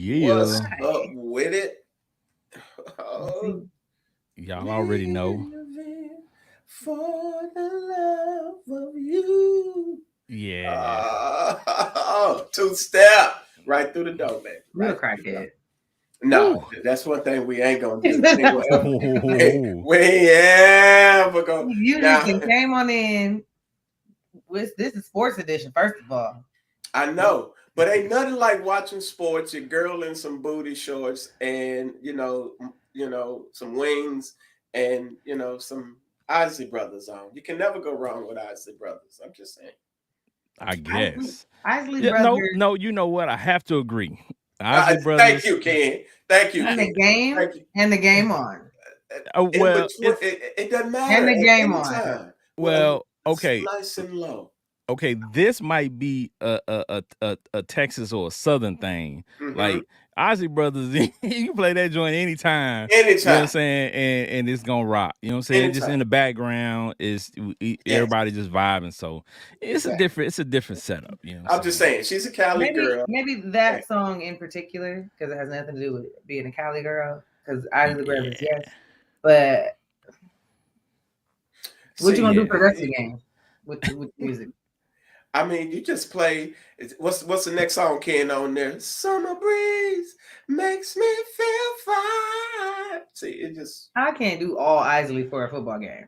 What's Yeah. up with it? Oh, See, Y'all already know. living for the love of you. Yeah. Two-step right through the door, baby. real Right through the door. crackhead. No, Woo. that's one thing we ain't gonna do. We ain't, gonna ever, Oh, we ain't ever gonna. You Now, just came on in. This is sports edition, first of all. I know, but ain't nothing like watching sports. Your girl in some booty shorts, and some wings, and some Isley Brothers on. You can never go wrong with Isley Brothers. I'm just saying. I Isley, guess. Isley Yeah, no, Brothers no, you know what? I have to agree. Isley Thank Brothers. you, Ken. Thank you, and the Ken. game Thank you. and the game on In Well, between, it's it doesn't and matter the at game any on. time. Well, well, okay. nice and low. Okay, this might be a Texas or a Southern thing. Mm-hmm. Like Ozzy Brothers, you can play that joint anytime. You know what I'm Anytime. saying, and it's gonna rock. You know what I'm saying? Just in Anytime. the background is Yes, everybody just vibing. So exactly. it's a different setup. You know what I'm I'm just saying? saying, she's a Cali girl. Maybe that song in particular, because it has nothing to do with being a Cali girl. Because Isley Brothers, Yeah, yes, but what you See, gonna do for the yeah. rest of the game with music? I mean, you just play. What's the next song, Ken, on there? Summer breeze makes me feel fine. See, it just. I can't do all Isley for a football game.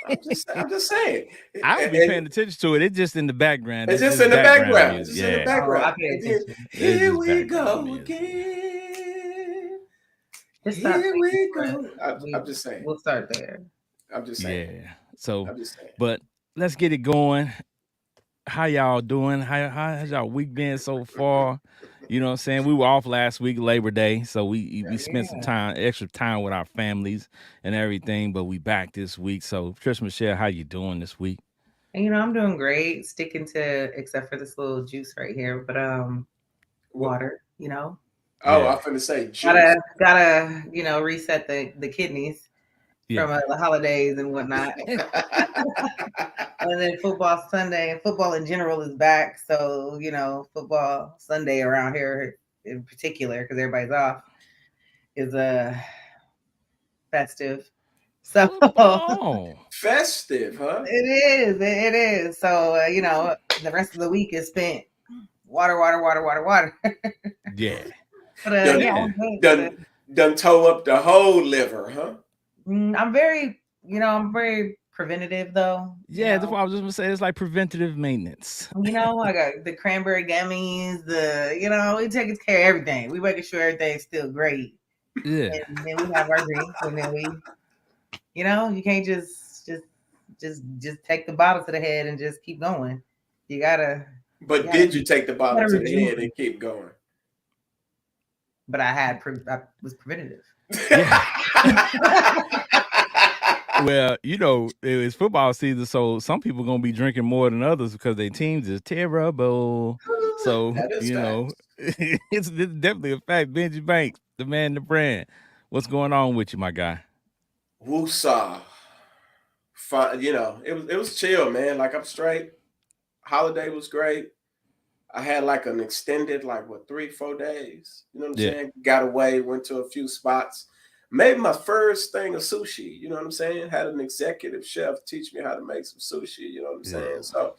I'm just saying. I don't be And paying attention to it. It's just in the background. it's It's just just in the background background. music. It's just in the Yeah, Oh, I background. pay And then attention. it's here just we background go music. again. Just start Here singing we for it. go. I'm just saying. We'll start there. I'm just saying. Yeah. So, I'm just saying. but let's get it going. How y'all doing? How has y'all week been so far? You know what I'm saying? We were off last week, Labor Day, so we spent some extra time with our families and everything, but we back this week. So Trish Michelle, how you doing this week? And I'm doing great, sticking to except for this little juice right here, but water, Oh, Yeah. I'm finna say juice. Gotta reset the kidneys from Yeah. the holidays and whatnot. And then football Sunday and football in general is back. So, football Sunday around here in particular, because everybody's off, is festive. So Football. Festive, huh? it is. So, the rest of the week is spent water, water, water, water, water. Yeah. But Done, yeah, I'm good. done toe up the whole liver, huh? I'm very preventative though. Yeah, that's what I was just gonna say. It's like preventative maintenance. I got the cranberry gummies, we taking care of everything. We making sure everything's still great. Yeah. And then we have our drinks, and then we, you can't just take the bottle to the head and just keep going. You gotta. But did you take the bottle to the head and keep going? But I was preventative. Yeah. Well, it's football season, so some people gonna be drinking more than others because their teams is terrible. So it's definitely a fact. Benji Banks, the man, the brand. What's going on with you, my guy? Woosah. Fun, it was chill, man. Like I'm straight. Holiday was great. I had like an extended, 3-4 days. You know what I'm saying? Got away, went to a few spots. Made my first thing of sushi. You know what I'm saying? Had an executive chef teach me how to make some sushi. You know what I'm saying? So,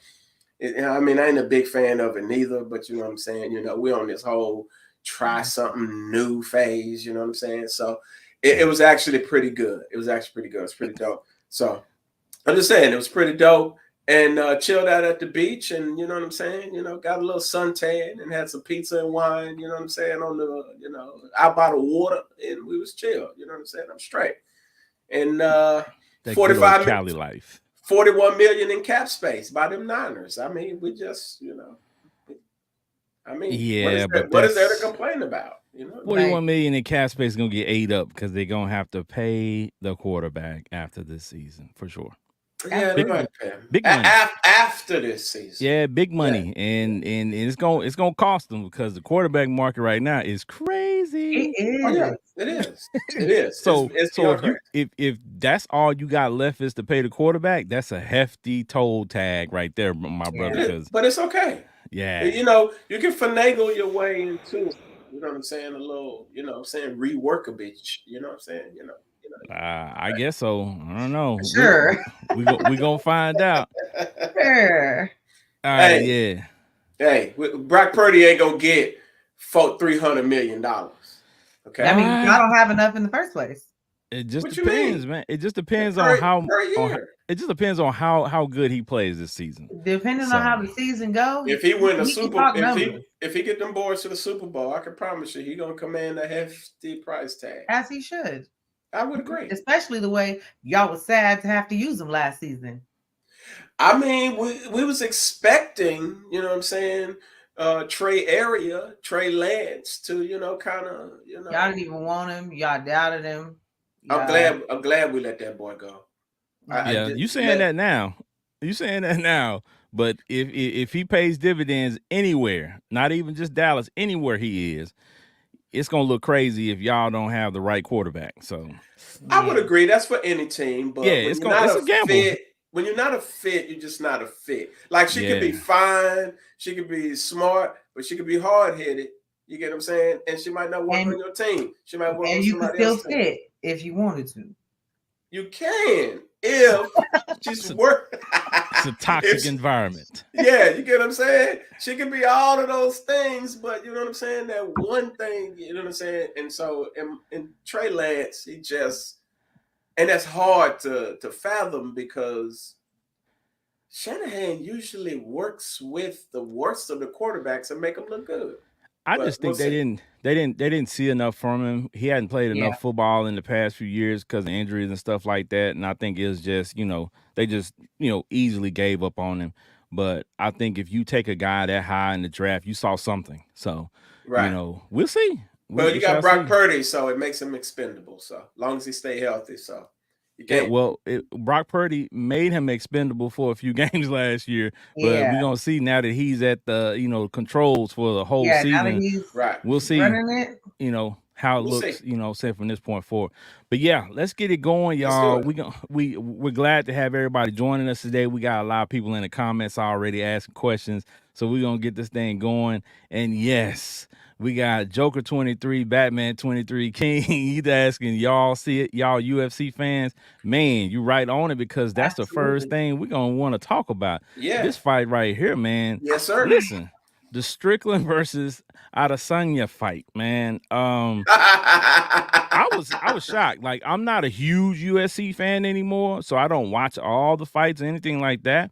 I ain't a big fan of it neither, but you know what I'm saying? We're on this whole try something new phase. You know what I'm saying? So, it was actually pretty good. It was actually pretty good. It's pretty dope. So, I'm just saying, it was pretty dope. And chilled out at the beach, and you know what I'm saying? Got a little suntan and had some pizza and wine, you know what I'm saying, on the, out by the water, and we was chill, you know what I'm saying? I'm straight. And 45 Cali life. 41 million in cap space by them Niners. We just, yeah, what is there to complain about? 41 million in cap space is gonna get ate up because they're gonna have to pay the quarterback after this season for sure. Yeah, big money. After this season. Yeah, big money, and it's gonna cost them because the quarterback market right now is crazy. It is. Oh, yeah, it is. It is. So it's if that's all you got left is to pay the quarterback, that's a hefty toll tag right there, my brother. But it's okay. Yeah. You know, you can finagle your way into it. You know what I'm saying? A little, you know what I'm saying, rework a bitch. You know what I'm saying? I guess so. I don't know. Sure. We gonna find out. Sure. All right, Hey, yeah. hey, Brock Purdy ain't gonna get $300 million. Okay, That means y'all don't have enough in the first place. It just what you depends, mean? man. It just depends on Per year. it just depends on how good he plays this season. Depending on So how the season goes, If he win the he can Super, talk numbers, if he get them boys to the Super Bowl, I can promise you he gonna command a hefty price tag. as he should. I would agree. Especially the way y'all was sad to have to use him last season. I mean, we was expecting, you know what I'm saying, Trey Lance to, you know, kind of, you know. Y'all didn't even want him. Y'all doubted him. I'm glad we let that boy go. yeah, you saying that now. You saying that now. But if he pays dividends anywhere, not even just Dallas, anywhere he is, it's gonna look crazy if y'all don't have the right quarterback. So I would agree. That's for any team, but yeah, when you're not it's a a gamble. fit, when you're not a fit, you're just not a fit. Like she could be fine, she could be smart, but she could be hard headed. You get what I'm saying? And she might not work on your team. She might work on you could somebody still else's team. fit if you wanted to. You can if she's working. It's a toxic environment. Yeah, you get what I'm saying? She can be all of those things, but you know what I'm saying? That one thing, you know what I'm saying? And so in Trey Lance, he just, and that's hard to fathom because Shanahan usually works with the worst of the quarterbacks and make them look good. I just think they didn't see enough from him. He hadn't played enough football in the past few years because of injuries and stuff like that. And I think it was just, they just, easily gave up on him. But I think if you take a guy that high in the draft, you saw something. So, we'll see. Well, you got Brock Purdy, so it makes him expendable. So long as he stay healthy, so. Yeah, well, Brock Purdy made him expendable for a few games last year, but we're gonna see now that he's at the controls for the whole season. Now that he's we'll see running it. How it looks, say from this point forward. But yeah, let's get it going, y'all. We're glad to have everybody joining us today. We got a lot of people in the comments already asking questions, so we're gonna get this thing going. And yes, we got Joker 23, Batman 23, King. He's asking, y'all see it, y'all UFC fans? Man, you right on it because that's the first thing we're gonna want to talk about. Yeah, this fight right here, man. Yes, sir. Listen, the Strickland versus Adesanya fight, man. I was shocked. Like, I'm not a huge UFC fan anymore, so I don't watch all the fights or anything like that.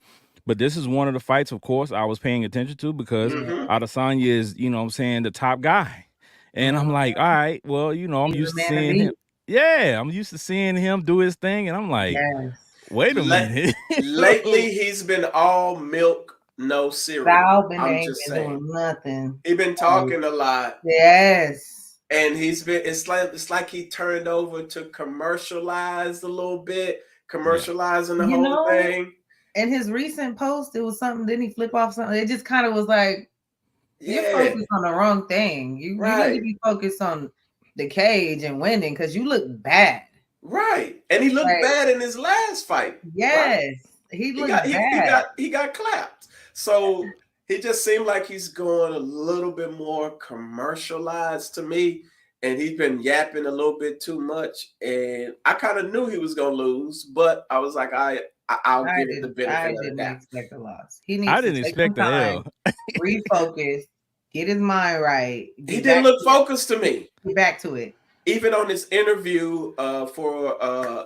But this is one of the fights, of course, I was paying attention to because Adesanya is, the top guy. And I'm like, all right, well, I'm used to seeing him. Yeah, I'm used to seeing him do his thing. And I'm like, wait a minute. Lately, he's been all milk, no cereal. I'm just saying. Doing nothing. He's been talking a lot. Yes. And it's like he turned over to commercialize a little bit, commercializing the whole thing. In his recent post, it was something. Didn't he flip off something? It just kind of was like, you're focused on the wrong thing. You need to be focused on the cage and winning because you look bad. Right, and he looked bad in his last fight. Yes, right? he looked bad. He got clapped. So he just seemed like he's going a little bit more commercialized to me. And he's been yapping a little bit too much. And I kind of knew he was going to lose, but I was like, I'll give it the benefit of the doubt. I didn't expect a loss. He needs to take some time, refocus, get his mind right. He didn't look focused to me. Get back to it. Even on his interview for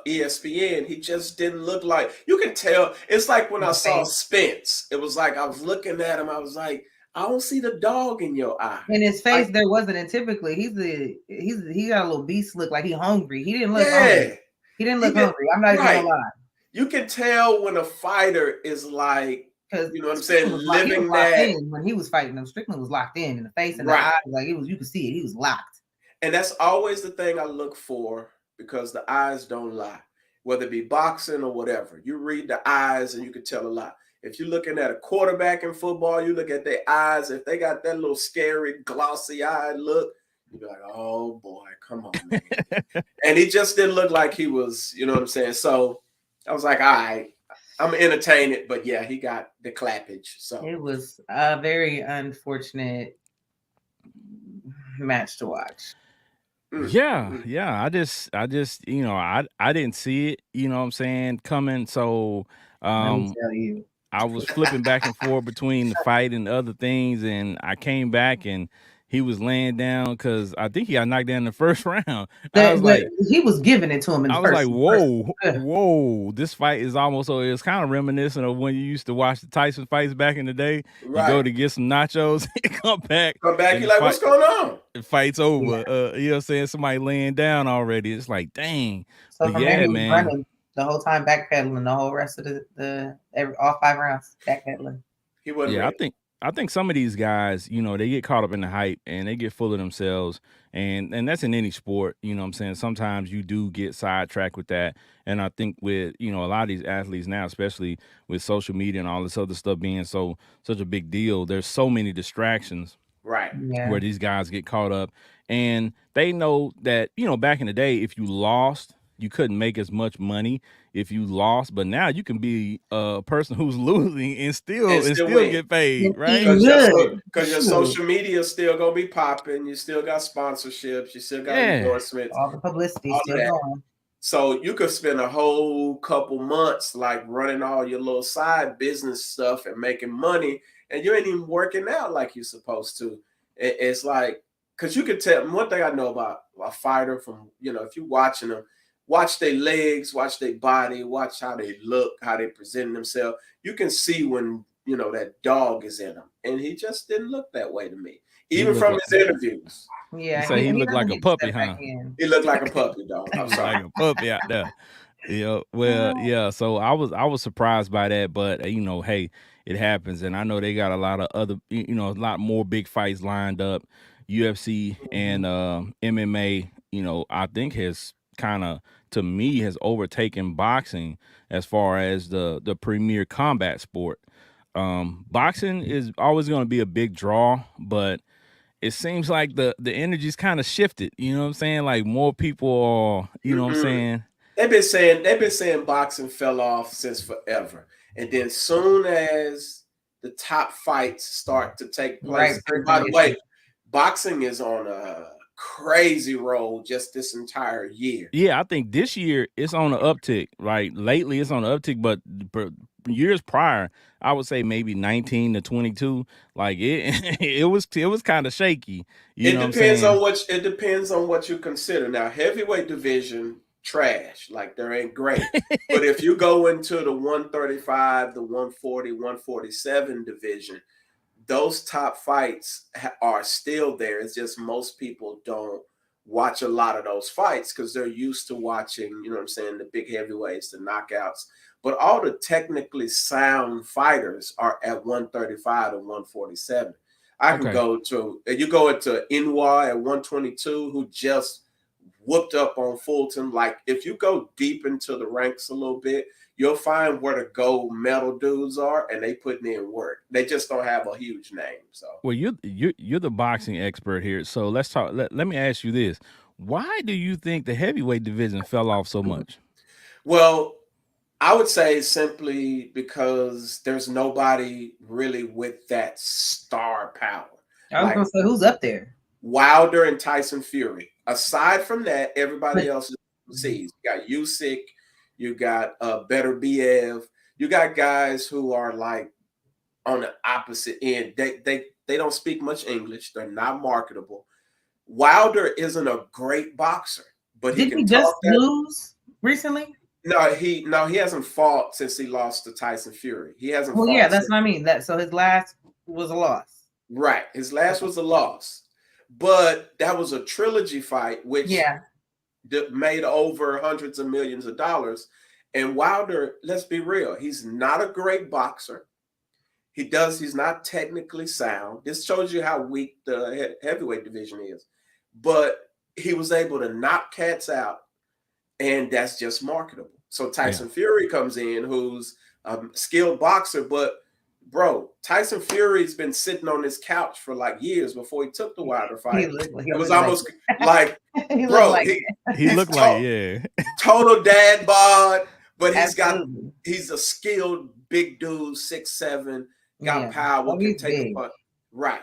ESPN, he just didn't look like, you can tell. It's like when I saw Spence, it was like I was looking at him, I was like, I don't see the dog in your eye. In his face, there wasn't. And typically, he got a little beast look, like he hungry. He didn't look hungry. He didn't look hungry. I'm not even gonna lie. You can tell when a fighter is like, you know what I'm saying, living that. When he was fighting them, Strickland was locked in the face and the eyes, like it was. You could see it. He was locked. And that's always the thing I look for because the eyes don't lie. Whether it be boxing or whatever, you read the eyes and you can tell a lot. If you're looking at a quarterback in football, you look at their eyes. If they got that little scary, glossy-eyed look, you'd be like, oh, boy, come on, man. And he just didn't look like he was, you know what I'm saying? So I was like, all right, I'm entertained, but yeah, he got the clappage. So it was a very unfortunate match to watch. Yeah. I just, I didn't see it, you know what I'm saying, coming. So Let me um tell you. I was flipping back and forth between the fight and other things, and I came back and he was laying down because I think he got knocked down in the first round. He was giving it to him in I the was like, first. whoa, this fight is almost so it's kind of reminiscent of when you used to watch the Tyson fights back in the day. You go right, to get some nachos and come back you're and like, what's going on? the fight's Yeah. over. You know what I'm saying? Somebody laying down already. It's like, dang. So But from there, yeah, he was man. running the whole time, backpedaling the whole rest of all 5 rounds, backpedaling. He wasn't Yeah, ready. I think some of these guys, they get caught up in the hype and they get full of themselves, and that's in any sport. You know what I'm saying? Sometimes you do get sidetracked with that, and I think with a lot of these athletes now, especially with social media and all this other stuff being such a big deal, there's so many distractions Right. Yeah. where these guys get caught up, and they know that back in the day, if you lost, you couldn't make as much money if you lost, but now you can be a person who's losing and And still still win. get paid, right? Eating good. Because your social media is still gonna be popping. You still got sponsorships. You still got Yeah. endorsements. All the publicity All still that. going. So you could spend a whole couple months like running all your little side business stuff and making money, and you ain't even working out like you're supposed to. It's like, because you can tell. One thing I know about a fighter from, if you're watching them, watch their legs, watch their body, watch how they look, how they present themselves. You can see when, that dog is in them. And he just didn't look that way to me, even from his interviews. Yeah, So he looked like a puppy, huh? He looked like a puppy, dog. I'm sorry. Like a puppy out there. Yeah, well, yeah. So I was surprised by that, but hey, it happens, and I know they got a lot of other, a lot more big fights lined up. UFC and MMA, I think has kind of, to me, has overtaken boxing as far as the premier combat sport. Boxing is always going to be a big draw, but it seems like the energy's kind of shifted. You know what I'm saying? Like more people are, you know what I'm saying? They've been saying boxing fell off since forever. And then soon as the top fights start to take place, and by the way, boxing is on a crazy roll just this entire year. Yeah, I think this year it's on an uptick. Right, lately it's on an uptick, but years prior, I would say maybe 19 to 22. Like it, it was kind of shaky. You know what I'm saying? It depends on what you consider. Now, heavyweight division trash, like there ain't great. But if you go into the 135, the 140, 147 division, those top fights are still there. It's just most people don't watch a lot of those fights because they're used to watching, the big heavyweights, the knockouts. But all the technically sound fighters are at 135 and 147. I can go into Inwa at 122, who just whooped up on Fulton. Like, if you go deep into the ranks a little bit, you'll find where the gold medal dudes are, and they putting in work. They just don't have a huge name. So, well, you're the boxing expert here. So let's talk. Let me ask you this: why do you think the heavyweight division fell off so much? Well, I would say simply because there's nobody really with that star power. I was gonna say, who's up there? Wilder and Tyson Fury. Aside from that, everybody else is sees. You got Usyk, you got Beterbiev, you got guys who are like on the opposite end. They don't speak much English. They're not marketable. Wilder isn't a great boxer, but did he just lose recently? No, he hasn't fought since he lost to Tyson Fury. He hasn't. Well, yeah, that's what I mean. So his last was a loss. Right, his last was a loss, but that was a trilogy fight, which made over hundreds of millions of dollars. And Wilder, let's be real, he's not a great boxer. He's not technically sound. This shows you how weak the heavyweight division is. But he was able to knock cats out, and that's just marketable. So Tyson Fury comes in, who's a skilled boxer, but bro, Tyson Fury's been sitting on his couch for like years before he took the Wilder fight. It was almost like, bro, he looked like total dad bod, But he's a skilled big dude, 6'7", got power, can take a punch. Right.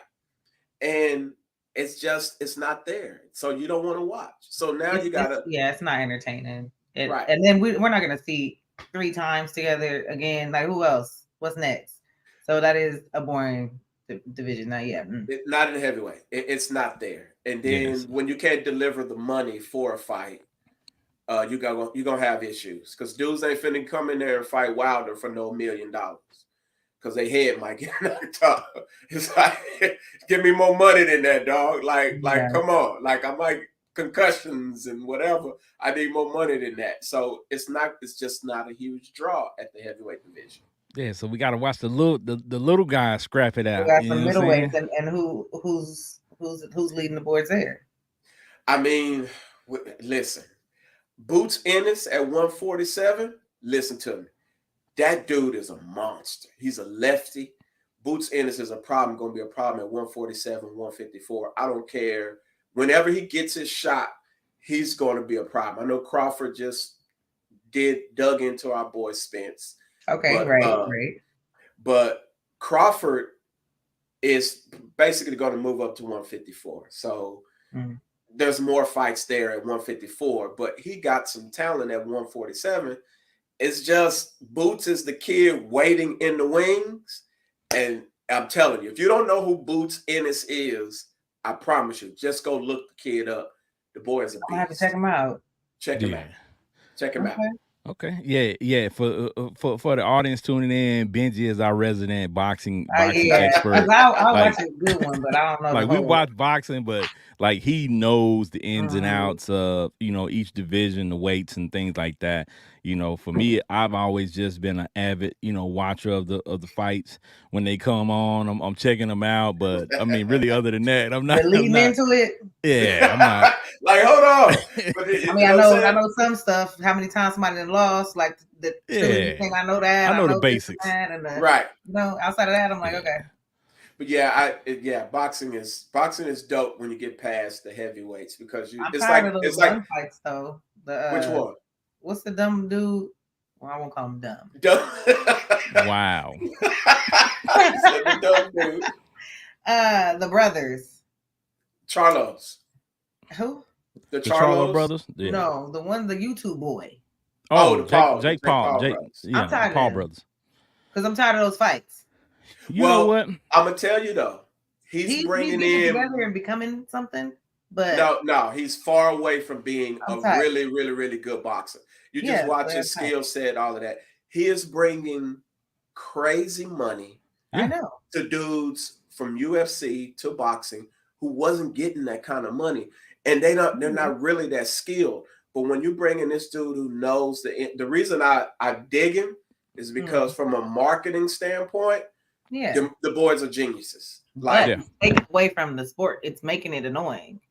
And it's not there. So you don't want to watch. So now you gotta it's not entertaining. Right. And then we're not gonna see 3 times together again. Like, who else? What's next? So that is a boring division. Not yet. Not in the heavyweight. It's not there. And then when you can't deliver the money for a fight, you're gonna have issues, because dudes ain't finna come in there and fight Wilder for no $1 million, because their head might get knocked off. It's like, give me more money than that, dog. Like come on. Like, I might concussions and whatever. I need more money than that. So it's just not a huge draw at the heavyweight division. Yeah, so we got to watch the little guys scrap it out. We got some middleweights, and who's leading the boards there? I mean, listen, Boots Ennis at 147. Listen to me, that dude is a monster. He's a lefty. Boots Ennis is going to be a problem at 147, 154. I don't care. Whenever he gets his shot, he's going to be a problem. I know Crawford just dug into our boy Spence. Okay, right. But Crawford is basically going to move up to 154. So there's more fights there at 154, but he got some talent at 147. It's just Boots is the kid waiting in the wings. And I'm telling you, if you don't know who Boots Ennis is, I promise you, just go look the kid up. The boy is a beast. I have to check him out. Check him out. Okay. Yeah. For the audience tuning in, Benji is our resident boxing expert. I'll watch a good one, but I don't know. Like, we watch boxing, but like, he knows the ins and outs of, each division, the weights and things like that. For me, I've always just been an avid, watcher of the fights when they come on. I'm checking them out, but I mean, really, other than that, I'm not leading into it. Yeah, I'm not. Like, hold on. But I mean, I know some stuff. How many times somebody lost? Like the thing. I know that. I know the basics. Right. Outside of that, I'm like, okay. But boxing is dope when you get past the heavyweights, because it's like fights though. Which one? What's the dumb dude? Well, I won't call him dumb. Wow. The dumb dude. The brothers. Charlos. Who? The Charlo brothers? Yeah. No, the YouTube boy. Jake Paul. I'm tired Paul of brothers. Because I'm tired of those fights. You know what? I'm gonna tell you though, he's bringing in together and becoming something. But no, he's far away from being really, really, really good boxer. You just watch his skill set, all of that. He is bringing crazy money. I know, to dudes from UFC to boxing who wasn't getting that kind of money, and they're not really that skilled. But when you bring in this dude who knows the reason I dig him is because from a marketing standpoint, the boys are geniuses. Like, take away from the sport, it's making it annoying.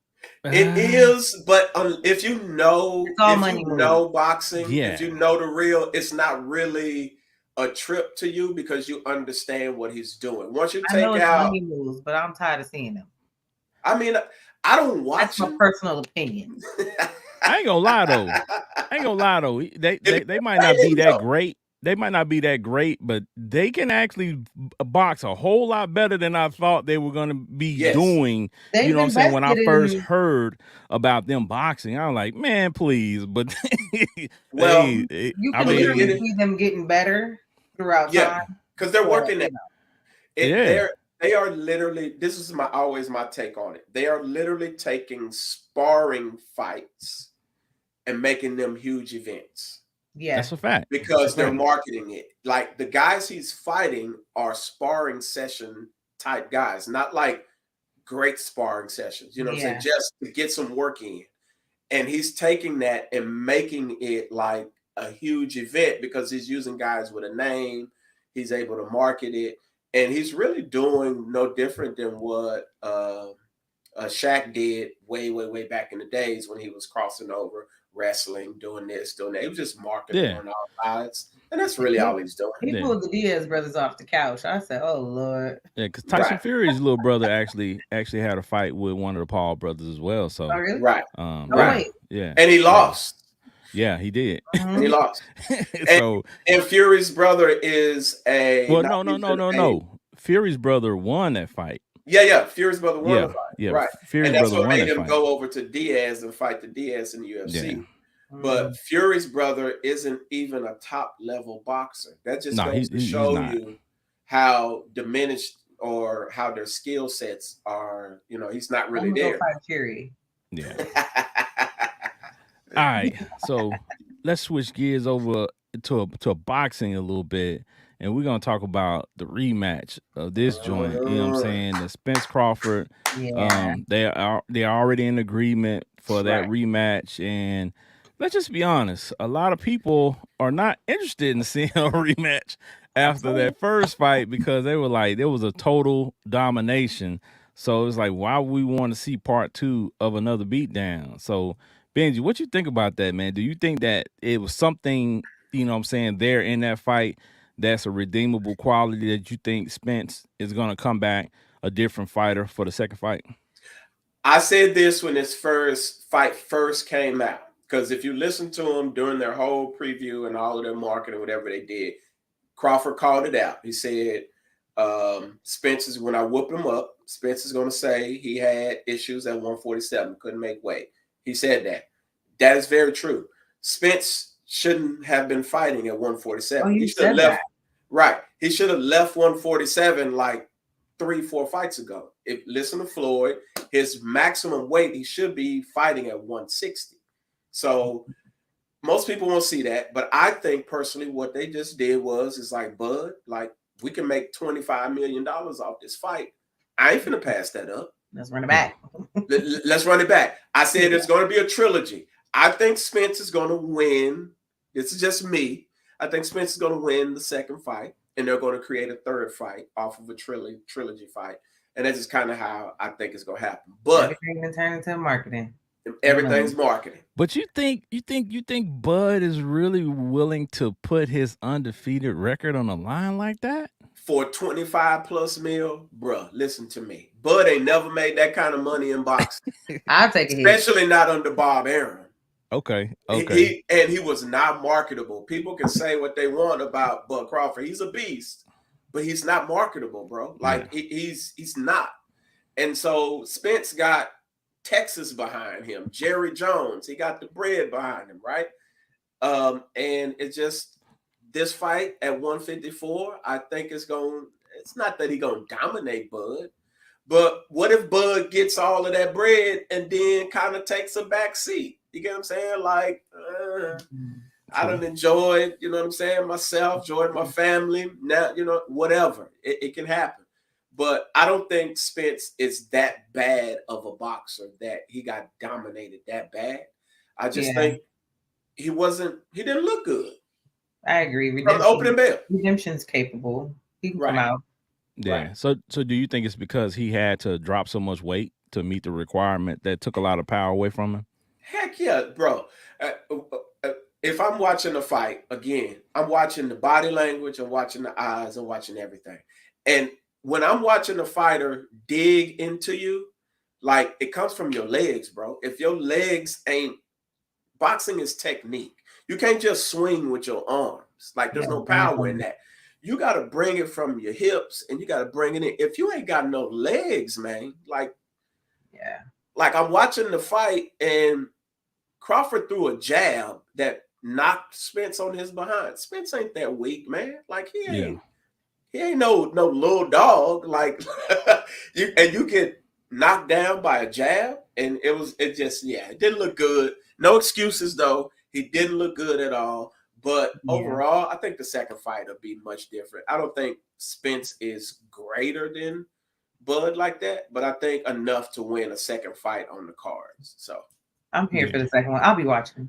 It is, but if you know boxing, if you know the real, it's not really a trip to you, because you understand what he's doing. Once you take out money moves, but I'm tired of seeing them. I mean, I don't watch. That's my personal opinion. I ain't gonna lie though. They might not be that great. They might not be that great, but they can actually box a whole lot better than I thought they were going to be doing. You know what I'm saying? When I first heard about them boxing, I was like, man, please. But you can literally see them getting better throughout time. Because they're working it. They are literally, this is always my take on it. They are literally taking sparring fights and making them huge events. Yeah, that's a fact. Because they're marketing it. Like, the guys he's fighting are sparring session type guys, not like great sparring sessions. You know what I'm saying? Just to get some work in. And he's taking that and making it like a huge event, because he's using guys with a name. He's able to market it. And he's really doing no different than what Shaq did way, way, way back in the days when he was crossing over, wrestling, doing this, doing that. He was just marketing on all sides. And that's really all he's doing. He pulled the Diaz brothers off the couch. I said, oh, Lord. Yeah, because Tyson Fury's little brother actually had a fight with one of the Paul brothers as well. So really? Right. Wait. Yeah. And he lost. Yeah, he did. And he lost. So and Fury's brother is a well, no. Fury's brother won that fight. Yeah. Fury's brother won the fight. Yeah, Right. Fury's and that's brother what won made that him fight. go over to Diaz and fight the Diaz in the UFC. Yeah. But Fury's brother isn't even a top level boxer. That just goes to show you how diminished or how their skill sets are. You know, he's not really there. Go fight Fury. Yeah. All right, so let's switch gears over to boxing a little bit, and we're gonna talk about the rematch of this joint. You know what I'm saying? The Spence Crawford. Yeah. They're already in agreement for that rematch, and let's just be honest. A lot of people are not interested in seeing a rematch after that first fight because they were like, there was a total domination. So it's like, why would we want to see part 2 of another beatdown? So, Benji, what you think about that, man? Do you think that it was something, you know what I'm saying, there in that fight that's a redeemable quality that you think Spence is going to come back a different fighter for the second fight? I said this when his first fight first came out, because if you listen to them during their whole preview and all of their marketing, whatever they did, Crawford called it out. He said, Spence is, when I whoop him up, Spence is going to say he had issues at 147, couldn't make weight. He said that. That is very true. Spence shouldn't have been fighting at 147. He should have left. Right. He should have left 147 like 3-4 fights ago. If listen to Floyd, his maximum weight, he should be fighting at 160. So most people won't see that, but I think personally what they just did is like, Bud, like, we can make $25 million off this fight. I ain't finna pass that up. Let's run it back. Let's run it back. I said it's going to be a trilogy. I think Spence is going to win. This is just me. I think Spence is going to win the second fight, and they're going to create a third fight off of a trilogy fight. And that's just kind of how I think it's going to happen. But everything can turn into marketing. Everything's marketing. But you think Bud is really willing to put his undefeated record on the line like that? For 25 plus mil, bruh, listen to me. Bud ain't never made that kind of money in boxing. I'll take it. Especially not under Bob Arum. Okay. He was not marketable. People can say what they want about Bud Crawford. He's a beast, but he's not marketable, bro. Like, he's not. And so Spence got Texas behind him, Jerry Jones, he got the bread behind him, right? And it's just this fight at 154, I think it's not that he's gonna dominate Bud, but what if Bud gets all of that bread and then kind of takes a back seat? You get what I'm saying? Like, I don't enjoy it, you know what I'm saying, myself, enjoyed my family. Now, you know, whatever, it can happen. But I don't think Spence is that bad of a boxer that he got dominated that bad. I just think he didn't look good. I agree. From the opening bell. Redemption's capable. He can come out. Yeah. Right. So do you think it's because he had to drop so much weight to meet the requirement that took a lot of power away from him? Heck yeah, bro. If I'm watching a fight, again, I'm watching the body language, I'm watching the eyes, I'm watching everything. And when I'm watching a fighter dig into you, like, it comes from your legs, bro. If your legs ain't, boxing is technique. You can't just swing with your arms. Like, there's no power in that. You got to bring it from your hips and you got to bring it in. If you ain't got no legs, man, like I'm watching the fight and Crawford threw a jab that knocked Spence on his behind. Spence ain't that weak, man. Like, he ain't no little dog. Like, you get knocked down by a jab, and it didn't look good. No excuses though. He didn't look good at all. But overall, I think the second fight will be much different. I don't think Spence is greater than Bud like that, but I think enough to win a second fight on the cards. So I'm here for the second one. I'll be watching.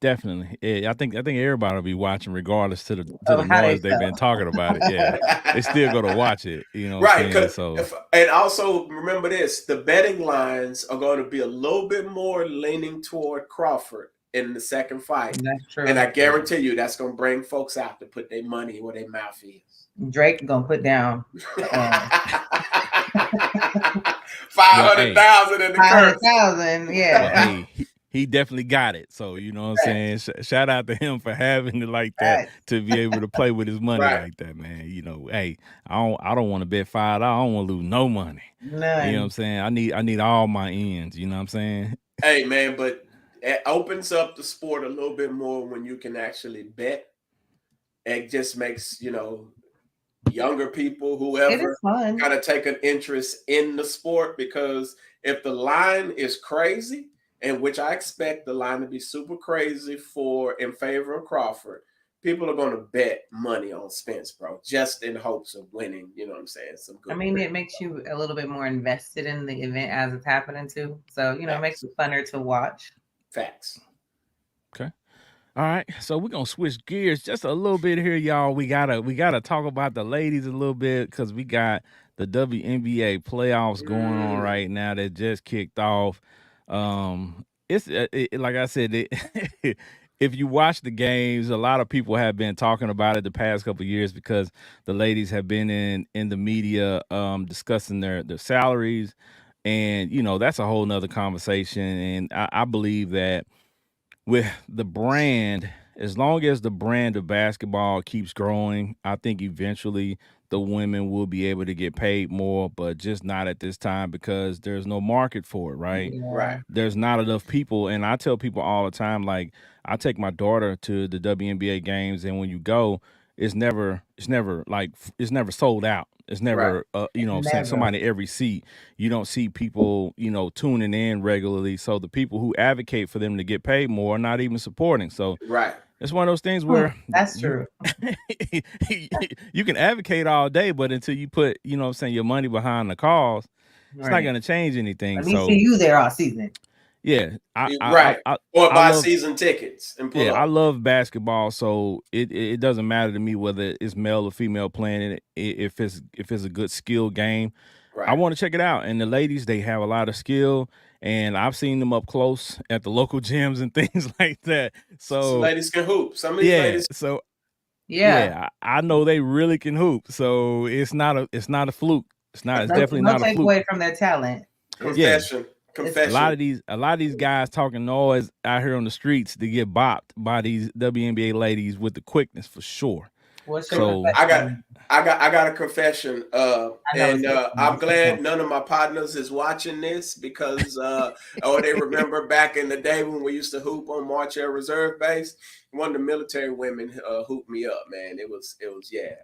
Definitely. Yeah, I think everybody will be watching regardless to the noise they've been talking about it. Yeah, they still go to watch it. You know, right? And also remember this: the betting lines are going to be a little bit more leaning toward Crawford in the second fight. That's true. And I guarantee you, that's going to bring folks out to put their money where their mouth is. Drake gonna put down 500,000 in the curse. 500,000, yeah. he definitely got it. So, you know what I'm saying? Shout out to him for having it like that, to be able to play with his money like that, man. You know, hey, I don't want to bet $5. I don't want to lose no money. None. You know what I'm saying? I need all my ends. You know what I'm saying? Hey, man, but it opens up the sport a little bit more when you can actually bet. It just makes, you know, younger people, whoever, kind of take an interest in the sport, because if the line is crazy, and which I expect the line to be super crazy in favor of Crawford, people are going to bet money on Spence, bro, just in hopes of winning. You know what I'm saying? Some good. I mean, it makes you a little bit more invested in the event as it's happening too. So, you know, it makes it funner to watch. Facts. Okay. All right, so we're gonna switch gears just a little bit here, y'all. We gotta talk about the ladies a little bit, because we got the WNBA playoffs going on right now that just kicked off. It's like I said, if you watch the games, a lot of people have been talking about it the past couple of years, because the ladies have been in the media discussing their salaries, and you know that's a whole nother conversation. And I believe that with the brand, as long as the brand of basketball keeps growing, I think eventually the women will be able to get paid more, but just not at this time, because there's no market for it, right? Right. There's not enough people. And I tell people all the time, like, I take my daughter to the WNBA games, and when you go, it's never sold out. It's never, you know, saying somebody every seat. You don't see people, you know, tuning in regularly. So the people who advocate for them to get paid more are not even supporting. So it's one of those things where that's true. You can advocate all day, but until you put, you know what I'm saying, your money behind the cause, it's not going to change anything. Let me see you there all season. Yeah, or buy season tickets and pull up. I love basketball, so it doesn't matter to me whether it's male or female playing it. If it's a good skill game, I want to check it out. And the ladies, they have a lot of skill, and I've seen them up close at the local gyms and things like that. So some ladies can hoop. Some of these ladies. So I know they really can hoop. So it's not a fluke. It's definitely not a fluke. Take away from their talent. Confession. A lot of these guys talking noise out here on the streets to get bopped by these WNBA ladies with the quickness, for sure. So I got a confession, and I'm glad none of my partners is watching this, because they remember back in the day when we used to hoop on March Air Reserve Base. One of the military women hooped me up, man. It was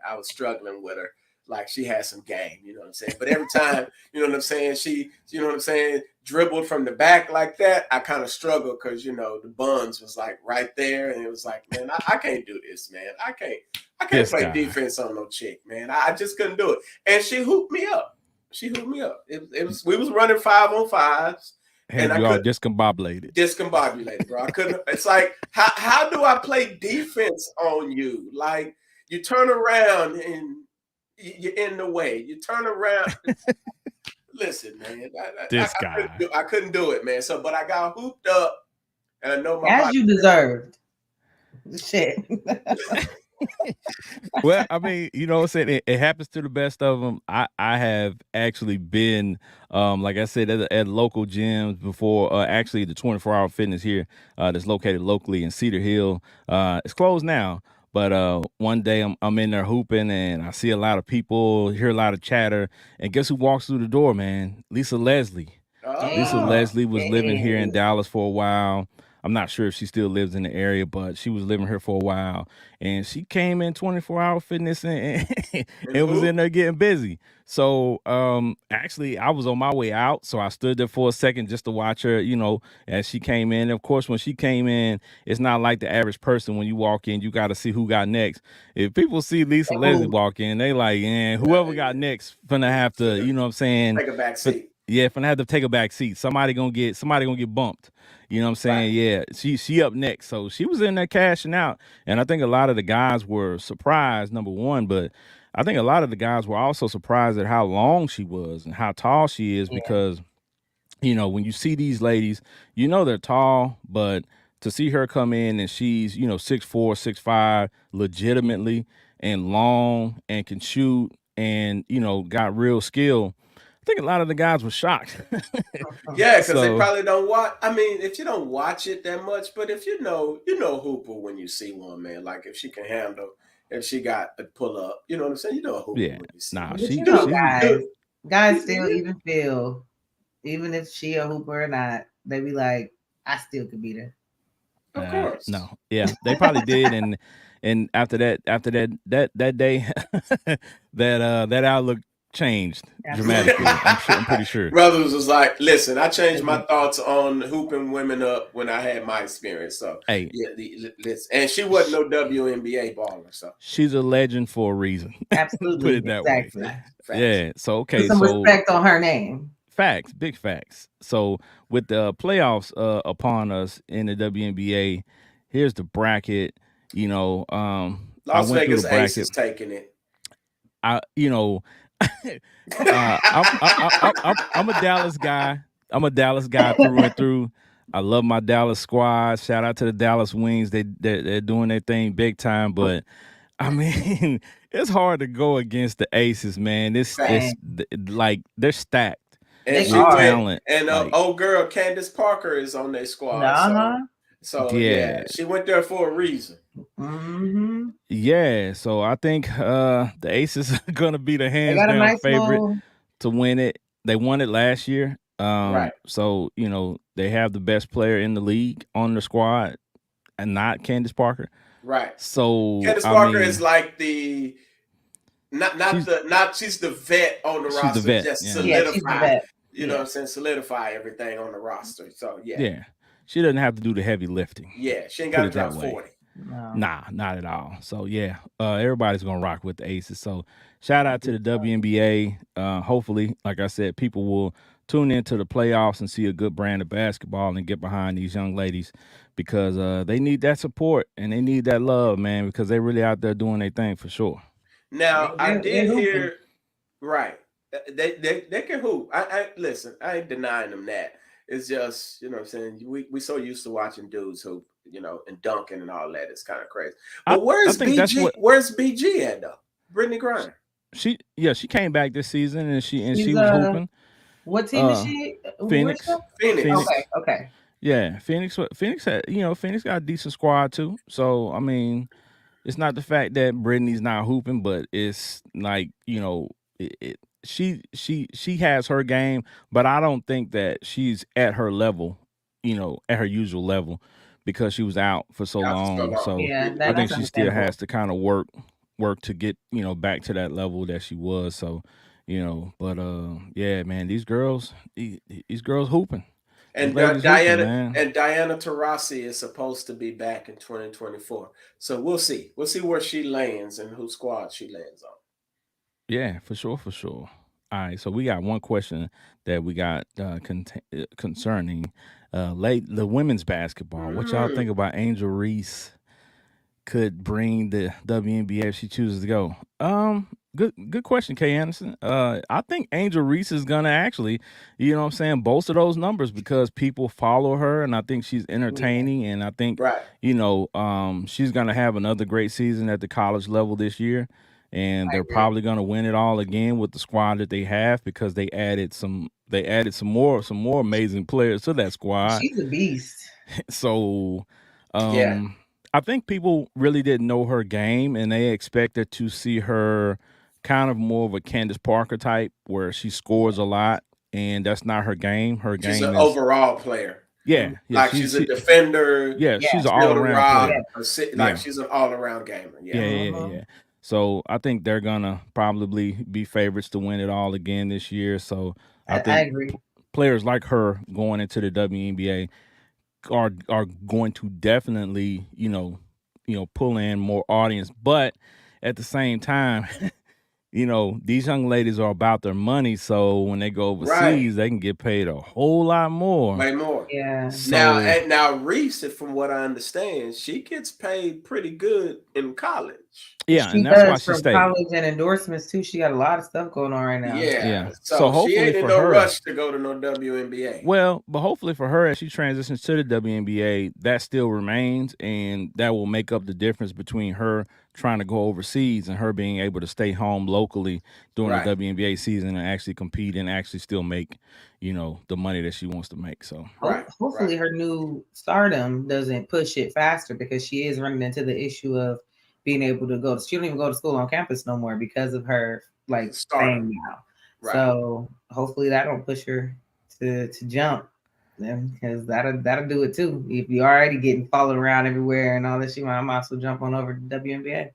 I was struggling with her. Like, she had some game, you know what I'm saying? But every time, you know what I'm saying, she, you know what I'm saying, dribbled from the back like that, I kind of struggled, because, you know, the buns was like right there, and it was like, man, I can't do this, man. I can't play defense on no chick, man. I just couldn't do it. And she hooped me up. It was we was running 5-on-5s. And you all discombobulated. Discombobulated, bro. I couldn't. It's like, how do I play defense on you? Like, you turn around and you're in the way. You turn around. Listen, man. I couldn't do it, man. So, but I got hooped up, and I know my you deserved. Shit. Well, I mean, you know what I'm saying? It happens to the best of them. I have actually been, like I said, at local gyms before. Actually, the 24-hour fitness here that's located locally in Cedar Hill. It's closed now. But one day I'm in there hooping, and I see a lot of people, hear a lot of chatter, and guess who walks through the door, man? Lisa Leslie. Lisa Leslie was living here in Dallas for a while. I'm not sure if she still lives in the area, but she was living here for a while, and she came in 24-hour fitness and was in there getting busy. So actually, I was on my way out, so I stood there for a second just to watch her, you know, as she came in. Of course, when she came in, it's not like the average person. When you walk in, you got to see who got next. If people see Lisa Leslie walk in, they like, whoever got next finna have to, you know what I'm saying? Take a back seat. Yeah, finna have to take a back seat. Somebody gonna get bumped. You know what I'm saying? Right. Yeah, she up next. So she was in there cashing out. And I think a lot of the guys were surprised, number one, but I think a lot of the guys were also surprised at how long she was and how tall she is, because, you know, when you see these ladies, you know they're tall, but to see her come in and she's, you know, 6'4", 6'5", legitimately, and long, and can shoot, and, you know, got real skill. think a lot of the guys were shocked. Yeah, because they probably don't watch. I mean, if you don't watch it that much, but if you know Hooper when you see one, man. Like if she can handle, if she got the pull up, you know what I'm saying? You know a Hooper when you see. But you know, guys still even feel, even if she a Hooper or not, they be like, I still could beat her. Of course. No. Yeah, they probably did, and after that day, that outlook changed dramatically. I'm pretty sure. Brothers was like, listen, I changed my thoughts on hooping women up when I had my experience. So hey, yeah, listen. And she wasn't no WNBA baller. So she's a legend for a reason. Absolutely. Put it that way. Facts. Yeah. So okay. Put some respect on her name. Facts, big facts. So with the playoffs upon us in the WNBA, here's the bracket. You know, Las Vegas Aces taking it. I'm a Dallas guy. I'm a Dallas guy through and through. I love my Dallas squad. Shout out to the Dallas Wings. They're doing their thing big time. But I mean, it's hard to go against the Aces, man. It's like they're stacked. And she went, and old girl Candace Parker is on their squad. So yeah, she went there for a reason. Mm-hmm. Yeah, so I think the Aces are gonna be the hands down favorite to win it. They won it last year. Right. So they have the best player in the league on the squad, and not Candace Parker. Right. So Candace Parker is like the she's the vet on the roster. She's the vet. Just solidify. You know what I'm saying? Solidify everything on the roster. So yeah. Yeah. She doesn't have to do the heavy lifting. Yeah, she ain't got to drop 40. No. Nah, not at all. So yeah, everybody's gonna rock with the Aces. So shout out to the WNBA. Hopefully, like I said, people will tune into the playoffs and see a good brand of basketball and get behind these young ladies because they need that support and they need that love, man, because they're really out there doing their thing for sure. Now I did hear, right? They can hoop. I listen. I ain't denying them that. It's just, you know what I'm saying? We so used to watching dudes hoop, and dunking and all that. It's kind of crazy. But where's BG? Where's BG at though? Brittany Griner. She came back this season and she was hooping. What team is she? Phoenix. Okay. Yeah, Phoenix had, Phoenix got a decent squad too. So I mean, it's not the fact that Brittany's not hooping, but it's like, she has her game, but I don't think that she's at her level, at her usual level, because she was out for so long. So I think she still has to kind of work to get, back to that level that she was. So, but yeah, man, these girls hooping. And Diana Taurasi is supposed to be back in 2024. So we'll see. We'll see where she lands and whose squad she lands on. Yeah, for sure. All right, so we got one question that we got concerning the women's basketball. What y'all think about Angel Reese could bring the WNBA if she chooses to go? Good question, Kay Anderson. I think Angel Reese is gonna actually, bolster those numbers because people follow her, and I think she's entertaining, and I think she's gonna have another great season at the college level this year. And they're probably going to win it all again with the squad that they have because they added some more amazing players to that squad. She's a beast. So, I think people really didn't know her game, and they expected to see her kind of more of a Candace Parker type, where she scores a lot, and that's not her game. She's an overall player. Yeah, like she's a defender. Yeah, she's an all-around player. Like she's an all-around gamer. Yeah. So I think they're gonna probably be favorites to win it all again this year. So I think players like her going into the WNBA are going to definitely pull in more audience. But at the same time, these young ladies are about their money. So when they go overseas, they can get paid a whole lot more. Way more. Yeah. So, now Reese, from what I understand, she gets paid pretty good in college. Yeah, and that's why she stayed. College and endorsements too. She got a lot of stuff going on right now. Yeah. So hopefully she ain't in no rush to go to no WNBA. Well, but hopefully for her, as she transitions to the WNBA, that still remains, and that will make up the difference between her trying to go overseas, and her being able to stay home locally during the WNBA season and actually compete and actually still make, the money that she wants to make. So hopefully her new stardom doesn't push it faster, because she is running into the issue of being able to go. She don't even go to school on campus no more because of her fame now. So hopefully that don't push her to jump, because that'll do it too. If you're already getting followed around everywhere and all this, I might as well jump on over to WNBA.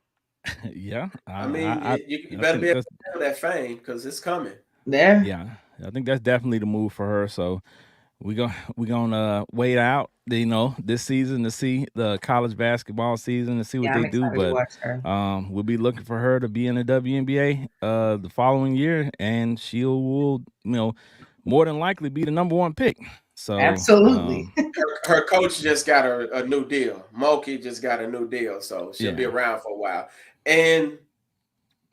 Yeah, I mean, you better be able to handle that fame, because it's coming. Yeah, I think that's definitely the move for her. So we're gonna wait out, this season to see the college basketball season to see what they do. But we'll be looking for her to be in the WNBA the following year, and she will, more than likely be the number one pick. So absolutely. Her coach just got a new deal. Moki just got a new deal, so she'll be around for a while. And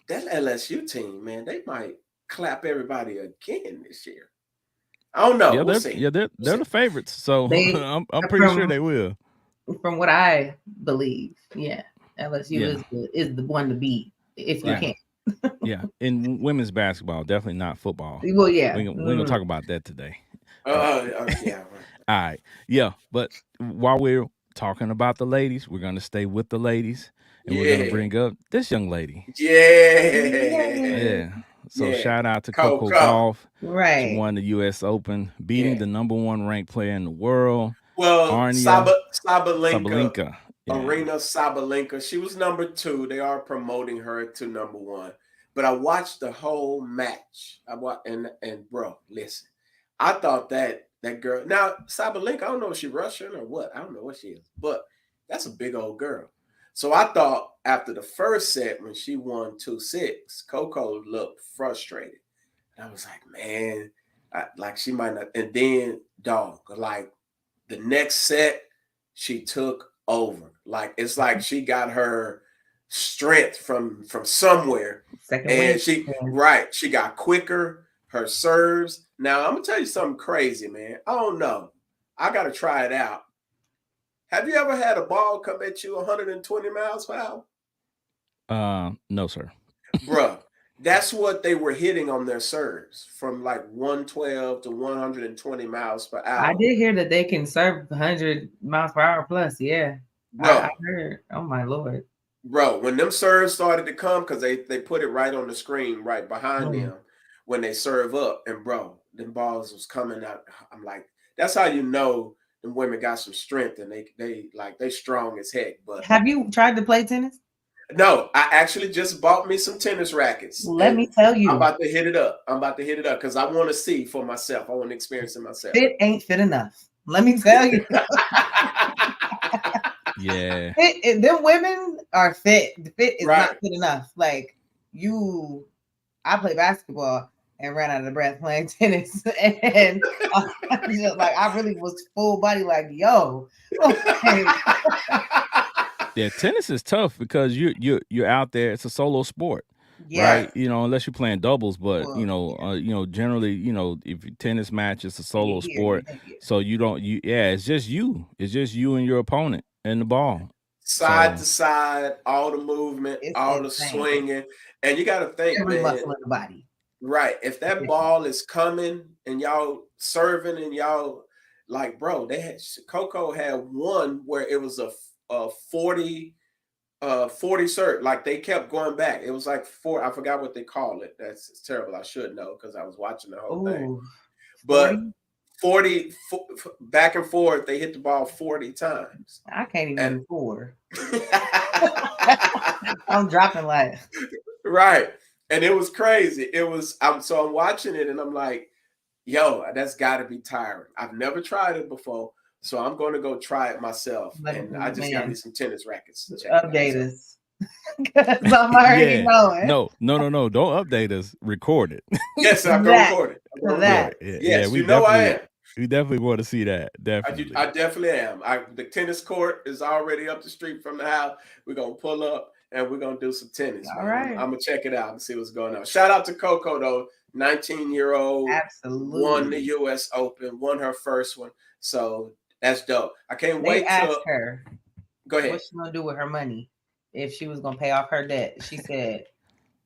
that LSU team, man, they might clap everybody again this year. I don't know. Yeah, we'll see. They're the favorites, so I'm pretty sure they will. From what I believe, LSU is the one to beat if you can. Yeah, in women's basketball, definitely not football. Well, yeah, we're gonna talk about that today. Yeah. All right. Yeah, but while we're talking about the ladies, we're gonna stay with the ladies, and we're gonna bring up this young lady. Yeah. So shout out to Coco Gauff. Right. She won the U.S. Open, beating the number one ranked player in the world. Well, Sabalenka. Arena Sabalenka. She was number 2. They are promoting her to number 1. But I watched the whole match. And bro, listen. I thought that girl. Now, Sabalenka, I don't know if she's Russian or what. I don't know what she is. But that's a big old girl. So I thought after the first set, when she won 2-6, Coco looked frustrated. And I was like, man, she might not. And then, the next set, she took over. It's like she got her strength from somewhere. She got quicker, her serves. Now, I'm going to tell you something crazy, man. I don't know. I got to try it out. Have you ever had a ball come at you 120 miles per hour? No, sir. Bruh, that's what they were hitting on their serves, from 112 to 120 miles per hour. I did hear that they can serve 100 miles per hour plus. Yeah. Bro, I heard. Oh, my Lord. Bro, when them serves started to come, because they put it right on the screen right behind them when they serve up, and bro, them balls was coming out. I'm like, that's how you know them women got some strength, and they strong as heck. But have you tried to play tennis? No, I actually just bought me some tennis rackets. Let me tell you, I'm about to hit it up. Because I want to see for myself. I want to experience it myself. Fit ain't fit enough. Let me tell you. Yeah. Them women are fit. The fit is not fit enough. I play basketball and ran out of breath playing tennis. And I really was full body, yo. Okay. Yeah, tennis is tough because you're out there. It's a solo sport, right? Unless you're playing doubles. But generally, if your tennis match, it's a solo sport. So it's just you. It's just you and your opponent and the ball. Side to side, all the movement, all the swinging, and you got to think, every man, muscle in the body. Right. If that ball is coming and y'all serving and y'all bro, Coco had one where it was a 40 serve. They kept going back. It was 4. I forgot what they call it. It's terrible. I should know because I was watching the whole thing. But 40 back and forth, they hit the ball 40 times. I can't even do 4. I'm dropping right. And it was crazy. I'm watching it and I'm like, yo, that's got to be tiring. I've never tried it before, so I'm going to go try it myself. And I just got me some tennis rackets. Update us. Because I'm already knowing. No. Don't update us. Record it. Yes, I'm going to record it. Yes, you know I am. We definitely want to see that. Definitely. I definitely am. The tennis court is already up the street from the house. We're going to pull up and we're going to do some tennis. All right. I'm going to check it out and see what's going on. Shout out to Coco, though. 19-year-old. Absolutely. Won the U.S. Open. Won her first one. So that's dope. I can't wait to ask her. Go ahead. What's she going to do with her money? if she was gonna pay off her debt. She said,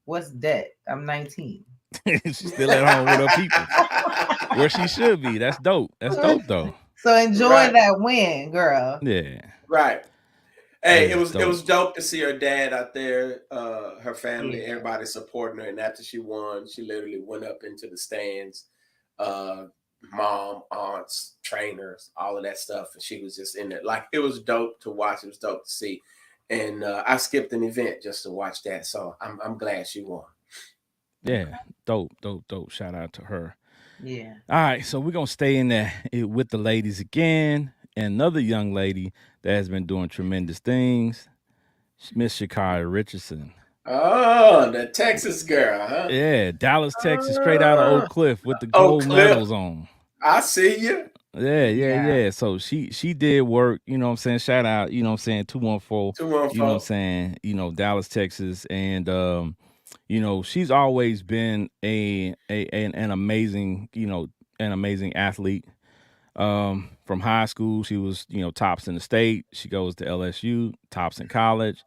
"What's debt? I'm 19." She's still at home with her people, where she should be. That's dope. That's dope, though. So enjoy that win, girl. Yeah. Right. Hey, it was dope to see her dad out there, her family, everybody supporting her. And after she won, she literally went up into the stands, mom, aunts, trainers, all of that stuff. And she was just in there. Like, it was dope to watch. It was dope to see. And I skipped an event just to watch that. So I'm glad she won. Yeah. Dope. Shout out to her. Yeah. All right. So we're going to stay in there with the ladies again. And another young lady that has been doing tremendous things, Miss Sha'Carri Richardson. Oh, the Texas girl, huh? Yeah, Dallas, Texas, straight out of Oak Cliff with the gold medals on. I see you. Yeah. So she did work, you know what I'm saying? Shout out, you know what I'm saying, 214. You know what I'm saying? You know, Dallas, Texas. And you know, she's always been an amazing, you know, an amazing athlete. From high school, she was, you know, tops in the state. She goes to LSU, tops in college,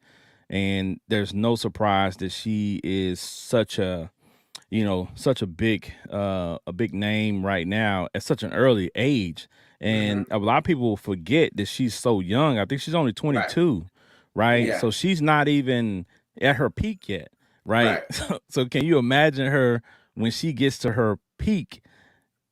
and there's no surprise that she is such a, you know, such a big name right now at such an early age. And a lot of people forget that she's so young. I think she's only 22, right? Yeah. So she's not even at her peak yet, right? So can you imagine her when she gets to her peak?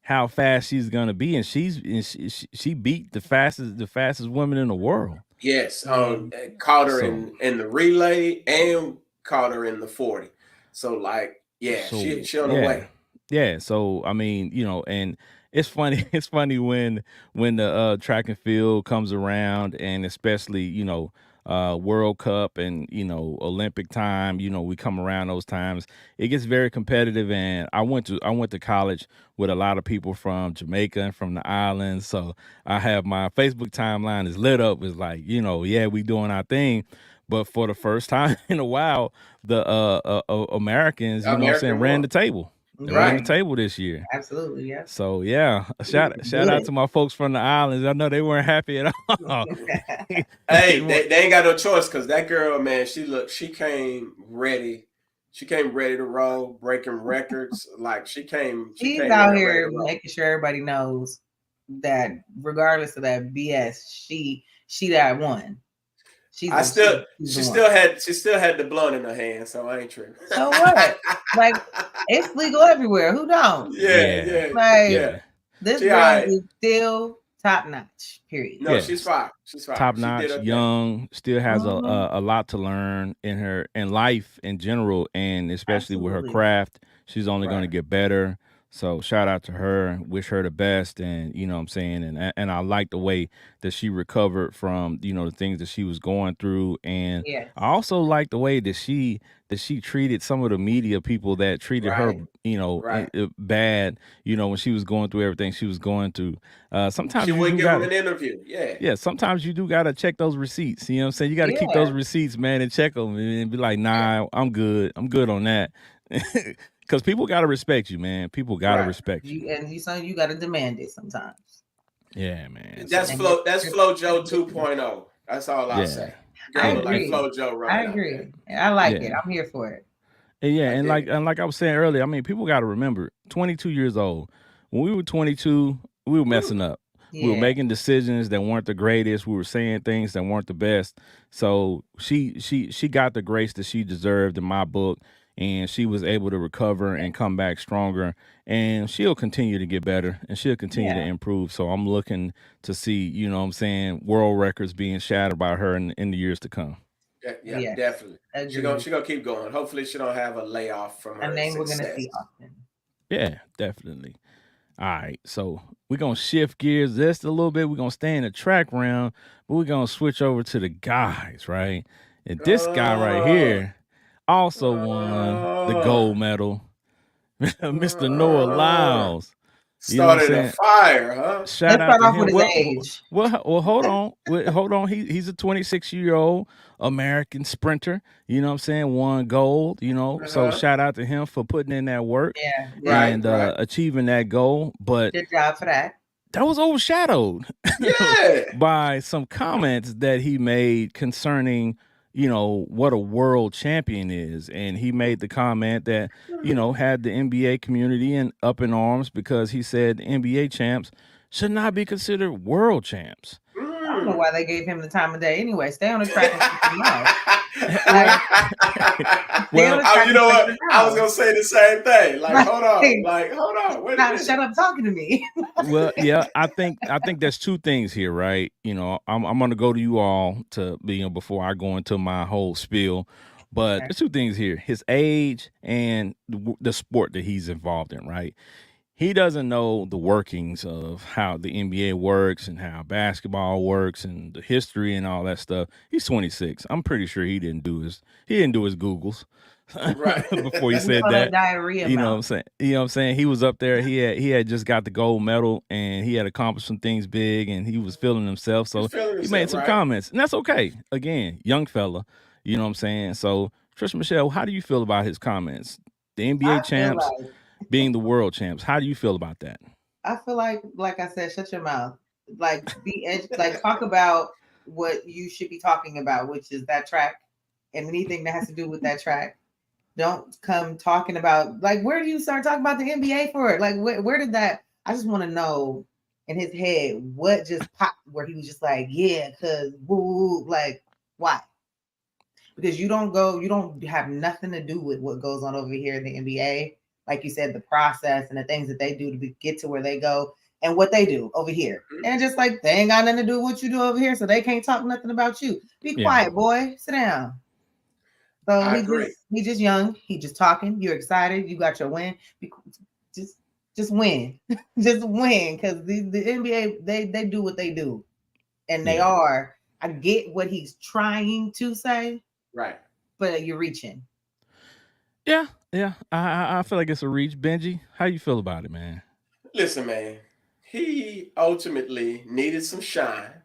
How fast she's gonna be, and she beat the fastest woman in the world. Yes, caught her in the relay and caught her in the 40. So like, she on the way. Yeah, so I mean, you know, and it's funny. It's funny when the track and field comes around, and especially, you know, World Cup and, you know, Olympic time, you know, we come around those times, it gets very competitive. And I went to college with a lot of people from Jamaica and from the islands. So I have my Facebook timeline is lit up. It's like, you know, yeah, we doing our thing. But for the first time in a while, the Americans, you know what I'm saying, ran the table. They ran the table this year. Absolutely, yeah. So yeah, shout out to my folks from the islands. I know they weren't happy at all. Hey, they ain't got no choice, because that girl, man, she came ready. She came ready to roll, breaking records. Like she's out here making sure everybody knows that regardless of that BS, she that one. She still had the blunt in her hand, so I ain't tripping. So what? Like, it's legal everywhere. Who don't? Yeah. Like, this girl is still top notch. Period. No, she's fine. She's fine. Top notch, young, still has a lot to learn in life in general, and especially with her craft. She's only going to get better. So shout out to her, wish her the best, and you know what I'm saying, and I like the way that she recovered from, you know, the things that she was going through, and I also like the way that she treated some of the media people that treated her, you know, bad, you know, when she was going through everything she was going through. Sometimes she wouldn't give them an interview. Yeah. Sometimes you do gotta check those receipts. You know what I'm saying? You gotta keep those receipts, man, and check them and be like, nah, I'm good on that. Because people gotta respect you, man. People gotta respect you. And you gotta demand it sometimes. Yeah, man. That's Flo Joe 2.0. That's all I'll say. I agree. Like Flo Joe I agree. I like it. I'm here for it. And like I was saying earlier, I mean, people gotta remember, 22 years old. When we were 22, we were messing up. We were making decisions that weren't the greatest. We were saying things that weren't the best. So she got the grace that she deserved in my book. And she was able to recover and come back stronger, and she'll continue to get better, and she'll continue to improve. So I'm looking to see, you know what I'm saying, world records being shattered by her in the years to come. Yeah, definitely. She gonna keep going. Hopefully she don't have a layoff from her name success. We're gonna see often. Yeah, definitely. All right, so we're gonna shift gears just a little bit. We're gonna stay in the track round, but we're gonna switch over to the guys, right? And this guy right here also won the gold medal, Mr. Noah Lyles. Started a fire, huh? Shout out to him. Well, hold on. He's a 26-year-old American sprinter. You know what I'm saying? Won gold. You know, so shout out to him for putting in that work. And achieving that goal. But good job for that. That was overshadowed by some comments that he made concerning what a world champion is. And he made the comment that, had the NBA community up in arms because he said NBA champs should not be considered world champs. I don't know why they gave him the time of day. Anyway, stay on the track and keep your mouth. Well, you know what? I was gonna say the same thing. Like, hold on. Wait a minute. Shut up talking to me. Well, yeah, I think there's two things here, right? I'm gonna go to you all to before I go into my whole spiel. But there's two things here: his age and the sport that he's involved in, right? He doesn't know the workings of how the NBA works and how basketball works and the history and all that stuff. He's 26. I'm pretty sure he didn't do his Googles right before he said that. Diarrhea you know what I'm saying? You know what I'm saying? He was up there. He had just got the gold medal and he had accomplished some things big and he was feeling himself. So he made some comments, and that's okay. Again, young fella. You know what I'm saying? So Trisha Michelle, how do you feel about his comments? The NBA champs being the world champs. How do you feel about that? I feel like I said, shut your mouth. Like talk about what you should be talking about, which is that track and anything that has to do with that track. Don't come talking about where do you start talking about the NBA for? Like where did that? I just want to know in his head what just popped where he was just like, yeah, because woo, like why? Because you don't have nothing to do with what goes on over here in the NBA. Like you said, the process and the things that they do to get to where they go and what they do over here. And just like they ain't got nothing to do with what you do over here, so they can't talk nothing about you. Be quiet, boy. Sit down. So he's just young. He just talking. You're excited. You got your win. Just win. Just win. Because the NBA, they do what they do. And they are. I get what he's trying to say. Right. But you're reaching. Yeah. I feel like it's a reach. Benji, how you feel about it, man? Listen, man. He ultimately needed some shine.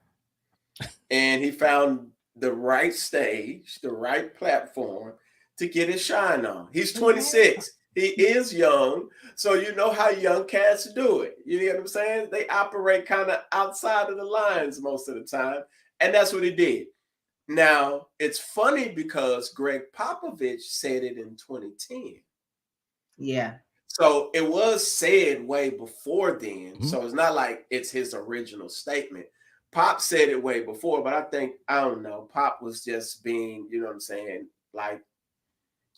And he found the right stage, the right platform to get his shine on. He's 26. He is young. So you know how young cats do it. You know what I'm saying? They operate kind of outside of the lines most of the time. And that's what he did. Now, it's funny because Greg Popovich said it in 2010. Yeah. So it was said way before then. Mm-hmm. So it's not like it's his original statement. Pop said it way before, but I don't know. Pop was just being, you know what I'm saying, like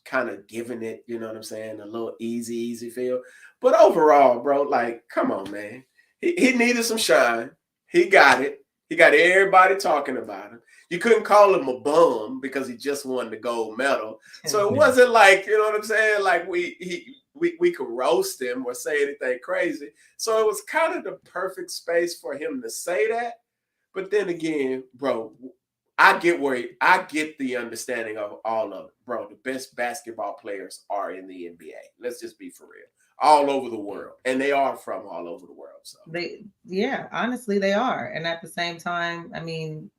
kind of giving it, you know what I'm saying, a little easy feel. But overall, bro, like, come on, man. He needed some shine. He got it. He got everybody talking about him. You couldn't call him a bum because he just won the gold medal. So it wasn't like, you know what I'm saying, like we could roast him or say anything crazy. So it was kind of the perfect space for him to say that. But then again, bro, I get the understanding of all of it. Bro, the best basketball players are in the NBA. Let's just be for real. All over the world. And they are from all over the world. So honestly, they are. And at the same time, I mean,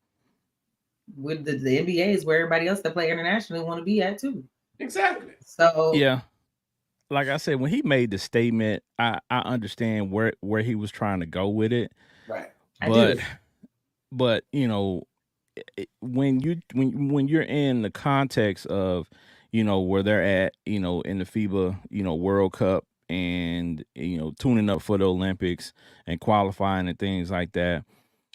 with the NBA is where everybody else that play internationally want to be at too. Exactly. So yeah. Like I said, when he made the statement, I understand where he was trying to go with it. Right. But you know, when you're in the context of, you know, where they're at, you know, in the FIBA, you know, World Cup and, you know, tuning up for the Olympics and qualifying and things like that.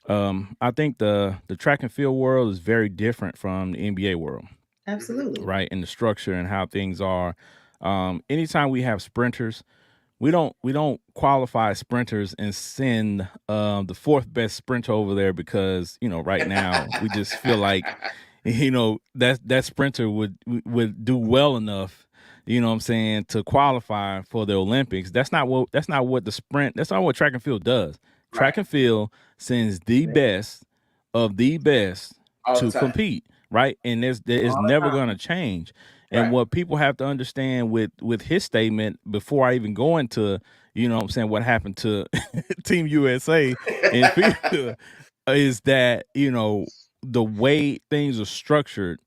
I think the track and field world is very different from the NBA world. Absolutely. Right. And the structure and how things are. Anytime we have sprinters, we don't qualify sprinters and send the fourth best sprinter over there because, you know, right now we just feel like, you know, that sprinter would do well enough, you know what I'm saying, to qualify for the Olympics. That's not what that's not what track and field does. Right. Track and field sends the best of the best to compete, right? And it's never going to change. And what people have to understand with his statement before I even go into, you know what I'm saying, what happened to Team USA and FIFA is that, you know, the way things are structured,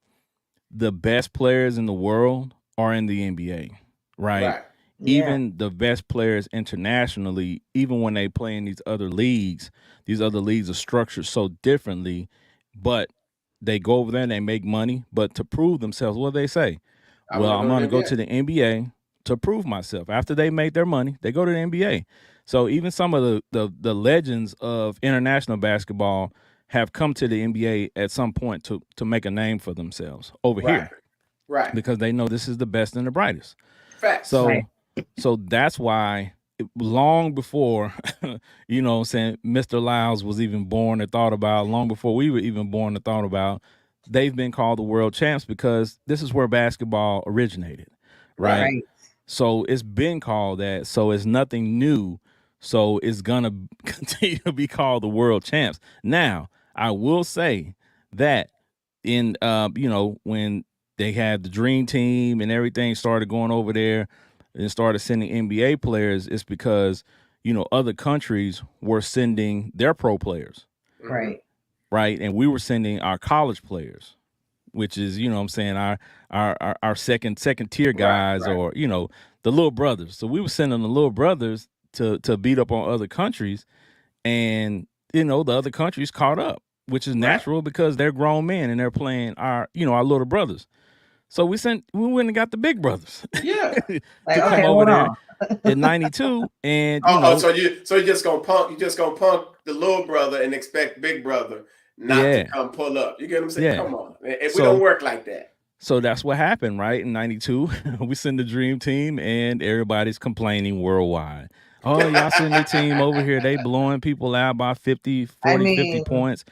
the best players in the world are in the NBA, right? Even the best players internationally, even when they play in these other leagues are structured so differently. But they go over there and they make money, but to prove themselves, what do they say? I Well, wanna I'm go going to to go the to the NBA to prove myself. After they make their money, they go to the NBA. So even some of the legends of international basketball have come to the NBA at some point to make a name for themselves over here Right. because they know this is the best and the brightest. Facts. So Right. so that's why long before you know what I'm saying, Mr. Lyles was even born or thought about, long before we were even born or thought about, they've been called the world champs because this is where basketball originated, right? Right. So it's been called that. So it's nothing new. So it's gonna continue to be called the world champs. Now, I will say that in you know, when they had the dream team and everything started going over there and started sending NBA players, it's because, you know, other countries were sending their pro players. Right. Right. And we were sending our college players, which is, you know what I'm saying, our second tier guys, or, you know, the little brothers. So we were sending the little brothers to beat up on other countries, and, you know, the other countries caught up, which is natural because they're grown men and they're playing our, you know, our little brothers. So we went and got the big brothers. Yeah. to Like, come okay, over hold there on. in '92, and you know, so you just gonna punk the little brother and expect big brother not to come pull up. You get what I'm saying? Yeah. Come on. We So- don't work like that. So that's what happened, right? In '92, we send the dream team, and everybody's complaining worldwide. Oh, y'all send the team over here. They blowing people out by 50, 40, 50 points.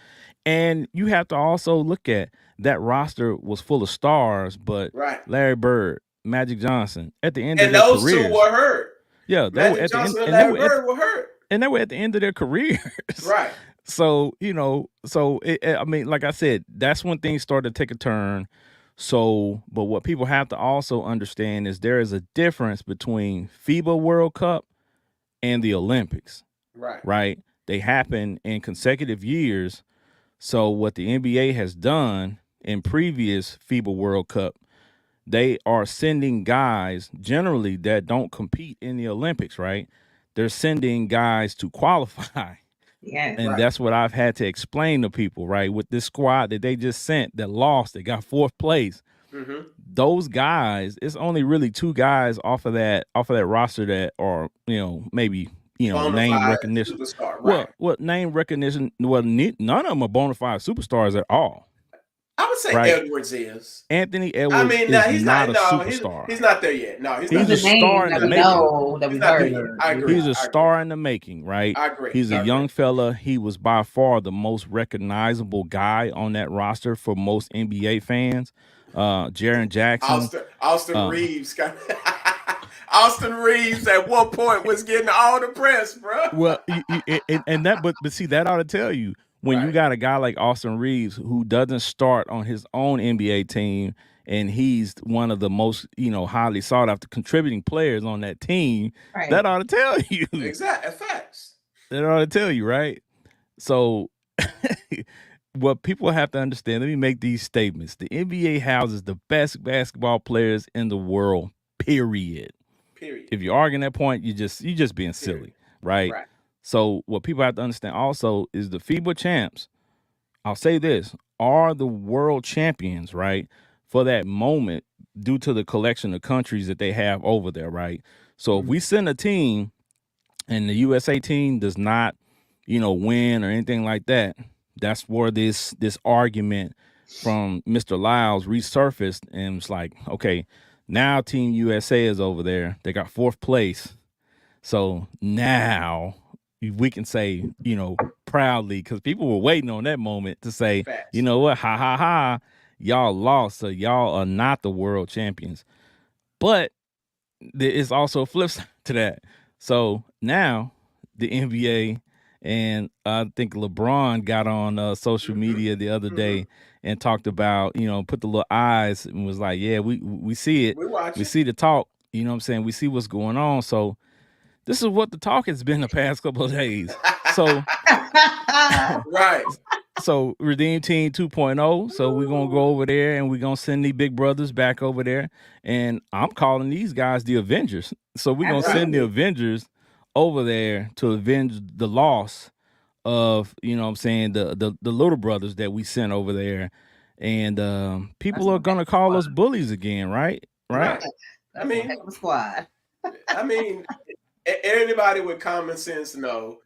And you have to also look at that roster was full of stars, but Larry Bird, Magic Johnson, at the end of their careers. And those two were hurt. Yeah, they were at the end, and Larry Bird were hurt. And they were at the end of their careers. Right. So, you know, I mean, like I said, that's when things started to take a turn. So, but what people have to also understand is there is a difference between FIBA World Cup and the Olympics. Right? They happen in consecutive years. So what the NBA has done in previous FIBA World Cup, they are sending guys generally that don't compete in the Olympics, right? They're sending guys to qualify. Yeah. And that's what I've had to explain to people, right? With this squad that they just sent that lost, they got fourth place. Those guys, it's only really two guys off of that roster that are, you know, maybe, you know, name recognition. Superstar, Well, name recognition. Well, none of them are bona fide superstars at all. I would say Edwards is. Anthony Edwards is not a superstar. He's not there yet. No, he's a star in the making. He's a star in the making, right? I agree. He's a young fella. He was by far the most recognizable guy on that roster for most NBA fans. Jaren Jackson. Austin Reeves. Austin Reeves at one point was getting all the press, bro. Well, but see, that ought to tell you. When you got a guy like Austin Reeves who doesn't start on his own NBA team, and he's one of the most, you know, highly sought after contributing players on that team, that ought to tell you. Exactly. Facts. That ought to tell you, right? So what people have to understand, let me make these statements. The NBA houses the best basketball players in the world, period. If you're arguing that point, you just being silly, right? So what people have to understand also is the FIBA champs, I'll say this, are the world champions, right, for that moment due to the collection of countries that they have over there, right? So if we send a team and the USA team does not, you know, win or anything like that, that's where this argument from Mr. Lyles resurfaced, and it's like, okay, now Team USA is over there. They got fourth place. So now we can say, you know, proudly, because people were waiting on that moment to say, you know what, ha, ha, ha, y'all lost, so y'all are not the world champions. But there is also a flip side to that. So now the NBA, and I think LeBron got on social media the other day and talked about, you know, put the little eyes and was like, yeah, we see it. We see the talk. You know what I'm saying? We see what's going on. So this is what the talk has been the past couple of days. So So Redeem Team 2.0. So we're going to go over there and we're going to send the big brothers back over there. And I'm calling these guys the Avengers. So we're going to send the Avengers over there to avenge the loss of, you know what I'm saying, the little brothers that we sent over there. and people are gonna call us bullies again, right? Right. I mean, a squad. I mean, anybody with common sense know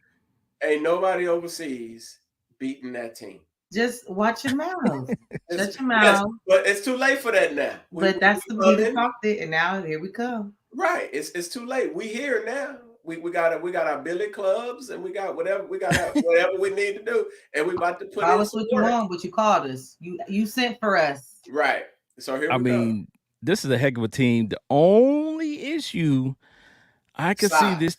ain't nobody overseas beating that team. Just watch your mouth. Shut your Yes, mouth. but it's too late for that now. But that's the we talked it, and now here we come. Right, it's too late. We here now. We got our billy clubs, and we got whatever we need to do, and we about to put Call in us some what you work. want, but you called us. You sent for us. Right. So here we go. I mean, this is a heck of a team. The only issue I could see this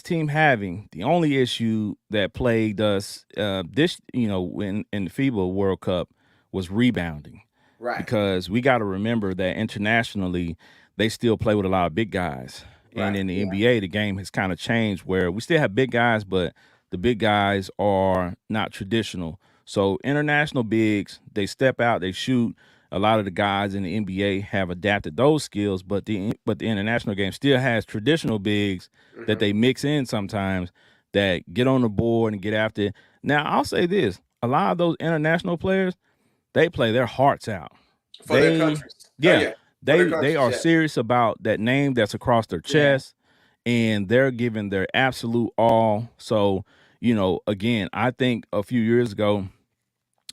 team having, the only issue that plagued us this, in the FIBA World Cup was rebounding. Right. Because we got to remember that internationally, they still play with a lot of big guys. Right. And in the NBA, the game has kind of changed where we still have big guys, but the big guys are not traditional. So international bigs, they step out, they shoot. A lot of the guys in the NBA have adapted those skills, but the international game still has traditional bigs that they mix in sometimes that get on the board and get after it. Now, I'll say this. A lot of those international players, they play their hearts out. For their countries. Yeah. They are serious about that name that's across their chest, and they're giving their absolute all. So, again, I think a few years ago,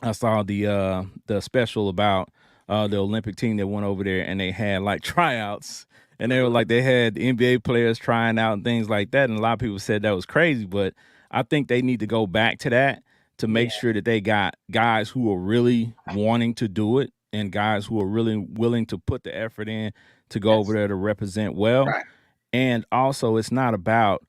I saw the special about the Olympic team that went over there, and they had like tryouts, and they were like they had NBA players trying out and things like that, and a lot of people said that was crazy, but I think they need to go back to that to make sure that they got guys who are really wanting to do it and guys who are really willing to put the effort in to go over there to represent well. Right. And also, it's not about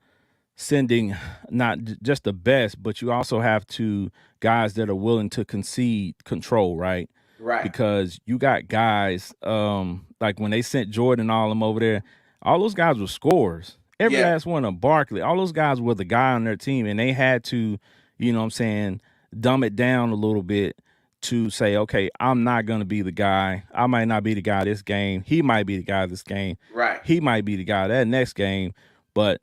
sending not just the best, but you also have to guys that are willing to concede control, right? Right. Because you got guys like when they sent Jordan and all them over there, all those guys were scorers. Every last one of Barkley, all those guys were the guy on their team, and they had to, dumb it down a little bit to say, okay, I'm not going to be the guy. I might not be the guy this game. He might be the guy this game. Right. He might be the guy that next game, but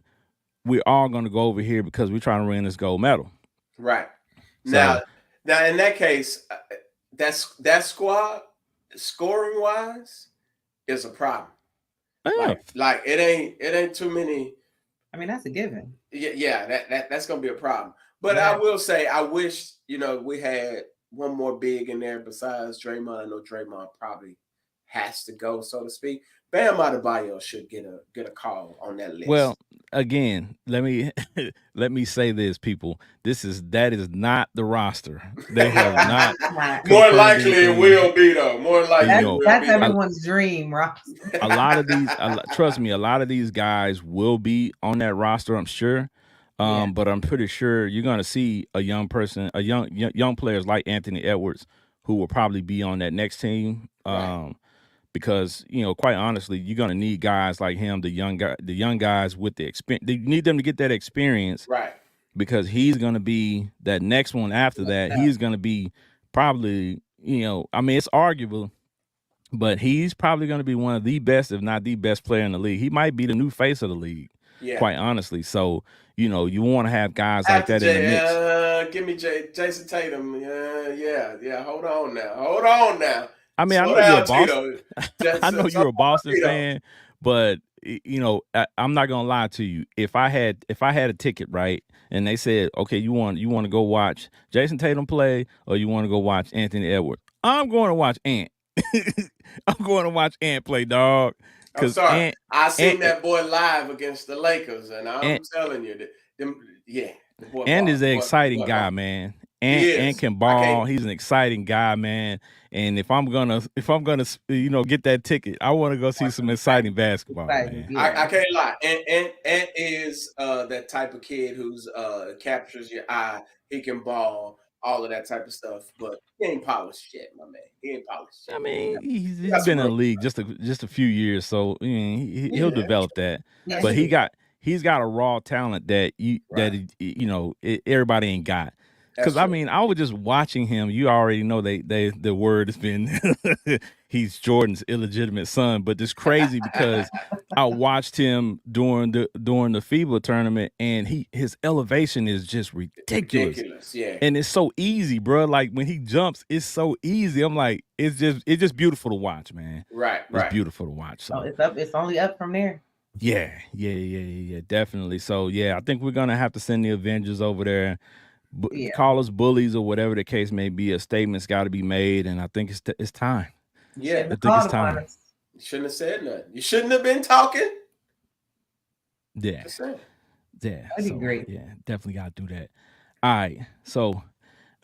we're all going to go over here because we're trying to win this gold medal. Right. So, now in that case, that squad, scoring wise, is a problem. Yeah. Like it ain't too many. I mean, that's a given. Yeah, that's gonna be a problem. But I will say, I wish we had one more big in there besides Draymond. I know Draymond probably has to go, so to speak. Bam Adebayo should get a call on that list. Well, again, let me say this, people. That is not the roster. They have not. More likely it will be though. More likely that's everyone's dream, Ross. A lot of these, trust me, a lot of these guys will be on that roster, I'm sure. But I'm pretty sure you're going to see a young person, young players like Anthony Edwards, who will probably be on that next team. Right. Because quite honestly, you're going to need guys like him, the young guys with the experience. You need them to get that experience, right? Because he's going to be that next one after that. He's going to be probably, I mean, it's arguable, but he's probably going to be one of the best, if not the best player in the league. He might be the new face of the league. Yeah. Quite honestly. So, you want to have guys like that in the mix. Give me Jason Tatum. Yeah. Hold on now. I mean, I know you're a Boston. I know you're a Boston fan, but I'm not gonna lie to you. If I had a ticket, right, and they said, okay, you want to go watch Jason Tatum play, or you want to go watch Anthony Edwards, I'm going to watch Ant. I'm going to watch Ant play, dog. I'm sorry. I seen that boy live against the Lakers, and I'm telling you, the boy Ant is an exciting guy, man. Ant can ball. He's an exciting guy, man. And if I'm gonna get that ticket, I want to go see some exciting basketball, man. I can't lie. Ant is that type of kid who's captures your eye. He can ball, all of that type of stuff, but he ain't polished yet, my man. He ain't polished yet. I mean, he's been in the league just a few years, so he'll develop that. Yeah. But he's got a raw talent that everybody ain't got. Because I mean, I was just watching him. You already know the word has been he's Jordan's illegitimate son, but it's crazy because I watched him during the FIBA tournament, and his elevation is just ridiculous. Yeah. And it's so easy, bro. Like when he jumps, it's so easy. I'm like, it's just beautiful to watch, man. Right. It's beautiful to watch. So it's up. It's only up from there. Yeah, definitely. So yeah, I think we're gonna have to send the Avengers over there. Call us bullies or whatever the case may be. A statement's got to be made, and I think it's time. Yeah, I think it's time. You shouldn't have said nothing. You shouldn't have been talking. Yeah, that'd be great. Yeah, definitely got to do that. All right, so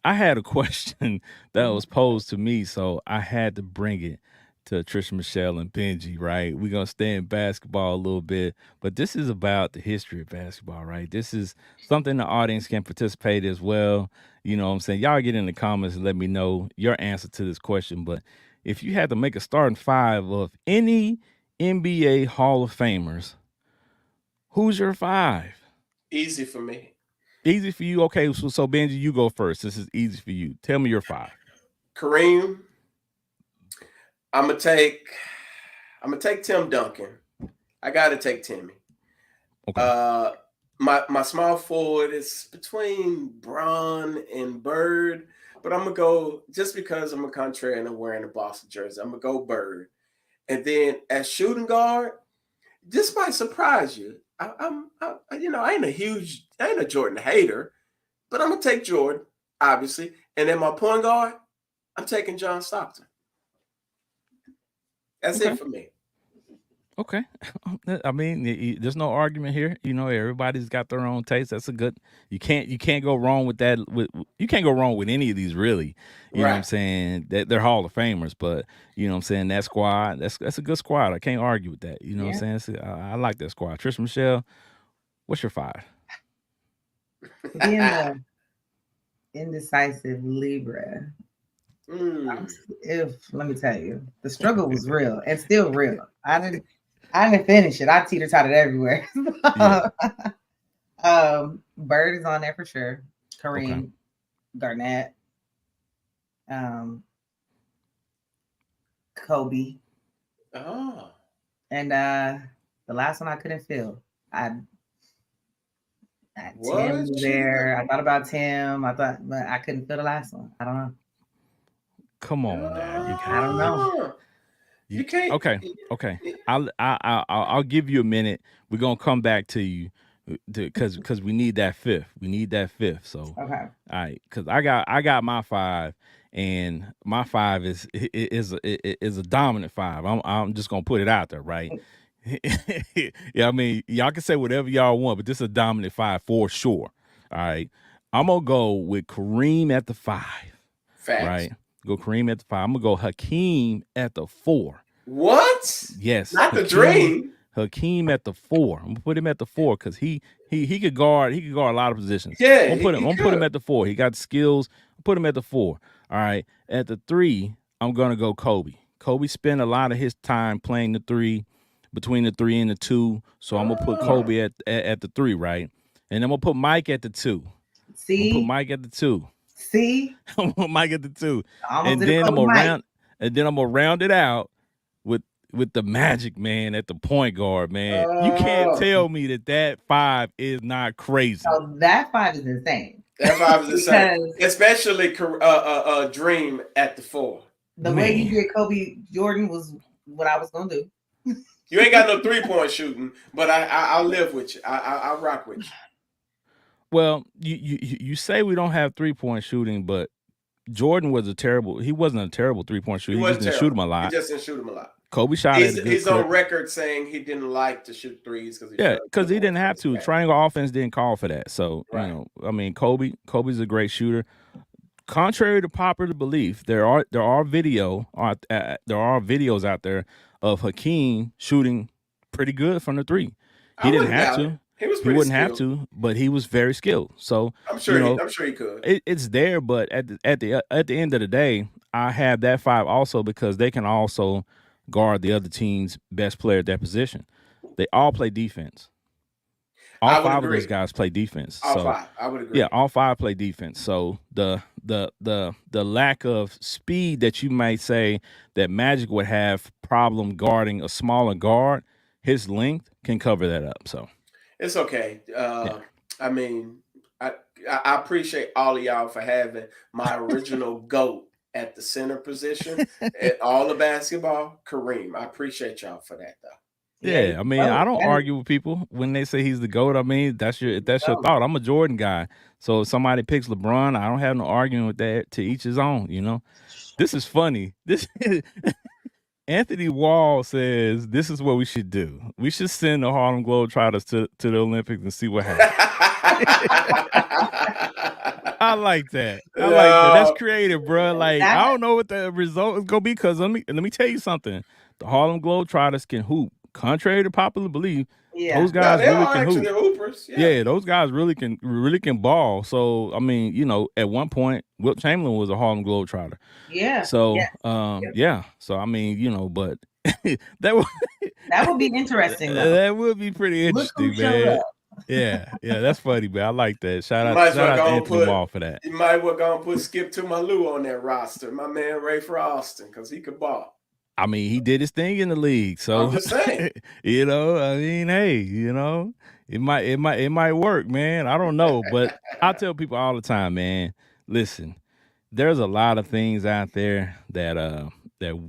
I had a question that was posed to me, so I had to bring it to Trisha, Michelle, and Benji, right? We're going to stay in basketball a little bit, but this is about the history of basketball, right? This is something the audience can participate as well. You know what I'm saying? Y'all get in the comments and let me know your answer to this question. But if you had to make a starting five of any NBA Hall of Famers, who's your five? Easy for me. Easy for you? Okay, so Benji, you go first. This is easy for you. Tell me your five. Kareem. I'm gonna take Tim Duncan. I gotta take Timmy. Okay. My small forward is between Bron and Bird, but I'm gonna go just because I'm a contrarian and I'm wearing a Boston jersey. I'm gonna go Bird, and then as shooting guard, this might surprise you. I ain't a Jordan hater, but I'm gonna take Jordan, obviously, and then my point guard, I'm taking John Stockton. That's it for me. Okay. I mean, there's no argument here. You know, everybody's got their own taste. That's a good. You can't go wrong with that. You can't go wrong with any of these, really. You know what I'm saying? They're Hall of Famers, but you know what I'm saying, that squad, that's a good squad. I can't argue with that. You know what I'm saying? I like that squad. Trisha, Michelle, what's your five? Being the indecisive Libra. Let me tell you, the struggle was real and still real. I didn't finish it. I teeter-totted everywhere. Bird is on there for sure. Kareem, Garnett, Kobe. Oh. And the last one I couldn't feel. Tim was there. I thought about Tim. But I couldn't feel the last one. I don't know. Come on now. I don't know. You can't. Okay. I'll give you a minute. We're gonna come back to you because we need that fifth. So okay. All right. Because I got my five, and my five is a dominant five. I'm just gonna put it out there, right? Yeah, I mean, y'all can say whatever y'all want, but this is a dominant five for sure. All right. I'm gonna go with Kareem at the 5. Facts. Right. Go Kareem at the 5. I'm gonna go Hakeem at the 4. What? Yes. Not the dream. Hakeem at the 4. I'm gonna put him at the 4 because he could guard. He could guard a lot of positions. Yeah. I'm gonna put him at the 4. He got skills. Put him at the 4. All right. At the 3, I'm gonna go Kobe. Kobe spent a lot of his time playing the 3, between the 3 and the 2. So I'm gonna put Kobe at the 3, right? And I'm gonna put Mike at the 2. See. Put Mike at the 2. See. I'm gonna put Mike at the 2. And then I'm gonna round it out with the Magic Man at the point guard, man. You can't tell me that 5 is not crazy. So that 5 is insane. That 5 is insane. Especially Dream at the 4. The way you did Kobe Jordan was what I was gonna do. You ain't got no 3-point shooting, but I'll live with you. I'll rock with you. Well, you say we don't have 3-point shooting, but Jordan wasn't a terrible 3-point shooter. He just didn't shoot him a lot. He just didn't shoot him a lot. Kobe shot at a good He's clip. on record saying he didn't like to shoot threes because he didn't have to. Triangle offense didn't call for that. So you know, I mean, Kobe's a great shooter. Contrary to popular belief, there are videos out there of Hakeem shooting pretty good from the 3. He didn't have to. He wouldn't have to, but he was very skilled. So I'm sure he could. It's there, but at the end of the day, I have that 5 also because they can also guard the other team's best player at that position. They all play defense. all five of those guys play defense. All so five, I would agree. Yeah, all five play defense. So the lack of speed that you might say that Magic would have problem guarding a smaller guard, his length can cover that up. So it's okay. I mean, I appreciate all of y'all for having my original GOAT at the center position at all the basketball, Kareem. I appreciate y'all for that, though. Yeah, I mean, I don't argue with people when they say he's the GOAT. I mean, that's your thought. I'm a Jordan guy. So if somebody picks LeBron, I don't have no argument with that. To each his own, you know. This is funny. This Anthony Wall says this is what we should do. We should send the Harlem Globetrotters to the Olympics and see what happens. I like that. I like that. That's creative, bro. Like, I don't know what the result is gonna be, because let me tell you something. The Harlem Globetrotters can hoop. Contrary to popular belief, those guys really can hoop. Hoopers. Yeah, those guys really can ball. So I mean, you know, at one point, Wilt Chamberlain was a Harlem Globetrotter. Yeah. So yeah. So I mean, you know, but that would be interesting though. That would be pretty interesting, man. Yeah, that's funny, man. I like that. Shout out to Anthony Wall for that. You might well go and put Skip to my Lou on that roster. My man Ray for Austin, because he could ball. I mean, he did his thing in the league, so I'm just saying. You know, I mean, hey, you know, it might work, man. I don't know, but I tell people all the time, man. Listen, there's a lot of things out there that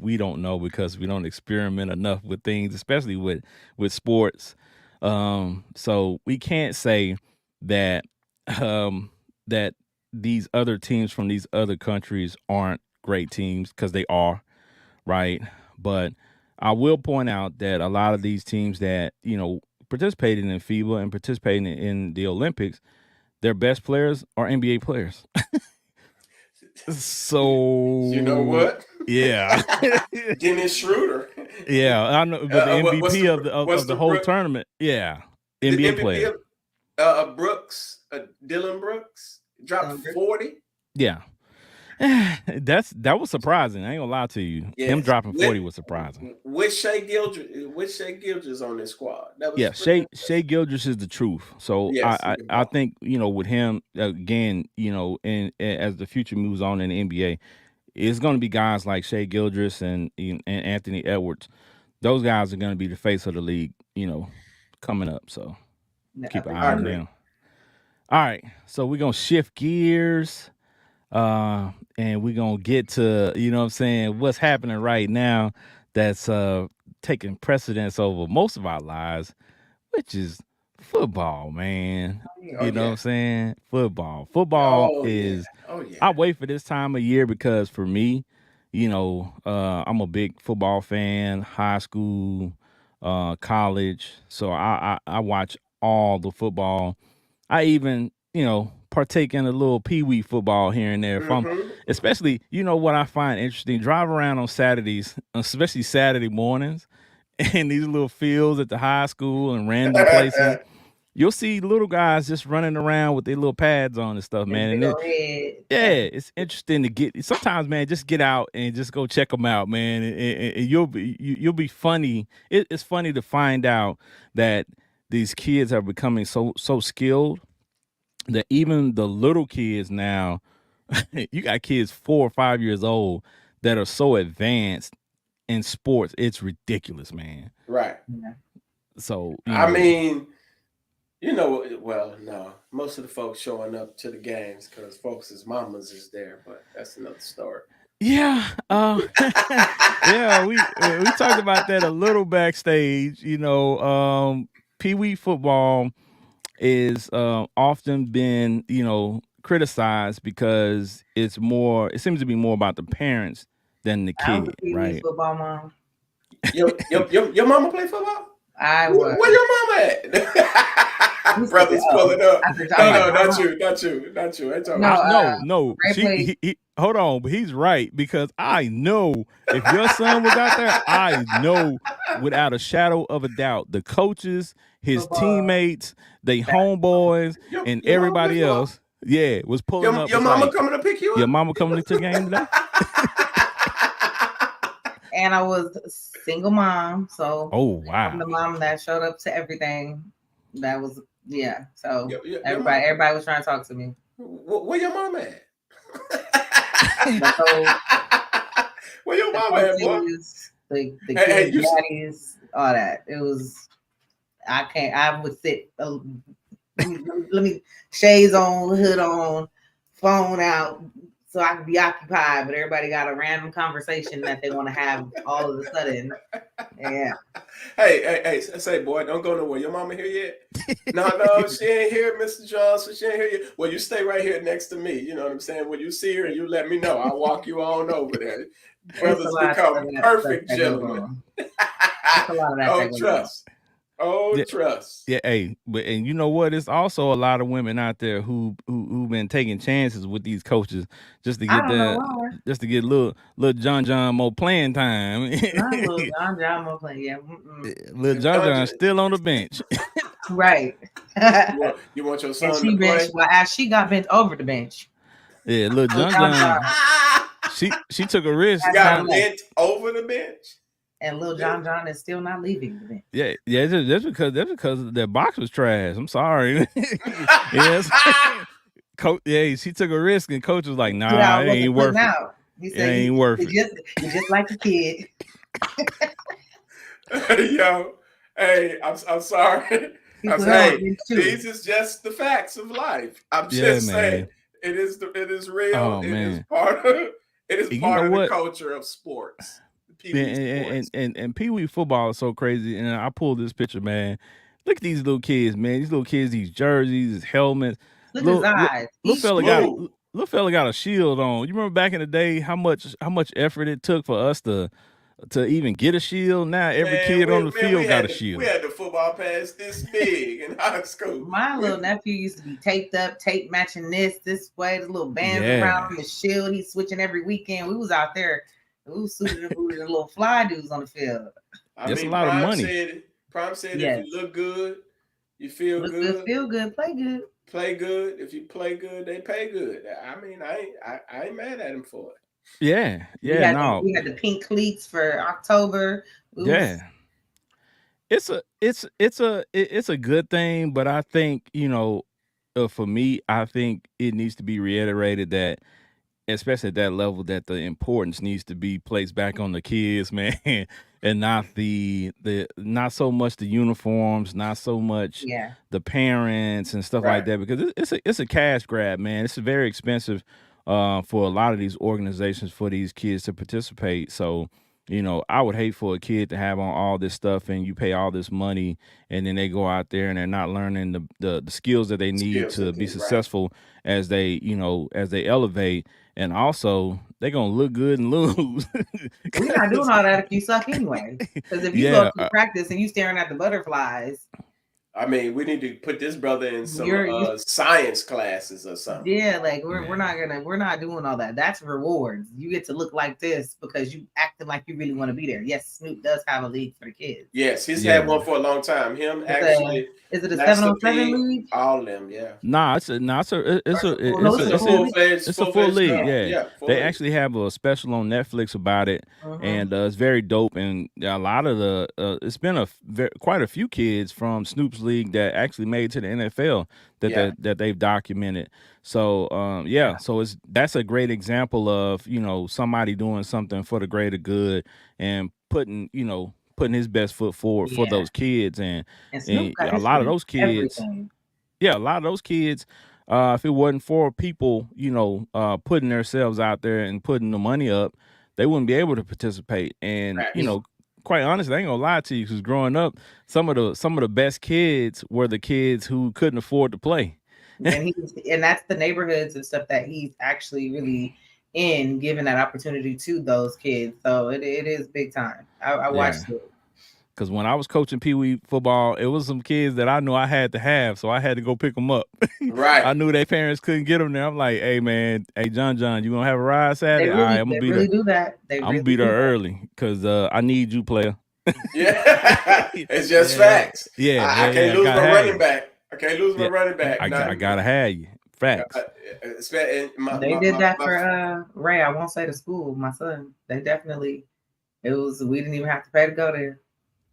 we don't know because we don't experiment enough with things, especially with sports. So we can't say that that these other teams from these other countries aren't great teams, because they are. Right. But I will point out that a lot of these teams that, you know, participating in FIBA and participating in the Olympics, their best players are NBA players. So you know what? Yeah. Dennis Schroeder. Yeah, I know, but the MVP of the whole tournament. Yeah. NBA player. Dylan Brooks dropped 40. Yeah. That was surprising. I ain't gonna lie to you. Yes. Him dropping 40 was surprising. With Shai Gilgeous on this squad. That was Shai Gilgeous is the truth. So yes, I think, you know, with him again, you know, and as the future moves on in the NBA, it's going to be guys like Shai Gilgeous and Anthony Edwards. Those guys are going to be the face of the league, you know, coming up. So keep an eye on them. All right, so we're gonna shift gears. And we're going to get to, you know what I'm saying, what's happening right now that's taking precedence over most of our lives, which is football, man. You know what I'm saying? Football is, I wait for this time of year because for me, you know, I'm a big football fan, high school, college. So I watch all the football. I even, you know, partake in a little pee-wee football here and there. Especially, you know what I find interesting, drive around on Saturdays, especially Saturday mornings, in these little fields at the high school and random places. You'll see little guys just running around with their little pads on and stuff, man. And it's interesting to get. Sometimes, man, just get out and just go check them out, man. And you'll be funny. It's funny to find out that these kids are becoming so skilled that even the little kids now, you got kids 4 or 5 years old that are so advanced in sports. It's ridiculous, man. Right. So, I mean, you know, well, no, most of the folks showing up to the games because folks' mamas is there, but that's another story. Yeah. Yeah, we talked about that a little backstage. You know, Pee-wee football is often been, you know, criticized because it seems to be more about the parents than the kid, right? Football mom. Your mama play football? I was. Where your mama at? Brothers pulling up. No, not you. No. He, hold on, but he's right, because I know if your son was out there, I know without a shadow of a doubt, the coaches, his teammates, they homeboys, and everybody else, was pulling up. Your mama coming to pick you up? Your mama coming to the game today? And I was a single mom, so oh wow, I'm the mom that showed up to everything. That was Yeah. So everybody was trying to talk to me. Where your mom at? So, where your mom at, boy? The kids, daddies, all that. It was. I would sit. Let me shades on, hood on, phone out, so I can be occupied. But everybody got a random conversation that they want to have all of a sudden. Yeah. Hey, say, boy, don't go nowhere. Your mama here yet? No, she ain't here, Mr. Johnson. She ain't here yet. Well, you stay right here next to me. You know what I'm saying? When you see her, you let me know. I'll walk you on over there. Brothers become perfect gentlemen. A lot of that. Oh, trust. Oh, trust. Yeah, hey, and you know what? It's also a lot of women out there who've been taking chances with these coaches just to get little John more playing time. Not little John more playing. Yeah, little John still on the bench. Right. You want your son to play? Well, as she got bent over the bench. Yeah, little John. She took a risk. She got bent over the bench. And Lil John is still not leaving the bench. Yeah. That's because their box was trash. I'm sorry. Yes. Coach, she took a risk, and coach was like, "Nah, it ain't worth it. He said, it ain't worth it. You're just like a kid." Yo, hey, I'm sorry. These is just the facts of life. I'm just saying, it is real. Oh, it man. is part of the culture of sports. And Pee Wee football is so crazy. And I pulled this picture, man. Look at these little kids, man. These little kids, these jerseys, these helmets. Look at his eyes. Little fella got a shield on. You remember back in the day how much effort it took for us to even get a shield? Now every kid on the field got a shield. We had the football pads this big in high school. My little nephew used to be taped up, tape matching this way, the little bands around him, the shield. He's switching every weekend. We was out there. We was suited and booted and little fly dudes on the field. That's a lot of money. Prime said if you look good, you feel good, feel good, play good. Play good. If you play good, they pay good. I mean, I ain't mad at him for it. Yeah. We had the pink cleats for October. It's a good thing, but I think, for me, I think it needs to be reiterated that, especially at that level, that the importance needs to be placed back on the kids, man, and not not so much the uniforms, not so much the parents and stuff like that, because it's a cash grab, man. It's very expensive for a lot of these organizations for these kids to participate. So, I would hate for a kid to have on all this stuff and you pay all this money and then they go out there and they're not learning the skills that they need to be successful as they elevate. And also, they're going to look good and lose. We're not doing all that if you suck anyway. Because if you go to practice and you staring at the butterflies. I mean, we need to put this brother in some science classes or something. Yeah, like we're not doing all that. That's rewards. You get to look like this because you acting like you really want to be there. Yes, Snoop does have a league for the kids. Yes, he's had one for a long time. Is it a 7-on-7 league? All of them, yeah. Nah, it's a full league. Yeah. They actually have a special on Netflix about it, and it's very dope. And a lot of it's been quite a few kids from Snoop's league that actually made it to the NFL that they've documented. So so that's a great example of somebody doing something for the greater good and putting his best foot forward for those kids, and a lot of those kids, if it wasn't for people putting themselves out there and putting the money up, they wouldn't be able to participate. And quite honestly, I ain't gonna lie to you, because growing up, some of the best kids were the kids who couldn't afford to play. And that's the neighborhoods and stuff that he's actually really in, giving that opportunity to those kids. So it is big time. I watched it. Because when I was coaching Pee Wee football, it was some kids that I knew I had to have, so I had to go pick them up. Right. I knew their parents couldn't get them there. I'm like, hey, man, John, you going to have a ride Saturday? All right, I'm going to be there. Do that. I'm going to be there early because I need you, player. Yeah, it's just facts. Yeah, I can't lose my running back. I can't lose my running back. I got to have you. Facts. They did that for Ray. I won't say the school, my son. They definitely, we didn't even have to pay to go there.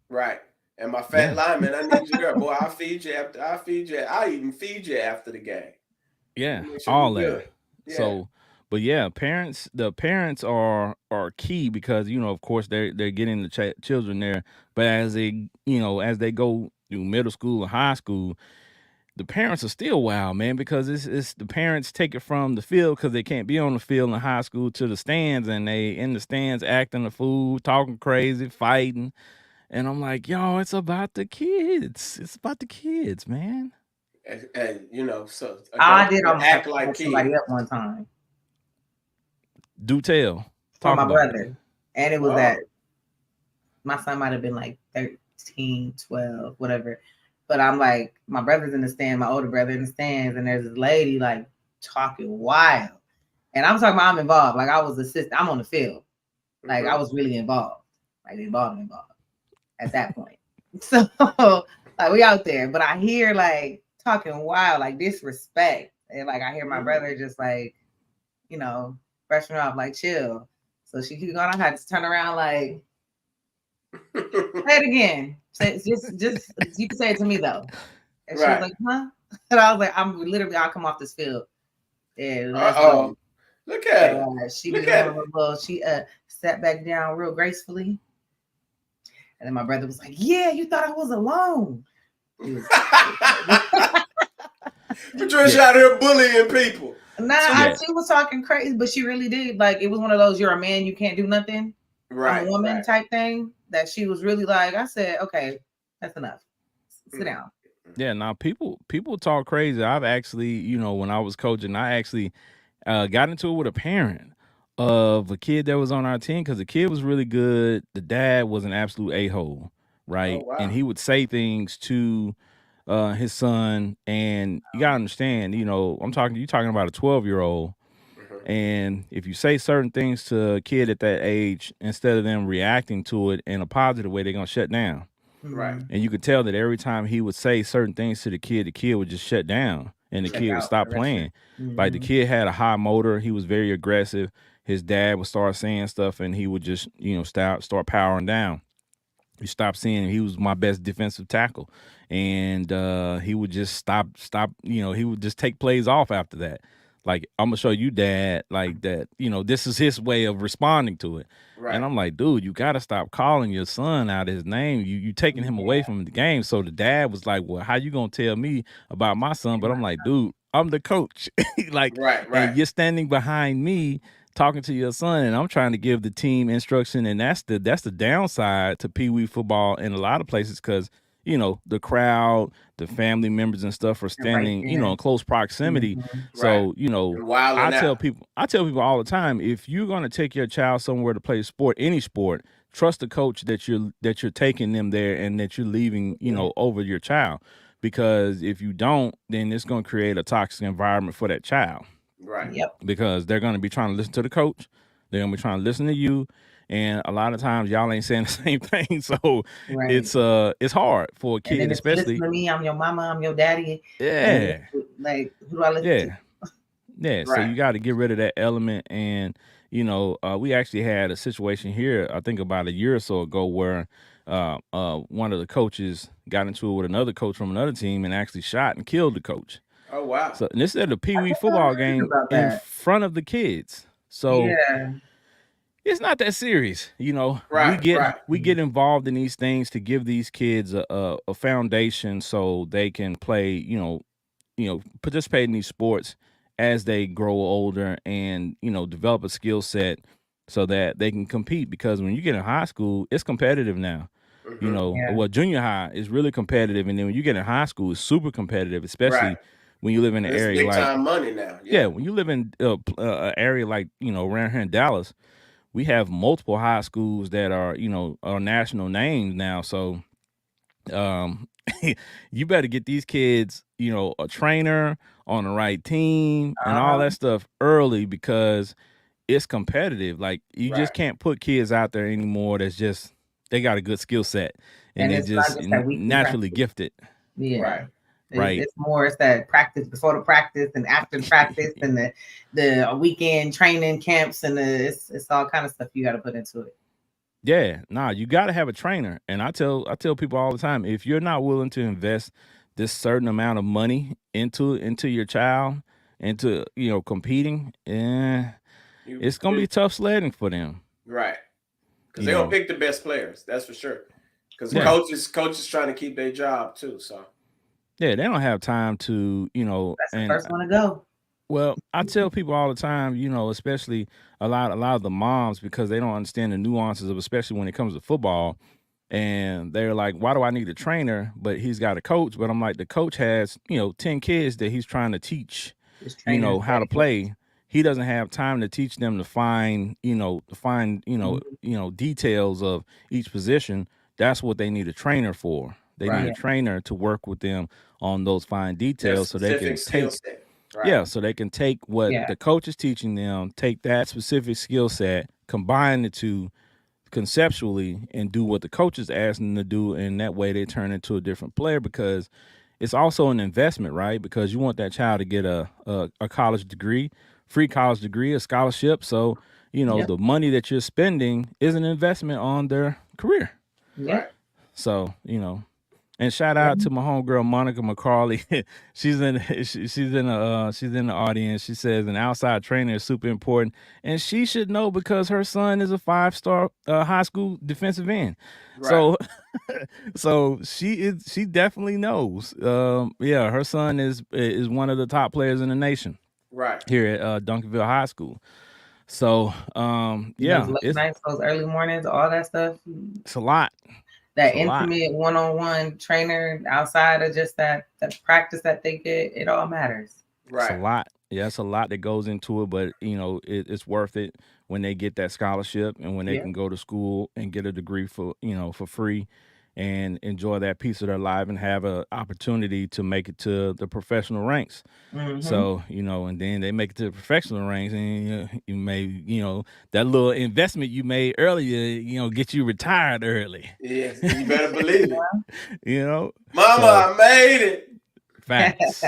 Right. And my fat lineman, I need your girl. Boy, I'll feed you after. I'll feed you. I'll even feed you after the game. Yeah, Make sure all you're that. good. Yeah. So, but yeah, the parents are key because of course they're getting the children there. But as they as they go through middle school and high school, the parents are still wild, man, because it's the parents take it from the field because they can't be on the field in high school to the stands, and they in the stands acting a fool, talking crazy, fighting. And I'm like, yo, it's about the kids. It's about the kids, man. And so I adults did almost have act to like pick somebody kids. up one time Do tell. for Talk my about it. brother. And it was that my son might have been like 13, 12, whatever. But I'm like, my brother's in the stand, my older brother in the stands, and there's this lady like talking wild. And I'm talking about I'm involved. Like I was assistant. I'm on the field. Like I was really involved. Like involved at that point. So like we out there. But I hear like talking wild, like disrespect. And like I hear my brother just like, brushing her off, like chill. So she keep going. I had to turn around like say it again. Say just you can say it to me though. And she was like, huh? And I was like, I'll come off this field. And let's go. Look at her. She was on a little, she sat back down real gracefully. And then my brother was like, yeah, you thought I was alone. Patricia out here bullying people. Nah, she was talking crazy, but she really did. Like, it was one of those, you're a man, you can't do nothing. I'm a woman type thing that she was really like, I said, okay, that's enough. Sit down. Yeah, now people talk crazy. I've actually, when I was coaching, I actually got into it with a parent of a kid that was on our team because the kid was really good. The dad was an absolute a-hole, right? Oh, wow. And he would say things to his son, and you gotta understand, you're talking about a 12-year-old. And if you say certain things to a kid at that age, instead of them reacting to it in a positive way, they're gonna shut down. Right. And you could tell that every time he would say certain things to the kid would just shut down and the kid would stop playing. Like the kid had a high motor, he was very aggressive. His dad would start saying stuff and he would just, start powering down. You stop seeing him. He was my best defensive tackle. And he would just stop, he would just take plays off after that. Like, I'm gonna show you, Dad, like that, this is his way of responding to it. Right. And I'm like, dude, you gotta stop calling your son out his name. You taking him away from the game. So the dad was like, well, how you gonna tell me about my son? But I'm like, dude, I'm the coach. Like, right. And you're standing behind me talking to your son, and I'm trying to give the team instruction, and that's the downside to Pee Wee football in a lot of places because the crowd, the family members and stuff are standing, in close proximity. So, I tell people all the time, if you're going to take your child somewhere to play a sport, any sport, trust the coach that you're taking them there and that you're leaving, over your child. Because if you don't, then it's going to create a toxic environment for that child. Right. Yep. Because they're going to be trying to listen to the coach. They're going to be trying to listen to you. And a lot of times y'all ain't saying the same thing, so it's hard for a kid, especially. Listen to me, I'm your mama, I'm your daddy. Yeah. Like, who do I listen to? Yeah. Right. So you got to get rid of that element, and we actually had a situation here, I think about a year or so ago, where one of the coaches got into it with another coach from another team and actually shot and killed the coach. Oh wow! So and this is at a Pee Wee football game in front of the kids. So. Yeah. It's not that serious, Right, we get involved in these things to give these kids a foundation so they can play, participate in these sports as they grow older and, develop a skill set so that they can compete. Because when you get in high school, it's competitive now. Well, junior high is really competitive, and then when you get in high school, it's super competitive, especially when you live in an area big like time money now. Yeah, when you live in an area like around here in Dallas. We have multiple high schools that are, are national names now. So you better get these kids, a trainer on the right team and all that stuff early because it's competitive. Like you just can't put kids out there anymore that's just, they got a good skill set and they just naturally gifted. Yeah. Right. It's more, it's that practice before the practice and after the practice and the weekend training camps and it's all kind of stuff you got to put into it. Yeah, nah, you got to have a trainer. And I tell people all the time, if you're not willing to invest this certain amount of money into your child, into competing, it's gonna be tough sledding for them. Right. Because they don't pick the best players, that's for sure. Because coaches trying to keep their job too. So yeah, they don't have time to, That's the first one to go. Well, I tell people all the time, especially a lot of the moms, because they don't understand the nuances of, especially when it comes to football, and they're like, "Why do I need a trainer?" But he's got a coach. But I'm like, the coach has 10 kids that he's trying to teach, how to play. He doesn't have time to teach them to find details of each position. That's what they need a trainer for. They need a trainer to work with them on those fine details, so they can take. Right. Yeah, so they can take what the coach is teaching them, take that specific skill set, combine the two conceptually, and do what the coach is asking them to do, and that way they turn into a different player, because it's also an investment, right? Because you want that child to get a college degree, free college degree, a scholarship. So, the money that you're spending is an investment on their career. Right. So, and shout out to my homegirl Monica McCarley. she's in the audience. She says an outside trainer is super important, and she should know because her son is a 5-star high school defensive end. Right. So she definitely knows. Her son is one of the top players in the nation. Right. Here at Duncanville High School. So those late nights, those early mornings, all that stuff. It's a lot. That intimate one-on-one trainer outside of just that practice that they get, it all matters. Right. It's a lot. Yeah, it's a lot that goes into it, but it's worth it when they get that scholarship and when they can go to school and get a degree for free and enjoy that piece of their life and have an opportunity to make it to the professional ranks. Mm-hmm. So, and then they make it to the professional ranks, and you may, that little investment you made earlier, get you retired early. Yes, you better believe it. Mama, I made it. Facts.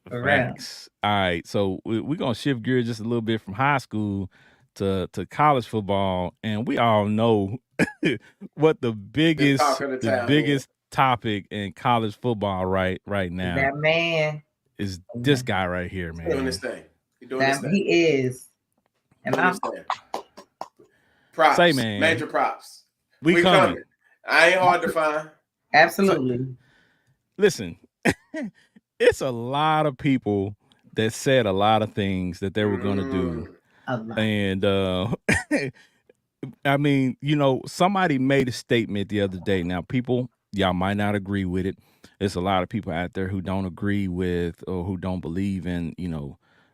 Facts. All right, so we're going to shift gears just a little bit from high school to college football, and we all know what the biggest topic in college football right now. That man is this guy right here, man. Doing this thing. He is. And I'm props. Say, man. Major props. We coming. I ain't hard to find. Absolutely. So, listen, it's a lot of people that said a lot of things that they were going to do. And I mean, somebody made a statement the other day. Now, people, y'all might not agree with it. There's a lot of people out there who don't agree with or who don't believe in,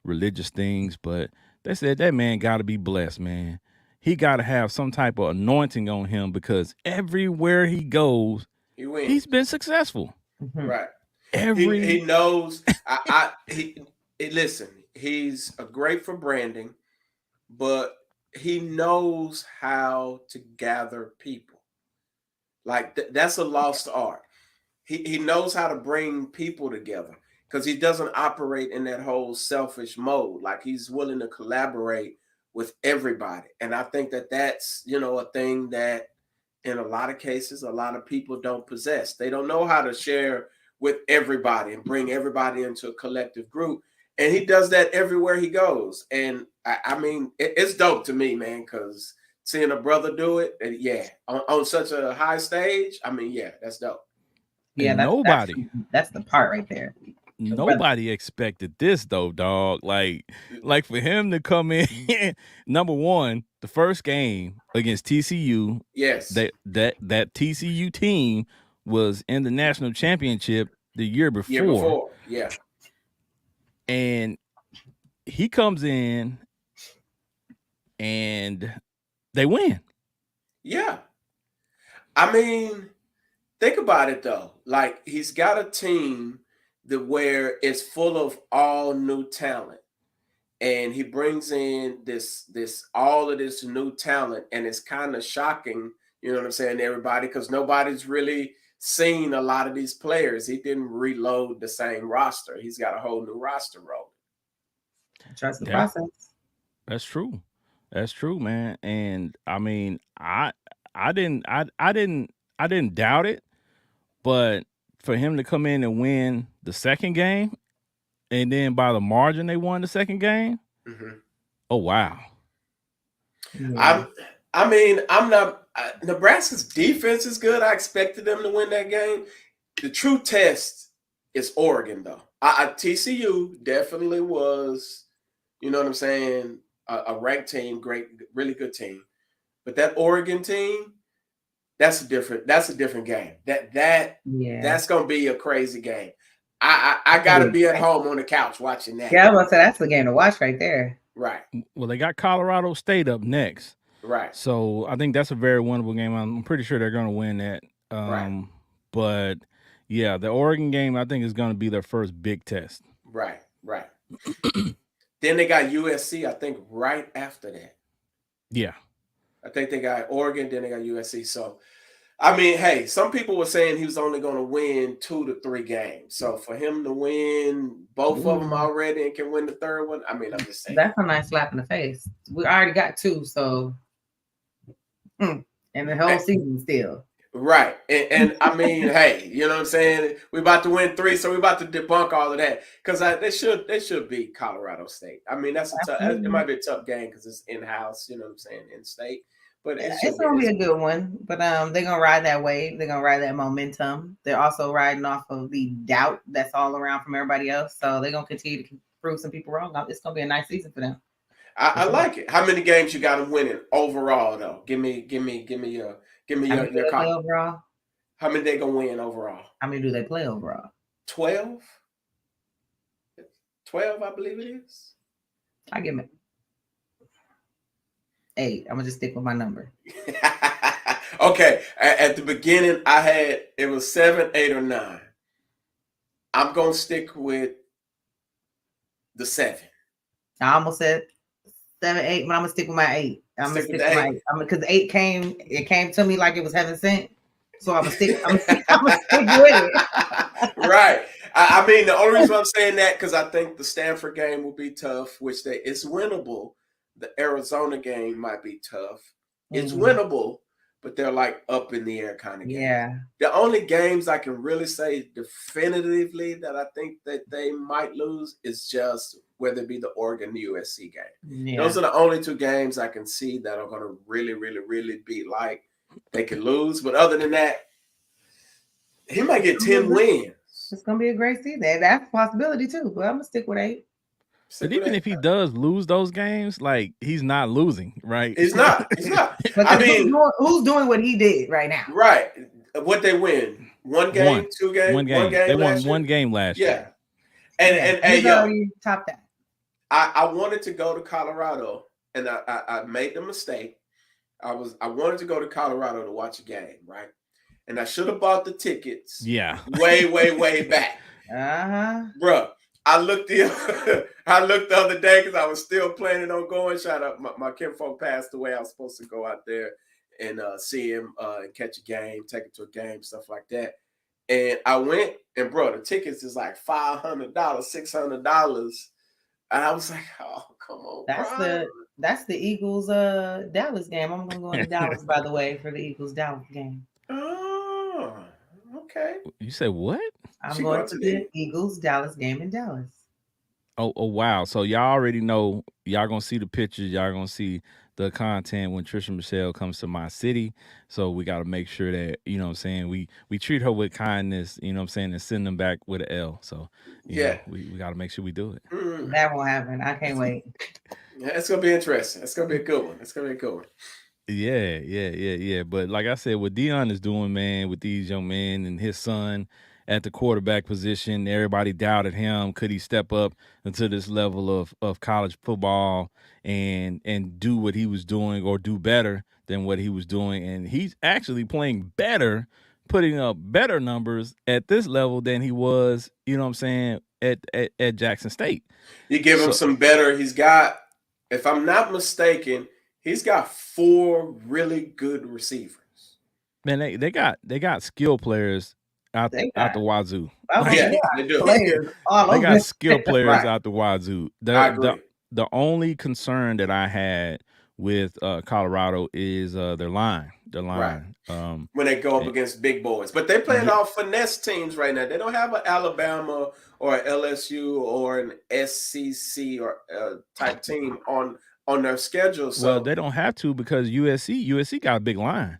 religious things. But they said that man got to be blessed, man. He got to have some type of anointing on him because everywhere he goes, he's been successful. Mm-hmm. Right. He knows. Listen, he's great for branding, but he knows how to gather people. Like that's a lost art. He knows how to bring people together because he doesn't operate in that whole selfish mode. Like he's willing to collaborate with everybody. And I think that's, a thing that in a lot of cases, a lot of people don't possess. They don't know how to share with everybody and bring everybody into a collective group. And he does that everywhere he goes. And I mean, it's dope to me, man, because seeing a brother do it, on such a high stage, I mean, that's dope. Yeah, that's the part right there. Nobody expected this though, dog. Like for him to come in, number one, the first game against TCU. Yes, that TCU team was in the national championship the year before. Yeah. And he comes in and they win. Yeah. I mean, think about it though. Like he's got a team where it's full of all new talent. And he brings in all of this new talent, and it's kind of shocking, you know what I'm saying, to everybody, because nobody's really seen a lot of these players. He didn't reload the same roster. He's got a whole new roster rolling. Trust the process. That's true. That's true, man. And I mean, I didn't doubt it, but for him to come in and win the second game, and then by the margin they won the second game. Mm-hmm. Oh wow. Yeah. I'm not. Nebraska's defense is good. I expected them to win that game. The true test is Oregon, though. TCU definitely was, you know what I'm saying, a ranked team, great, really good team. But that Oregon team, that's a different game. That's gonna be a crazy game. I gotta be at home on the couch watching that. Yeah, I was gonna say that's the game to watch right there. Right. Well, they got Colorado State up next. Right. So I think that's a very winnable game. I'm pretty sure they're going to win that. Right. But yeah, the Oregon game I think is going to be their first big test. Right. Right. Then they got USC, I think, right after that. Yeah. I think they got Oregon, then they got USC. So, I mean, hey, some people were saying he was only going to win 2 to 3 games. So for him to win both of them already and can win the third one, I mean, I'm just saying. That's a nice slap in the face. We already got 2, so and the whole season still. Right. And I mean, hey, you know what I'm saying? We're about to win 3, so we're about to debunk all of that. Because they should beat Colorado State. I mean, it might be a tough game because it's in-house, you know what I'm saying, in-state. But it's gonna be a good one. But they're gonna ride that wave. They're gonna ride that momentum. They're also riding off of the doubt that's all around from everybody else. So they're gonna continue to prove some people wrong. It's gonna be a nice season for them. I like it. How many games you got them winning overall though? Give me your overall. How many they gonna win overall? How many do they play overall? 12. 12, I believe it is. I give it 8. I'm gonna just stick with my number. Okay. At the beginning, it was 7, 8, or 9. I'm gonna stick with the 7. I almost said 7, 8, but I'm gonna stick with my 8. I'm gonna stick with my 8. Because 8 came to me like it was heaven sent. So I'm gonna stick with it. Right. I mean, the only reason I'm saying that because I think the Stanford game will be tough, which it's winnable. The Arizona game might be tough. It's winnable, but they're like up in the air kind of games. Yeah. The only games I can really say definitively that I think that they might lose is just whether it be the Oregon USC game. Yeah. Those are the only 2 games I can see that are going to really, really, really be like they can lose. But other than that, he might get 10 wins. It's going to be a great season. That's a possibility too, but I'm going to stick with 8. But even if he does lose those games, like he's not losing, right? He's not. I mean, who's doing what he did right now? Right. What they win? 1 game, 2 games? 1 game. They won 1 game last year. And he's already topped that. I wanted to go to Colorado, and I made the mistake. I wanted to go to Colorado to watch a game, right? And I should have bought the tickets. Yeah. Way back. Bruh. I looked the other day because I was still planning on going. Shout out, my kinfolk passed away. I was supposed to go out there and see him and catch a game, take him to a game, stuff like that. And I went, and bro, the tickets is like $500, $600. And I was like, oh, come on. That's the Eagles Dallas game. I'm gonna go into Dallas, by the way, for the Eagles Dallas game. Oh, okay. You said what? I'm going to the Eagles Dallas game in Dallas. Oh wow. So y'all already know, y'all gonna see the pictures, y'all gonna see the content when Trisha Michelle comes to my city. So we gotta make sure that, you know what I'm saying, we treat her with kindness, you know what I'm saying, and send them back with an L. So yeah, we gotta make sure we do it. That won't happen. I can't wait. Yeah, it's gonna be interesting. It's gonna be a good one. Yeah. But like I said, what Deion is doing, man, with these young men and his son at the quarterback position, everybody doubted him. Could he step up into this level of college football and do what he was doing or do better than what he was doing? And he's actually playing better, putting up better numbers at this level than he was, you know what I'm saying, at Jackson State. You give him some better. He's got, if I'm not mistaken, he's got 4 really good receivers. Man, they got skill players out the wazoo. Oh, yeah, they do. Players they got skill players out the wazoo. I agree. The only concern that I had with Colorado is their line. Their Right. line. When they go up against big boys. But they're playing Yeah. all finesse teams right now. They don't have an Alabama or an LSU or an SCC or type team on their schedule. So Well, they don't have to because USC got a big line.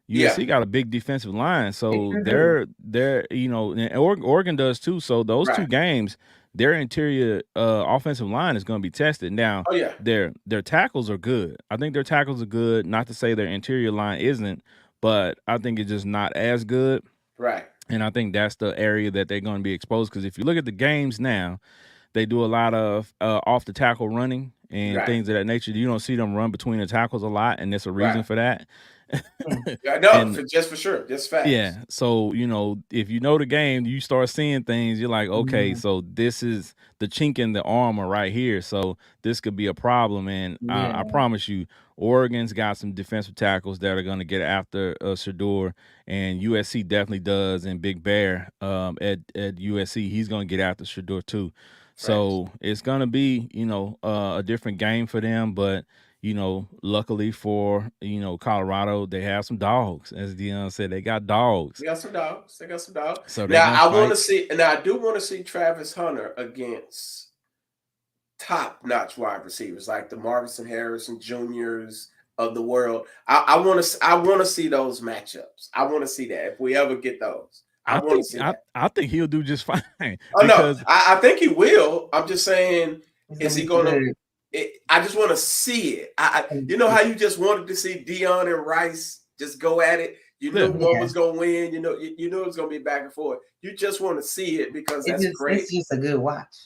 yeah. USC got a big defensive line, so sure do. they're you know, and Oregon does too. So those two Right. games, their interior offensive line is going to be tested. Now, Oh yeah. their tackles are good. I think their tackles are good. Not to say their interior line isn't, but I think it's just not as good. Right. And I think that's the area that they're going to be exposed. Because if you look at the games now, they do a lot of off the tackle running and Right. things of that nature. You don't see them run between the tackles a lot, and there's a reason Right. for that. Yeah, no, And just for sure. Just facts. yeah, so you know, if you know the game, you start seeing things. You're like, okay, so this is the chink in the armor right here. So this could be a problem. And I promise you, Oregon's got some defensive tackles that are going to get after Shador, and USC definitely does. And Big Bear at USC, he's going to get after Shador too. So it's going to be, you know, a different game for them, but. You know, luckily for, you know, Colorado, they have some dogs. As Dion said, they got dogs. They got some dogs. They got some dogs. So now I want to see, and I do want to see Travis Hunter against top-notch wide receivers like the Marvin Harrison Juniors of the world. I want to see those matchups. I want to see that if we ever get those. I want to see that. I think he'll do just fine. Oh no, I think he will. I'm just saying, is he going to? I just want to see it. You know how you just wanted to see Dion and Rice just go at it. You knew one was going to win. You know it was going to be back and forth. You just want to see it because that's great. It's just a good watch,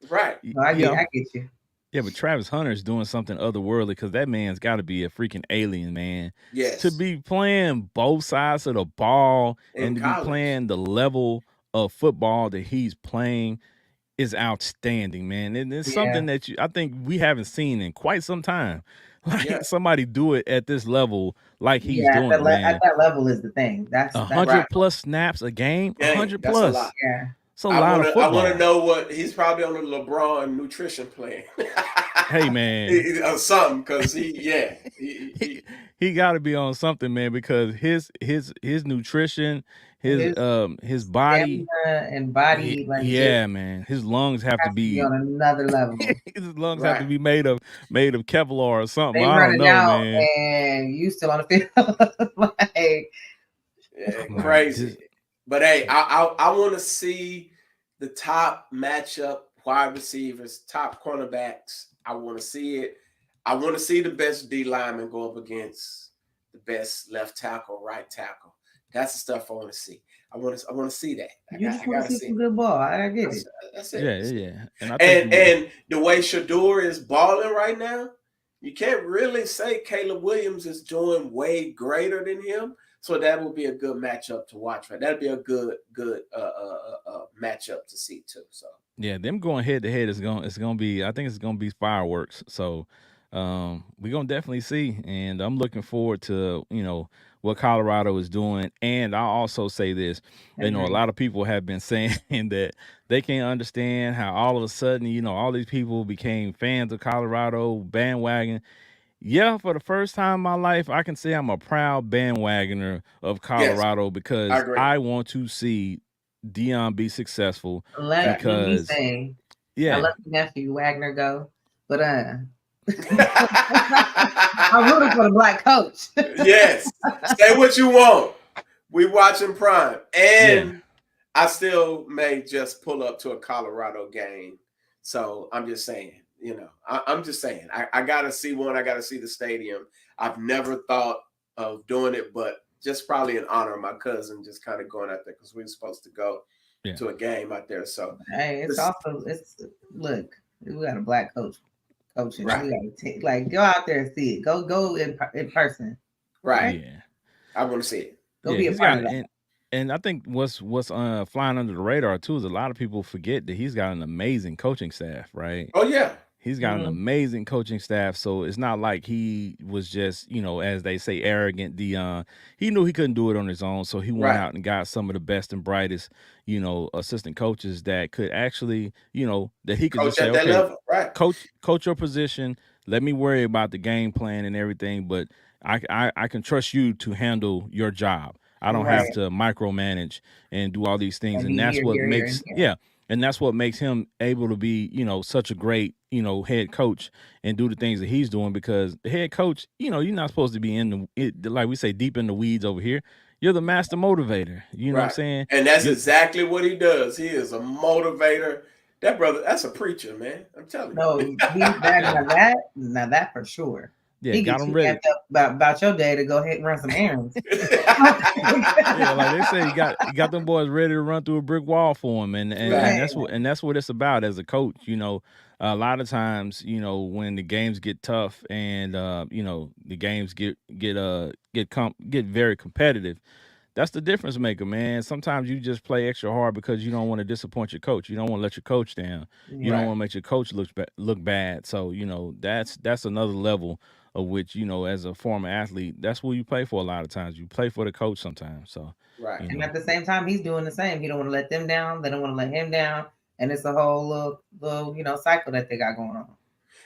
right? No, I get you. Yeah, but Travis Hunter's doing something otherworldly because that man's got to be a freaking alien, man. Yes. To be playing both sides of the ball and to be playing the level of football that he's playing is outstanding, man. And it's something that I think we haven't seen in quite some time. Like somebody do it at this level, like he's doing it, man. At that level is the thing. That's 100 plus snaps a game. 100 plus. That's a lot. Yeah. It's a lot of football. I want to know what he's probably on the LeBron nutrition plan. Hey man, or something because he got to be on something, man, because his nutrition, his body and body, man, his lungs have to be on another level. His lungs have to be made of Kevlar or something. They I don't know, man. And you still on the field, crazy. But hey, I want to see the top matchup wide receivers, top cornerbacks. I want to see it. I want to see the best D lineman go up against the best left tackle, right tackle. That's the stuff I want to see. I want to see that. You just want to see some good ball. I get it. That's it. Yeah. And the way Shador is balling right now, you can't really say Caleb Williams is doing way greater than him. So that will be a good matchup to watch. Right, that'd be a good matchup to see too. So yeah, them going head to head is gonna be. I think it's gonna be fireworks. So we're gonna definitely see, and I'm looking forward to what Colorado is doing. And I'll also say this: a lot of people have been saying that they can't understand how all of a sudden all these people became fans of Colorado, bandwagon. Yeah, for the first time in my life, I can say I'm a proud bandwagoner of Colorado because I want to see Dion be successful. Let me say, I let the nephew Wagner go, but I'm rooting for the black coach. Yes, say what you want. We watching Prime, and I still may just pull up to a Colorado game. So I'm just saying. I'm just saying, I got to see one. I got to see the stadium. I've never thought of doing it, but just probably in honor of my cousin, just kind of going out there because we were supposed to go to a game out there. So hey, look, we got a black coach coaching. Right. We got to go out there and see it. Go in person. Right. Yeah. I want to see it. Go be a part of that. And I think what's flying under the radar too is a lot of people forget that he's got an amazing coaching staff, right? Oh yeah. He's got an amazing coaching staff, so it's not like he was just, as they say, arrogant. Dion, he knew he couldn't do it on his own, so he went out and got some of the best and brightest, assistant coaches that could actually, that he could coach just say, at that okay, level. Right. coach your position. Let me worry about the game plan and everything, but I can trust you to handle your job. I don't have to micromanage and do all these things, and that's what makes and that's what makes him able to be, such a great, head coach and do the things that he's doing, because the head coach, you're not supposed to be like we say, deep in the weeds over here. You're the master motivator. You know what I'm saying? And that's exactly what he does. He is a motivator. That brother, that's a preacher, man. I'm telling you. No, now that for sure. Yeah, he got him ready about your day to go ahead and run some errands. Yeah, like they say, he got them boys ready to run through a brick wall for him, and that's what it's about as a coach. A lot of times, when the games get tough and the games get very competitive. That's the difference maker, man. Sometimes you just play extra hard because you don't want to disappoint your coach. You don't want to let your coach down. You don't want to make your coach look bad. So that's another level of which, as a former athlete, that's what you play for. A lot of times you play for the coach sometimes. So and at the same time, he's doing the same. He don't want to let them down. They don't want to let him down. And it's a whole little cycle that they got going on.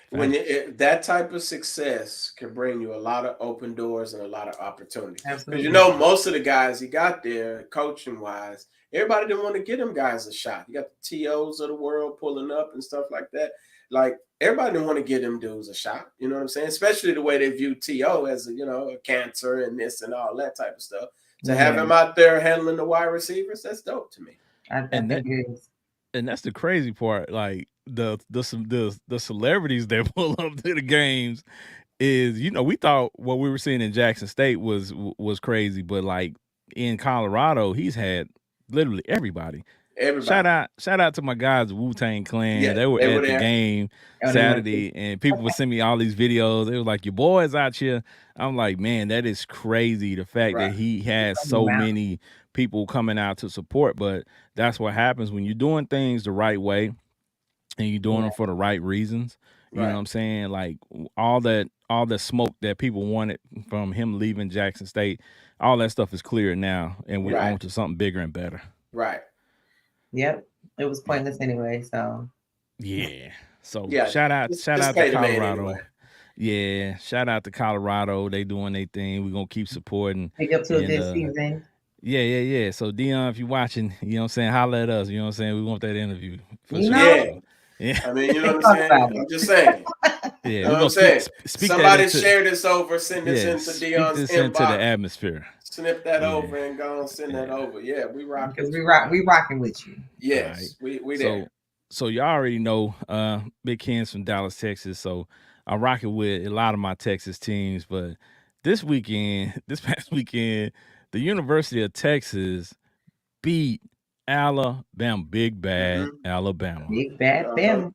When that type of success can bring you a lot of open doors and a lot of opportunities. Because most of the guys he got there, coaching wise, everybody didn't want to give them guys a shot. You got the TOs of the world pulling up and stuff like that. Like, everybody didn't want to give them dudes a shot. You know what I'm saying? Especially the way they view TO as a cancer and this and all that type of stuff. To have him out there handling the wide receivers, that's dope to me. And that's the crazy part. Like, the celebrities that pull up to the games is, we thought what we were seeing in Jackson State was crazy, but like in Colorado, he's had literally everybody. Shout out to my guys, Wu-Tang Clan. Yeah, they were at the game Saturday, and people would send me all these videos. They were like, "Your boy's out here." I'm like, man, that is crazy. The fact that he has so many people coming out to support, but that's what happens when you're doing things the right way and you're doing them for the right reasons. You know what I'm saying? Like all the smoke that people wanted from him leaving Jackson State, all that stuff is cleared now, and we're on to something bigger and better. Right. Yep. It was pointless anyway, so. Yeah. So shout out to Colorado. Anyway. Yeah, shout out to Colorado. They doing their thing. We're gonna keep supporting. Pick up to this season. Yeah. So Dion, if you're watching, you know what I'm saying, holla at us. You know what I'm saying? We want that interview. For sure. Yeah. I mean, you know what I'm saying? I'm just saying. Yeah, you know what I'm saying? Somebody share this over, send this into Dion's inbox. Into the atmosphere. Snip that over and go and send that over. Yeah, we rock. Because we rocking with you. Yes, right. we there. So y'all already know Big Ken's from Dallas, Texas. So I'm rocking with a lot of my Texas teams. But this past weekend, the University of Texas beat Alabama, big bad Alabama. Big bad Bama.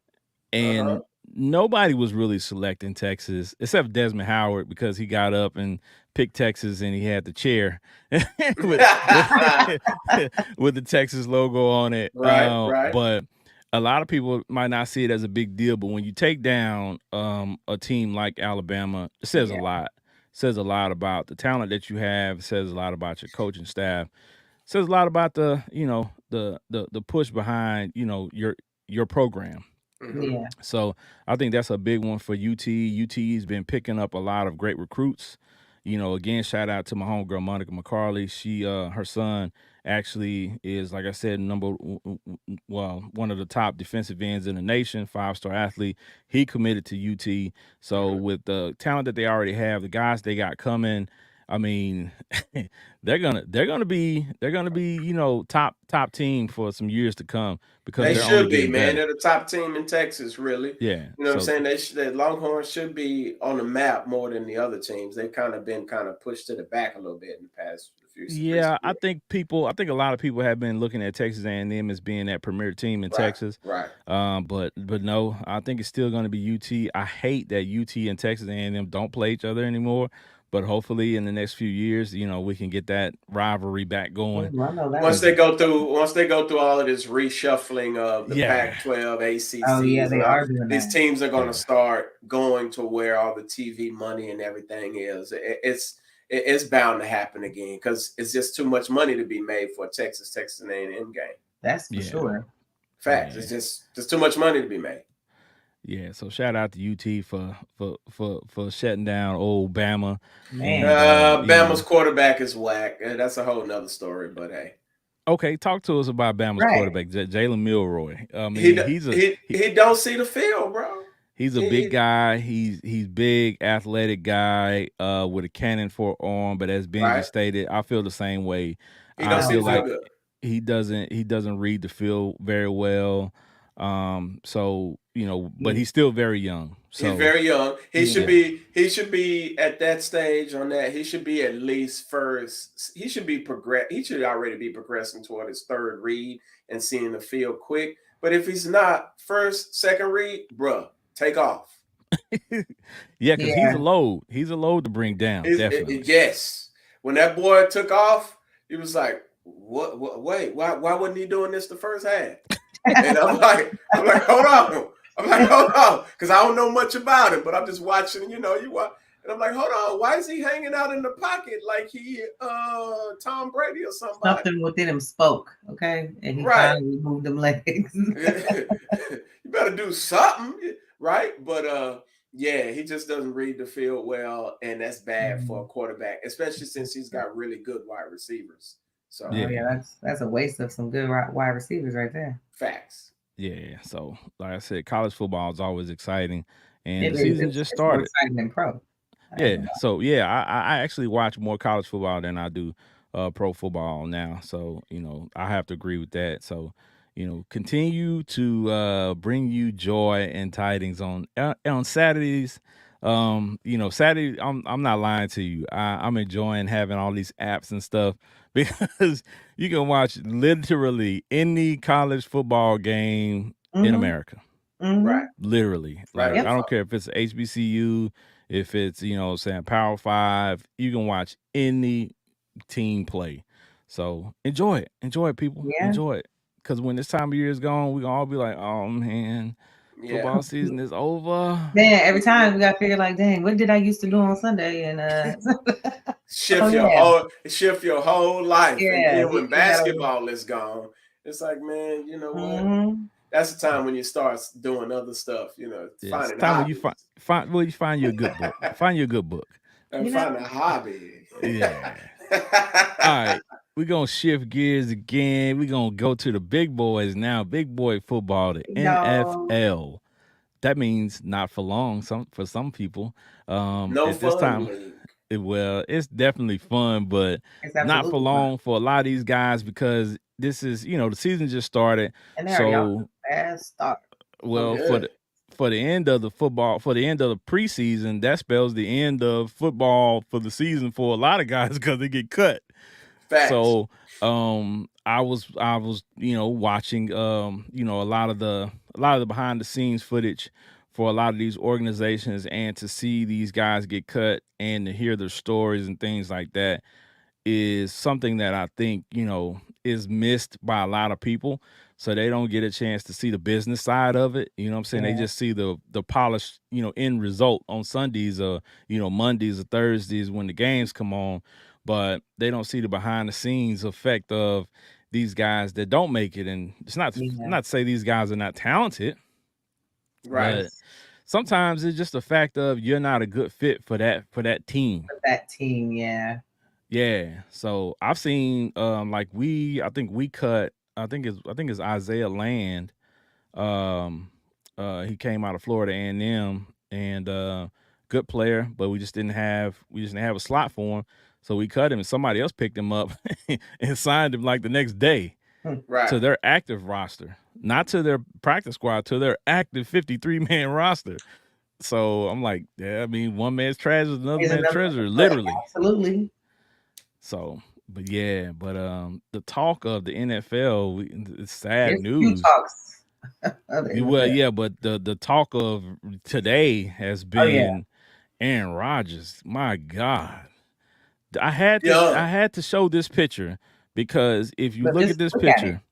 And nobody was really selecting Texas except Desmond Howard, because he got up and picked Texas and he had the chair with the Texas logo on it. Right. But a lot of people might not see it as a big deal. But when you take down a team like Alabama, it says a lot. It says a lot about the talent that you have. It says a lot about your coaching staff. It says a lot about the push behind, your program. Yeah. So I think that's a big one for UT. UT's been picking up a lot of great recruits. Again, shout out to my homegirl Monica McCarley. She, her son actually is, like I said, one of the top defensive ends in the nation, 5-star athlete. He committed to UT. So with the talent that they already have, the guys they got coming, I mean, they're gonna be top team for some years to come, because they should be, man. They're the top team in Texas, really. Yeah, you know what I'm saying. The Longhorns should be on the map more than the other teams. They've kind of been pushed to the back a little bit in the past few seasons. Yeah, I think a lot of people have been looking at Texas A&M as being that premier team in Texas. Right. But no, I think it's still going to be UT. I hate that UT and Texas A&M don't play each other anymore. But hopefully in the next few years, we can get that rivalry back going. Once they go through all of this reshuffling of the Pac-12, ACC, these teams are going to start going to where all the TV money and everything is. It's bound to happen again, because it's just too much money to be made for a Texas A&M game. That's for sure. Facts. It's just too much money to be made. Yeah, so shout out to UT for shutting down old Bama. Man. And Bama's quarterback is whack. That's a whole nother story, but hey. Okay, talk to us about Bama's quarterback, Jalen Milroy. I mean, he don't see the field, bro. He's a big guy. He's big, athletic guy with a cannon for an arm. But as Benji stated, I feel the same way. I feel like good. he doesn't read the field very well. So but he's still very young. So he's very young. He should be at that stage on that. He should be at least first. He should be He should already be progressing toward his third read and seeing the field quick. But if he's not first, second read, bruh, take off. Yeah, because he's a load. He's a load to bring down. Definitely. Yes. When that boy took off, he was like, "What? Wait, why wasn't he doing this the first half?" And I'm like, hold on. Because I don't know much about it, but I'm just watching. You watch, and I'm like, hold on, why is he hanging out in the pocket like he Tom Brady or somebody? Something within him spoke, okay, and he finally moved them legs. You better do something, right? But yeah, he just doesn't read the field well, and that's bad for a quarterback, especially since he's got really good wide receivers. So that's a waste of some good wide receivers right there. Facts. Yeah. So like I said, college football is always exciting, and the season just started. More exciting than pro. Yeah. So I actually watch more college football than I do pro football now. So I have to agree with that. So continue to bring you joy and tidings on Saturdays. Saturday, I'm not lying to you. I'm enjoying having all these apps and stuff because you can watch literally any college football game in America. Right. Literally. Like, I don't care if it's HBCU, if it's, saying Power 5, you can watch any team play. So enjoy it, people. Yeah. Enjoy it. Because when this time of year is gone, we're going to all be like, oh, man. Football season is over. Man, every time we gotta figure like, dang, what did I used to do on Sunday? And shift your whole life. Yeah, and then when basketball is gone, it's like, man, you know what? That's the time when you start doing other stuff. Finding time when you find you a good book. Find you a good book. And find a hobby. Yeah. All right. We're going to shift gears again. We're going to go to the big boys now. Big boy football, the NFL. That means not for long for some people. No at this time, it's definitely fun, but not for long for a lot of these guys because this is, the season just started. And so fast start. Well, for the end of the football, for the end of the preseason, that spells the end of football for the season for a lot of guys because they get cut. Facts. So I was watching a lot of the behind the scenes footage for a lot of these organizations, and to see these guys get cut and to hear their stories and things like that is something that I think is missed by a lot of people. So they don't get a chance to see the business side of it. You know what I'm saying? Yeah. They just see the polished, end result on Sundays or, Mondays or Thursdays when the games come on. But they don't see the behind the scenes effect of these guys that don't make it. And it's not to say these guys are not talented. Right. But sometimes it's just a fact of you're not a good fit for that team. For that team, yeah. Yeah. So I've seen I think it's Isaiah Land. He came out of Florida A&M and good player, but we just didn't have a slot for him. So we cut him and somebody else picked him up and signed him like the next day to their active roster, not to their practice squad, to their active 53-man roster. So I'm like, yeah, I mean, one man's trash is another man's treasure, literally. Absolutely. So, but the talk of the NFL, it's sad news. Well, yeah, but the talk of today has been Aaron Rodgers. My God. I had to show this picture because if you look at this picture,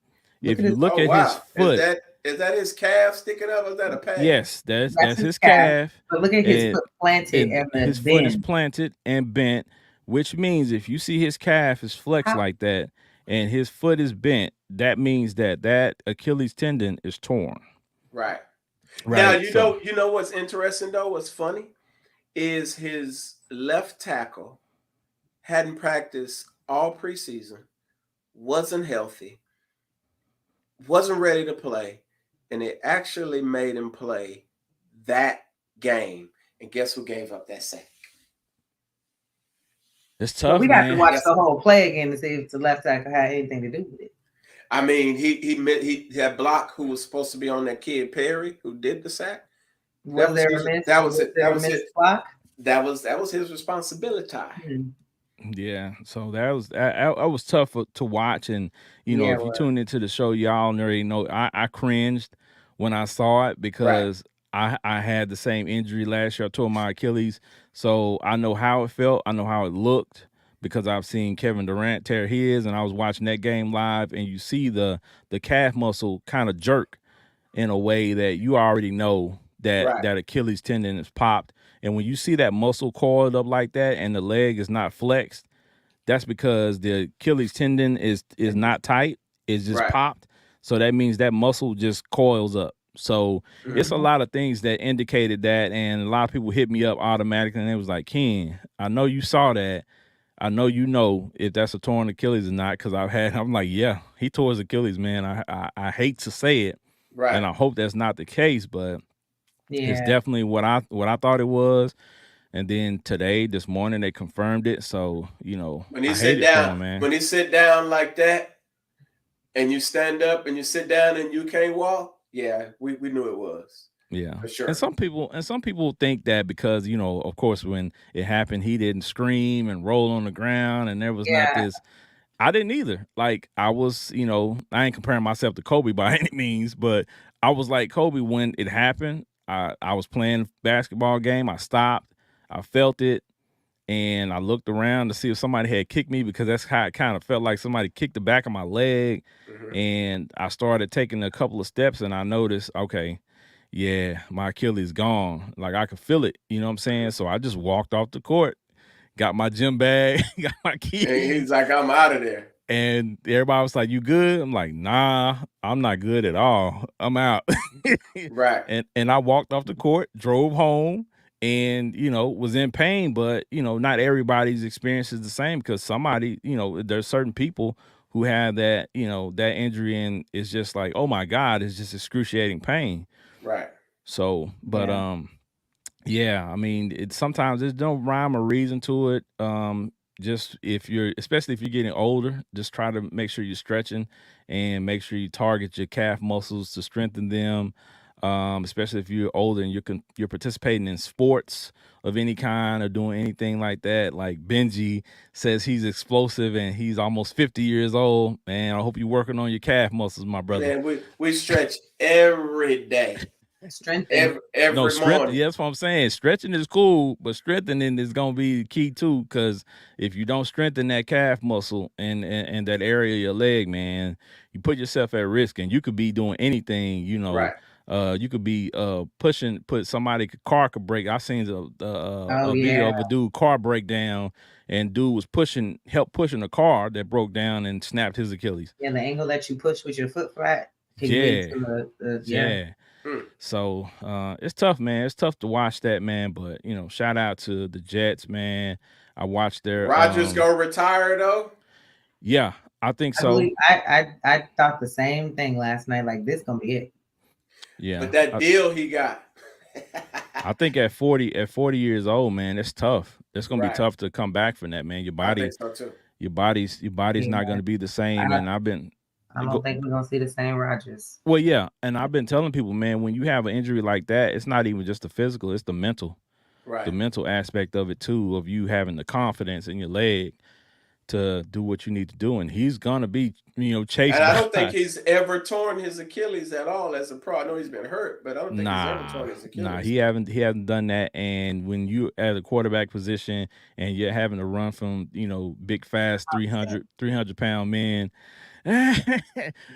if you look at his foot, is that his calf sticking up? Or is that a pad? Yes, that's his calf. But look at his foot planted and his foot is planted and bent, which means if you see his calf is flexed like that and his foot is bent, that means that Achilles tendon is torn. Right. Now Right. So you know what's interesting though. What's funny is his left tackle hadn't practiced all preseason, wasn't healthy, wasn't ready to play, and it actually made him play that game. And guess who gave up that sack? it's But tough, we got to man. watch the whole play again to see if the left tackle had anything to do with it. I mean, he had block who was supposed to be on that kid Perry who did the sack. Was there a miss? That was it. That was miss it. block? That was his responsibility. Yeah, so that was tough to watch, and you know, Yeah, if you tune into the show, y'all already know I cringed when I saw it because I had the same injury last year. I tore my Achilles, so I know how it felt. I know how it looked because I've seen Kevin Durant tear his, and I was watching that game live, and you see the calf muscle kind of jerk in a way that you already know that Achilles tendon is popped. And when you see that muscle coiled up like that and the leg is not flexed, that's because the Achilles tendon is not tight. It's just popped. So that means that muscle just coils up. So it's a lot of things that indicated that. And a lot of people hit me up automatically and it was like, Ken, I know you saw that. I know you know if that's a torn Achilles or not, because I'm like, yeah, he tore his Achilles, man. I hate to say it. Right. And I hope that's not the case, but it's definitely what I thought it was. And then this morning, they confirmed it. So, you know, when he sit down like that, and you stand up and you sit down and you can't walk, yeah, we knew it was. Yeah, for sure. And some people think that because, you know, of course, when it happened, he didn't scream and roll on the ground, and there was not this. I didn't either. Like I was, you know, I ain't comparing myself to Kobe by any means, but I was like Kobe when it happened. I was playing basketball game. I stopped. I felt it, and I looked around to see if somebody had kicked me because that's how it kind of felt like somebody kicked the back of my leg. And I started taking a couple of steps, and I noticed, okay, yeah, my Achilles gone. Like I could feel it. You know what I'm saying? So I just walked off the court. Got my gym bag, got my keys. And he's like, I'm out of there. And everybody was like, you good? I'm like, nah, I'm not good at all. I'm out. Right. And I walked off the court, drove home, and, you know, was in pain. But, you know, not everybody's experience is the same because somebody, you know, there's certain people who have that, you know, that injury and it's just like, oh my God, it's just excruciating pain. Right. So, but yeah, I mean, sometimes there's no rhyme or reason to it. Just especially if you're getting older, just try to make sure you're stretching and make sure you target your calf muscles to strengthen them. Especially if you're older and you're participating in sports of any kind or doing anything like that. Like Benji says he's explosive and he's almost 50 years old. Man, I hope you're working on your calf muscles, my brother. Man, we stretch every day. Strengthening. Every morning. Yeah, that's what I'm saying. Stretching is cool, but strengthening is gonna be key too. Because if you don't strengthen that calf muscle and that area of your leg, man, you put yourself at risk, and you could be doing anything. You know, you could be put somebody car could break. I seen a video of a dude car breakdown, and dude was pushing a car that broke down and snapped his Achilles. Yeah, the angle that you push with your foot flat. Yeah. So it's tough, man. It's tough to watch that, man. But you know, shout out to the Jets, man. I watched their Rodgers gonna retire though. Yeah, I think so. I thought the same thing last night. Like this gonna be it. Yeah, but that deal he got. I think at 40 years old, man, it's tough. It's gonna be tough to come back from that, man. Your body, I think so too. Your body's not gonna be the same. And I don't think we're gonna see the same Rodgers. Well, yeah, and I've been telling people, man, when you have an injury like that, it's not even just the physical; it's the mental, the mental aspect of it too, of you having the confidence in your leg to do what you need to do, and he's gonna be, you know, chasing. And I don't think he's ever torn his Achilles at all as a pro. I know he's been hurt, but I don't think he's ever torn his Achilles. Nah, he hasn't done that. And when you at a quarterback position and you're having to run from, you know, big fast 300-pound men. I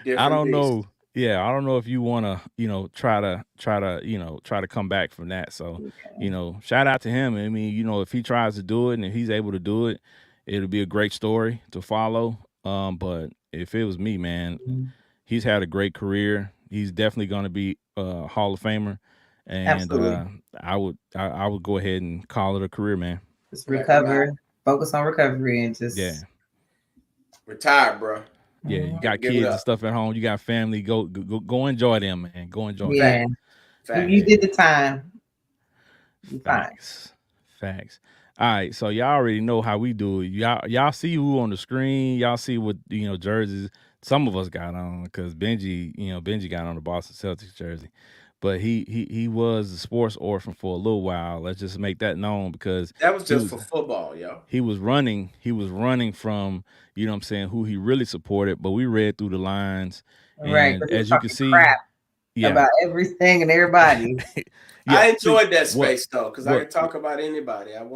don't know. Yeah, I don't know if you want to, you know, try to come back from that. So, you know, shout out to him. I mean, you know, if he tries to do it and if he's able to do it, it'll be a great story to follow. But if it was me, man, he's had a great career. He's definitely going to be a Hall of Famer, and I would go ahead and call it a career, man. Just recover, focus on recovery, and just retire, bro. Yeah, you got kids and stuff at home. You got family. Go enjoy them, man. Go enjoy. Yeah, you did the time. Facts. All right, so y'all already know how we do it. Y'all see who on the screen. Y'all see what jerseys some of us got on, because Benji got on the Boston Celtics jersey, but he was a sports orphan for a little while. Let's just make that known, because that was just for football, yo. He was running from who he really supported, but we read through the lines, right? And as you can see, about everything and everybody. I enjoyed that space though, because I can talk about anybody. And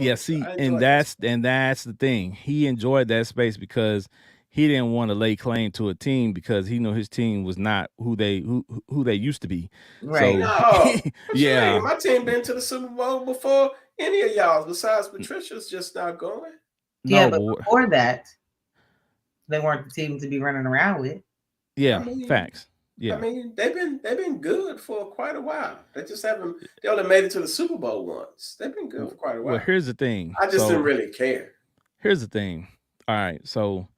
that's the thing. He enjoyed that space because he didn't want to lay claim to a team, because he knew his team was not who they used to be. Right. So, no, my team been to the Super Bowl before any of y'all, besides Patricia's just not going. Yeah, but before that, they weren't the team to be running around with. Yeah, facts. Yeah, I mean, they've been good for quite a while. They just haven't. They only made it to the Super Bowl once. They've been good for quite a while. Well, here's the thing. I just didn't really care. Here's the thing. All right, so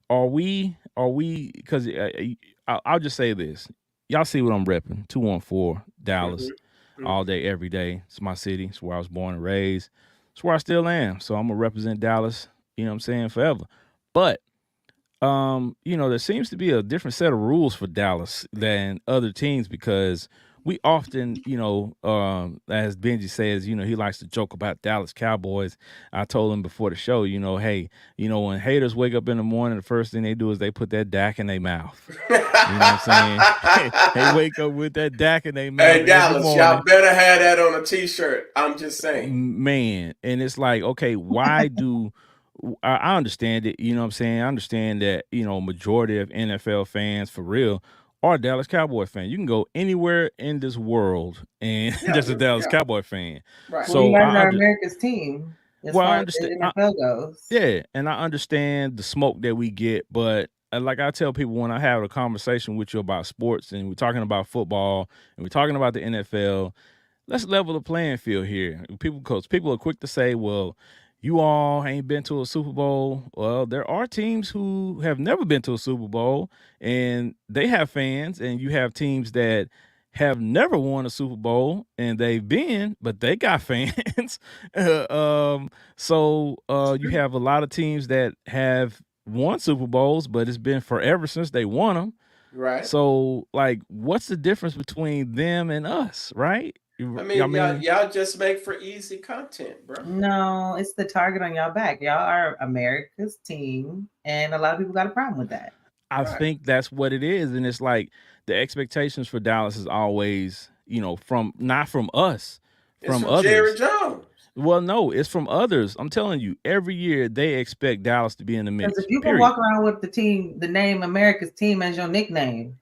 are we? Because I'll just say this. Y'all see what I'm repping? 214 Dallas, all day, every day. It's my city. It's where I was born and raised. It's where I still am. So I'm gonna represent Dallas. You know what I'm saying? Forever. But there seems to be a different set of rules for Dallas than other teams, because we often, as Benji says, he likes to joke about Dallas Cowboys. I told him before the show, hey, when haters wake up in the morning, the first thing they do is they put that Dak in their mouth. You know what I'm saying? They wake up with that Dak in their mouth. Hey, Dallas, y'all better have that on a T-shirt. I'm just saying. Man, and it's like, okay, why do... I understand it, you know what I'm saying? I understand that, majority of NFL fans, for real, are Dallas Cowboy fans. You can go anywhere in this world and just a Dallas Cowboy fan. Right. So you guys are America's team. I understand. The NFL goes. Yeah, and I understand the smoke that we get, but like I tell people when I have a conversation with you about sports and we're talking about football and we're talking about the NFL, let's level the playing field here. People are quick to say, well, you all ain't been to a Super Bowl. Well, there are teams who have never been to a Super Bowl, and they have fans, and you have teams that have never won a Super Bowl, and they've been, but they got fans. So you have a lot of teams that have won Super Bowls, but it's been forever since they won them. Right. So, like, what's the difference between them and us, right? I mean, y'all just make for easy content, bro. No, it's the target on y'all back. Y'all are America's team, and a lot of people got a problem with that. I think that's what it is, and it's like the expectations for Dallas is always, not from us, from others. Jerry Jones. Well, no, it's from others. I'm telling you, every year they expect Dallas to be in the mix. Because if you can walk around with the name America's team as your nickname.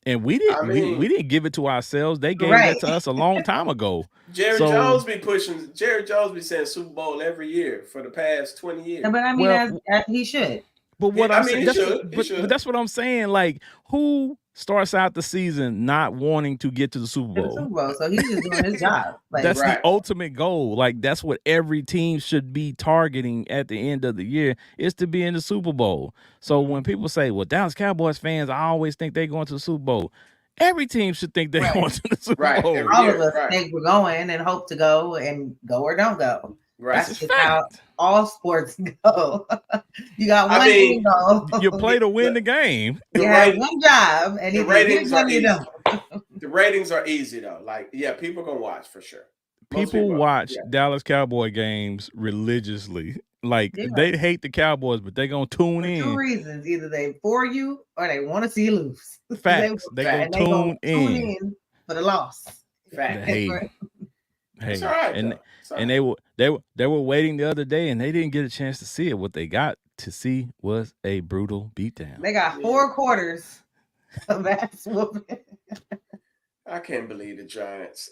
And we didn't we didn't give it to ourselves. They gave that to us a long time ago. Jerry Jones be saying Super Bowl every year for the past 20 years. But I mean, he should. But what I'm saying, but that's what I'm saying. Like, who starts out the season not wanting to get to the Super Bowl? So he's just doing his job. That's the ultimate goal. Like, that's what every team should be targeting at the end of the year, is to be in the Super Bowl. So when people say, well, Dallas Cowboys fans, I always think they're going to the Super Bowl. Every team should think they're going to the Super Bowl. All of us think we're going and hope to go, and go or don't go. Right. That's just how all sports go. You got one thing to go. You play to win the game. You have one job, and the ratings are easy. The ratings are easy though. Like, people gonna watch for sure. People watch Dallas Cowboy games religiously. Like, they hate the Cowboys, but they gonna tune in. 2 reasons: either they for you or they want to see you lose. Facts. They gonna tune in for the loss. Facts. Hey, right, and they were waiting the other day, and they didn't get a chance to see it. What they got to see was a brutal beatdown. They got 4 quarters of ass whooping. I can't believe the Giants.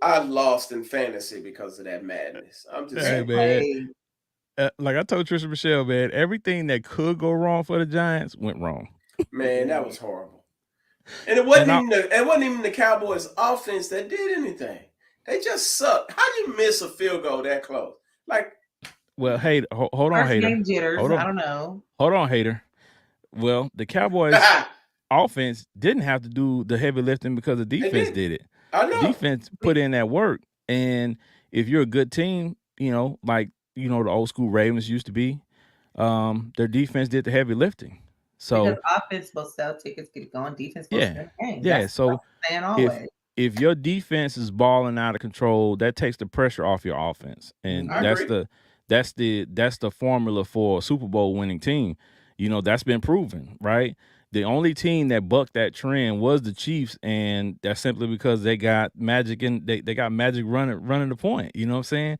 I lost in fantasy because of that madness. I'm just saying, man. Like I told Trisha Michelle, man, everything that could go wrong for the Giants went wrong. Man, that was horrible. And it wasn't even the Cowboys offense that did anything. They just sucked. How do you miss a field goal that close? Like, well, hey, hold on, hater. Game jitters. Hold on. I don't know. Hold on, hater. Well, the Cowboys offense didn't have to do the heavy lifting because the defense did it. I know. Defense put in that work. And if you're a good team, like, the old school Ravens used to be, their defense did the heavy lifting. So because offense will sell tickets, get going, defense will sell games. Yeah. So if your defense is balling out of control, that takes the pressure off your offense. And that's the formula for a Super Bowl winning team. That's been proven, right? The only team that bucked that trend was the Chiefs, and that's simply because they got Magic and they got Magic running the point. You know what I'm saying?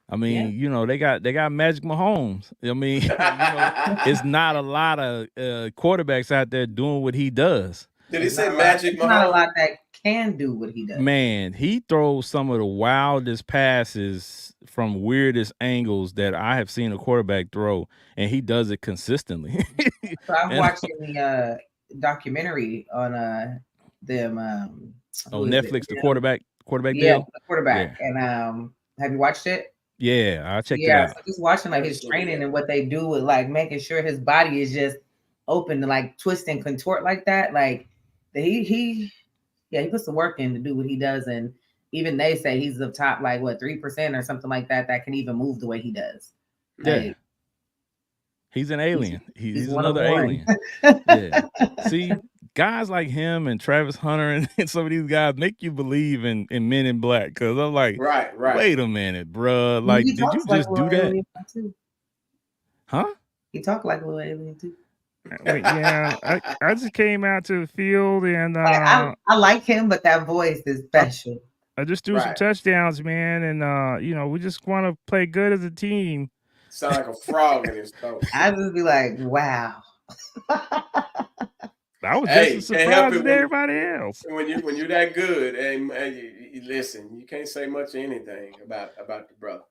I mean, they got Magic Mahomes. I mean, it's not a lot of quarterbacks out there doing what he does. Did he say Magic Mahomes? Not a lot that can do what he does. Man, he throws some of the wildest passes from weirdest angles that I have seen a quarterback throw, and he does it consistently. So I'm watching the documentary on them on Netflix, the quarterback deal. The quarterback. Yeah. And have you watched it? Yeah, I checked it out. So just watching like his training and what they do with like making sure his body is just open to like twist and contort like that. Like he puts the work in to do what he does, and even they say he's the top 3% or something like that can even move the way he does. Yeah. He's an alien. He's another alien. Yeah. See, guys like him and Travis Hunter and some of these guys make you believe in Men in Black, because I'm like, right. Wait a minute, bro. Like, did you just do that? Huh? He talked like a little alien too. Yeah, I just came out to the field and I like him, but that voice is special. I just threw some touchdowns, man, and we just want to play good as a team. Sound like a frog in his throat. I just be like, wow. I was just as surprised as everybody else. When you're that good, and you listen, you can't say much of anything about the brother.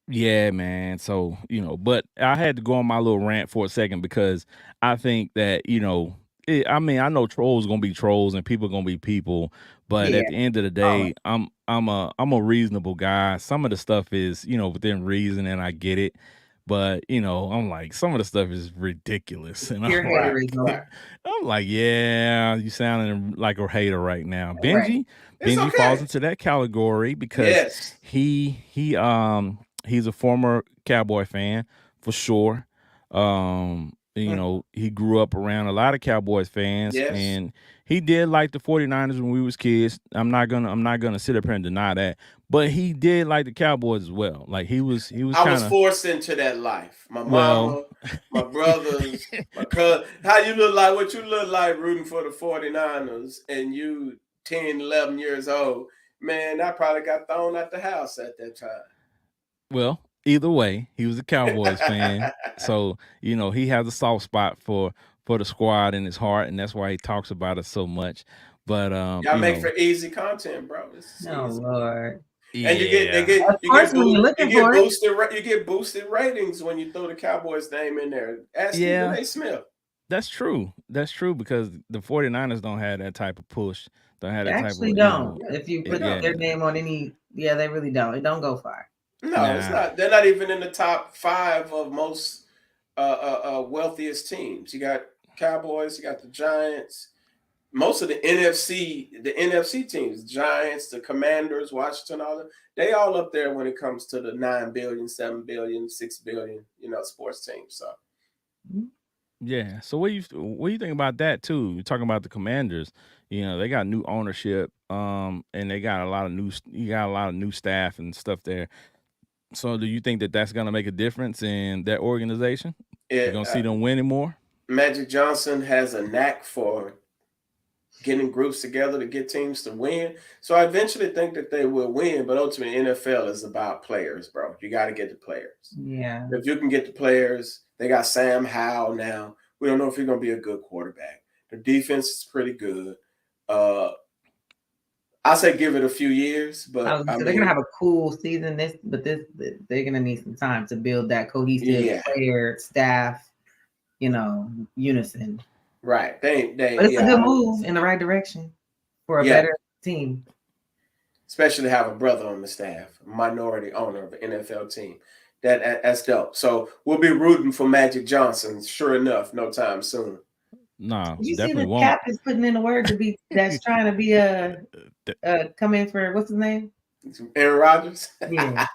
Yeah, man. So, but I had to go on my little rant for a second, because I think that, I know trolls gonna be trolls and people gonna be people, but at the end of the day, I'm a reasonable guy. Some of the stuff is, within reason, and I get it. But, I'm like, some of the stuff is ridiculous. And I'm like, yeah, you sounding like a hater right now. Benji falls into that category because he's a former Cowboy fan for sure. He grew up around a lot of Cowboys fans, and he did like the 49ers when we was kids. I'm not gonna sit up here and deny that. But he did like the Cowboys as well. Like I was forced into that life. My mama, my brothers, my cousin. How you look like, what you look like rooting for the 49ers, and you 10, 11 years old. Man, I probably got thrown out the house at that time. Well, either way, he was a Cowboys fan. So, he has a soft spot for the squad in his heart, and that's why he talks about it so much. But y'all make for easy content, bro. Oh Lord. And you get boosted ratings when you throw the Cowboys name in there. Ask Stephen A. Smith. That's true. That's true, because the 49ers don't have that type of push. Don't have that actually type of, don't. If you put their name on any, they really don't. It don't go far. No, it's not. They're not even in the top 5 of most wealthiest teams. You got Cowboys, you got the Giants. Most of the NFC teams, Giants, the Commanders, Washington, all that, they all up there when it comes to the 9 billion, 7 billion, 6 billion, sports teams. So yeah. So what do you think about that too? You're talking about the Commanders. They got new ownership, and they got a lot of new staff and stuff there. So do you think that that's gonna make a difference in that organization? You're gonna see them winning more? Magic Johnson has a knack for getting groups together to get teams to win. So I eventually think that they will win, but ultimately NFL is about players, bro. You got to get the players. Yeah. If you can get the players, they got Sam Howell now. We don't know if he's going to be a good quarterback. The defense is pretty good. I say give it a few years, but they're going to have a cool season but they're going to need some time to build that cohesive player staff, unison. Right. But it's a good move in the right direction for a better team. Especially have a brother on the staff, a minority owner of an NFL team. That's dope. So we'll be rooting for Magic Johnson, sure enough, no time soon. No, you definitely see the won't. Cap is putting in the word to be that's trying to be come in for what's his name? Aaron Rodgers? Yeah.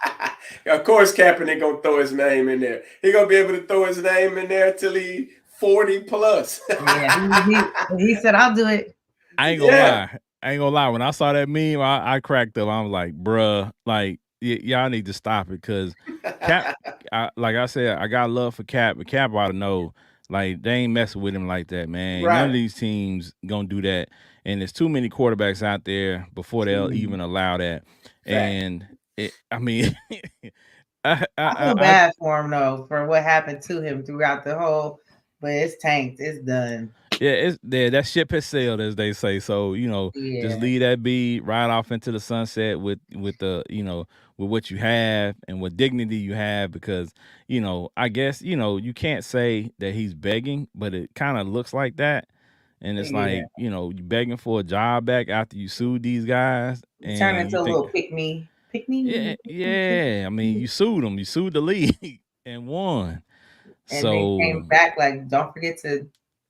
Of course Kaepernick gonna throw his name in there. He gonna be able to throw his name in there till he 40 plus. Yeah, he said I'll do it. I ain't gonna lie. When I saw that meme, I cracked up. I was like, bruh, like y'all need to stop it because Cap. Like I said, I got love for Cap, but Cap ought to know, like they ain't messing with him like that, man. Right. None of these teams gonna do that, and there's too many quarterbacks out there before they'll even allow that. And I mean, I feel bad for him though for what happened to him throughout the whole. But it's tanked. It's done. Yeah, that ship has sailed, as they say. So just leave that be, ride off into the sunset with the with what you have and what dignity you have, because I guess you can't say that he's begging, but it kind of looks like that, and it's like you begging for a job back after you sued these guys and turn into a little pick me. Yeah. I mean, you sued them, you sued the league and won, and they came back like, don't forget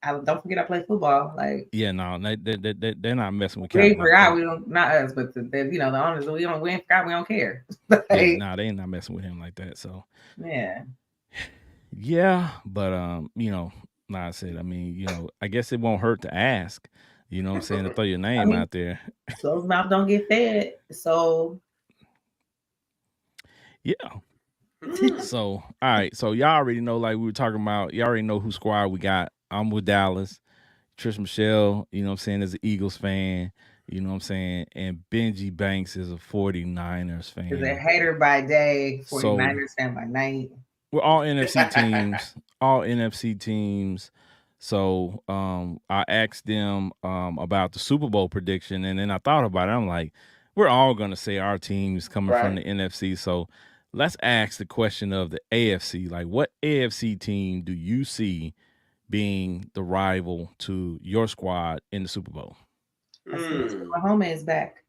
I play football. Like, yeah, no, they're not messing with. We ain't forgot. We don't, not us, but the owners. We ain't forgot. We don't care. Like, yeah, no, they ain't not messing with him like that. So yeah, but like I said, I mean, I guess it won't hurt to ask. You know what I'm saying, to throw your name out there. Closed mouth don't get fed. So yeah. So all right, so y'all already know, like we were talking about, y'all already know who squad we got. I'm with Dallas. Trish Michelle, you know what I'm saying, is an Eagles fan, you know what I'm saying, and Benji Banks is a 49ers fan. He's a hater by day, 49ers fan by night. We're all NFC teams. So I asked them about the Super Bowl prediction, and then I thought about it. I'm like, we're all gonna say our team's coming from the NFC. So let's ask the question of the AFC. Like, what AFC team do you see being the rival to your squad in the Super Bowl? Mahomes is back.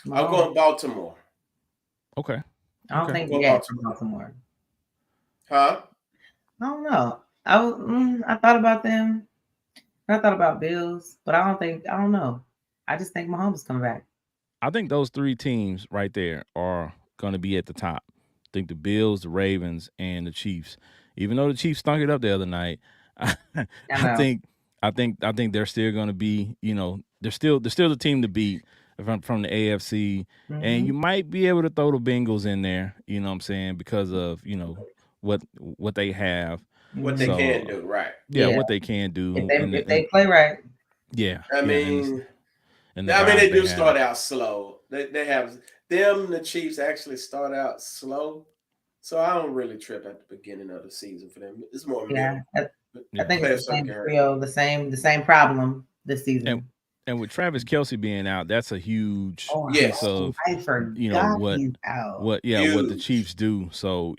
I'm going Baltimore. Okay. I don't think yet from Baltimore. Huh? I don't know. I thought about them. I thought about Bills, but I don't know. I just think Mahomes is coming back. I think those three teams right there are going to be at the top. I think the Bills, the Ravens, and the Chiefs. Even though the Chiefs stunk it up the other night, I think they're still going to be, they're still the team to beat from the AFC. Mm-hmm. And you might be able to throw the Bengals in there, you know what I'm saying, because of, what they have. What they can do, right. Yeah, what they can do. If they play right. Yeah. I mean, they do start out slow. They have them, the Chiefs actually start out slow. So I don't really trip at the beginning of the season for them. It's more I think it's the same trio, the same problem this season. And with Travis Kelce being out, that's a huge piece of what the Chiefs do. So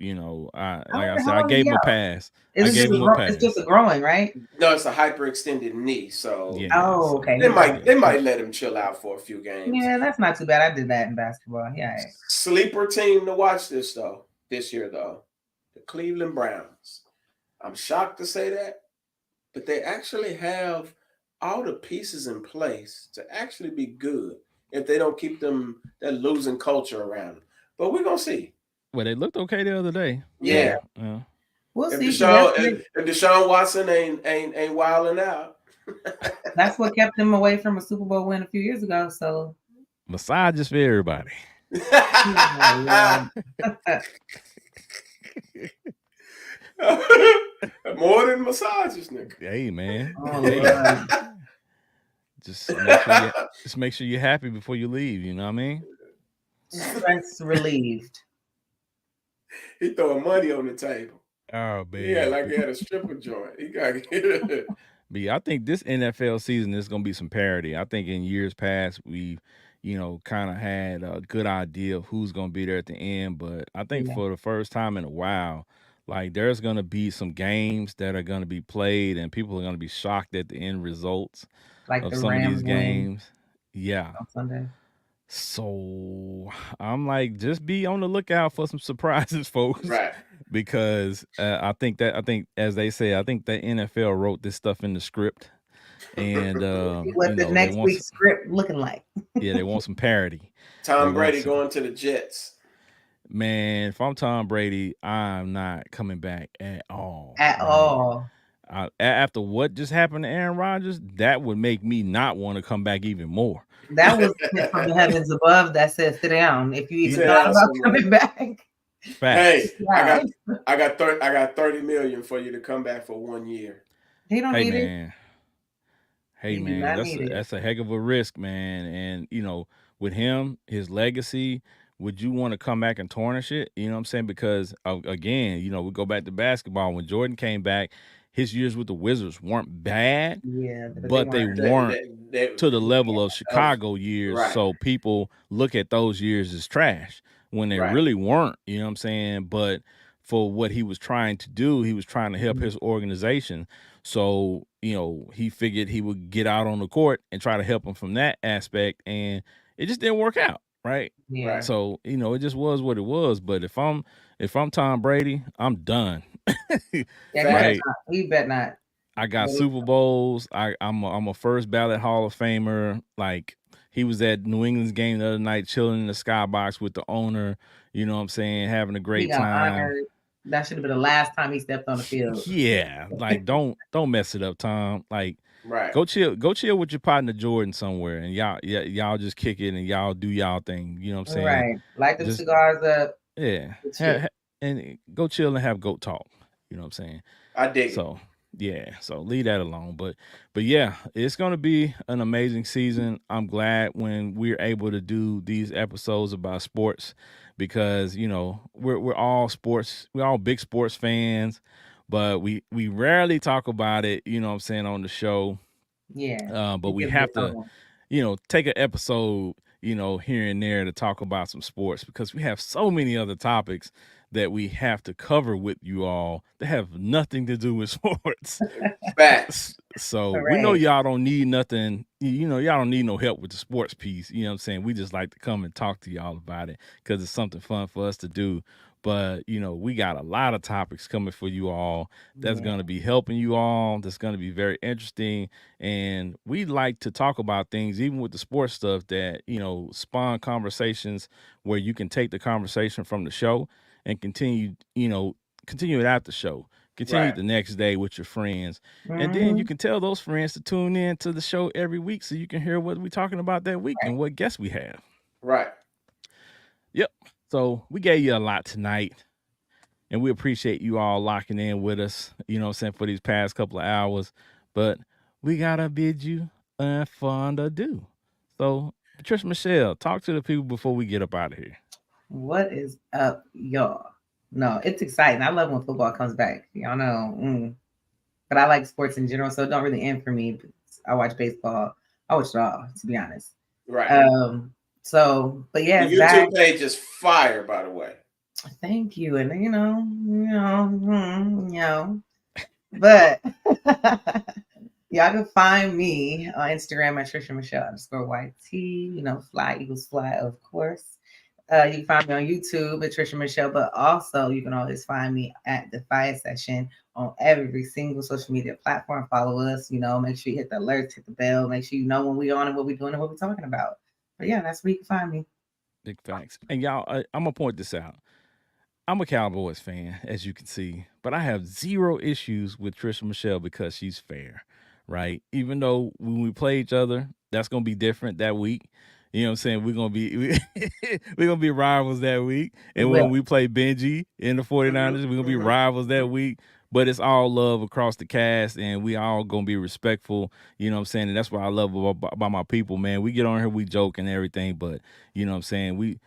I gave him a pass. It's just a growing, right? No, it's a hyperextended knee. So okay. They might let him chill out for a few games. Yeah, that's not too bad. I did that in basketball. Yeah. Sleeper team to watch this year, the Cleveland Browns. I'm shocked to say that, but they actually have all the pieces in place to actually be good if they don't keep that losing culture around them. But we're gonna see. Well, they looked okay the other day. Yeah. We'll see. If Deshaun Watson ain't wilding out. That's what kept them away from a Super Bowl win a few years ago. So massages for everybody. More than massages, nigga. Hey, man. Oh, just make sure you're happy before you leave. You know what I mean? Stress relieved. He throwing money on the table. Oh, man. Yeah, like he had a stripper joint. He got it. But yeah, I think this NFL season is going to be some parity. I think in years past we've kind of had a good idea of who's going to be there at the end. But I think for the first time in a while, Like there's gonna be some games that are gonna be played, and people are gonna be shocked at the end results Like of the some of these Rams win games. Yeah. on Sunday. So I'm like, just be on the lookout for some surprises, folks. Right. Because I think as they say, I think the NFL wrote this stuff in the script, and What the next week's script looking like? Yeah, they want some parity. Tom Brady going to the Jets. Man, if I'm Tom Brady, I'm not coming back at all. At all. After what just happened to Aaron Rodgers, that would make me not want to come back even more. That was from the heavens above that said, "Sit down." If you even thought about coming back. Facts. Hey, I got 30 million for you to come back for 1 year. He don't need it. Hey man, that's a heck of a risk, man. And with him, his legacy, would you want to come back and tarnish it? You know what I'm saying? Because again, we go back to basketball. When Jordan came back, his years with the Wizards weren't bad, but they weren't to the level of Chicago years. Right. So people look at those years as trash when they really weren't. You know what I'm saying? But for what he was trying to do, he was trying to help his organization. So, he figured he would get out on the court and try to help him from that aspect. And it just didn't work out. Right. Yeah. So, it just was what it was. But if I'm Tom Brady, I'm done. Right. He bet not. I got Super Bowls. I'm a first ballot Hall of Famer. Like, he was at New England's game the other night, chilling in the skybox with the owner. You know what I'm saying? Having a great time. Honored. That should have been the last time he stepped on the field. Yeah, like don't mess it up, Tom. Like, right. Go chill with your partner Jordan somewhere, and y'all just kick it and y'all do y'all thing. You know what I'm saying? Right. Light them cigars up. Yeah. And go chill and have goat talk. You know what I'm saying? I dig. So yeah, so leave that alone. But yeah, it's gonna be an amazing season. I'm glad when we're able to do these episodes about sports, because we're all sports, we're all big sports fans, but we rarely talk about it, you know what I'm saying, on the show. Yeah. But we have to, take an episode, here and there to talk about some sports, because we have so many other topics that we have to cover with you all that have nothing to do with sports. Facts. So we know y'all don't need nothing, y'all don't need no help with the sports piece. You know what I'm saying? We just like to come and talk to y'all about it because it's something fun for us to do. But, we got a lot of topics coming for you all that's going to be helping you all. That's going to be very interesting. And we like to talk about things, even with the sports stuff, that, spawn conversations where you can take the conversation from the show and continue it after the show. Continue the next day with your friends. Mm-hmm. And then you can tell those friends to tune in to the show every week so you can hear what we're talking about that week and what guests we have. Right. Yep. So we gave you a lot tonight, and we appreciate you all locking in with us, for these past couple of hours. But we got to bid you a fond adieu. So, Patricia Michelle, talk to the people before we get up out of here. What is up, y'all? No, it's exciting. I love when football comes back. Y'all know. But I like sports in general, so it don't really end for me. I watch baseball. I watch it all, to be honest. Right. So, but yeah, the YouTube page is fire, by the way. Thank you. And but y'all can find me on Instagram at Trisha_Michelle_YT. Fly Eagles Fly, of course. You can find me on YouTube at Trisha Michelle, but also you can always find me at the Fiyah Session on every single social media platform. Follow us, make sure you hit the alerts, hit the bell, make sure you know when we're on and what we're doing and what we're talking about. But yeah, that's where you can find me. Big facts. And y'all, I'm going to point this out. I'm a Cowboys fan, as you can see, but I have zero issues with Trisha Michelle because she's fair, right? Even though when we play each other, that's going to be different that week. You know what I'm saying? We're gonna be rivals that week. And when we play Benji in the 49ers, we're gonna be rivals that week. But it's all love across the cast, and we all gonna be respectful. You know what I'm saying? And that's what I love about my people, man. We get on here, we joke and everything, but you know what I'm saying? We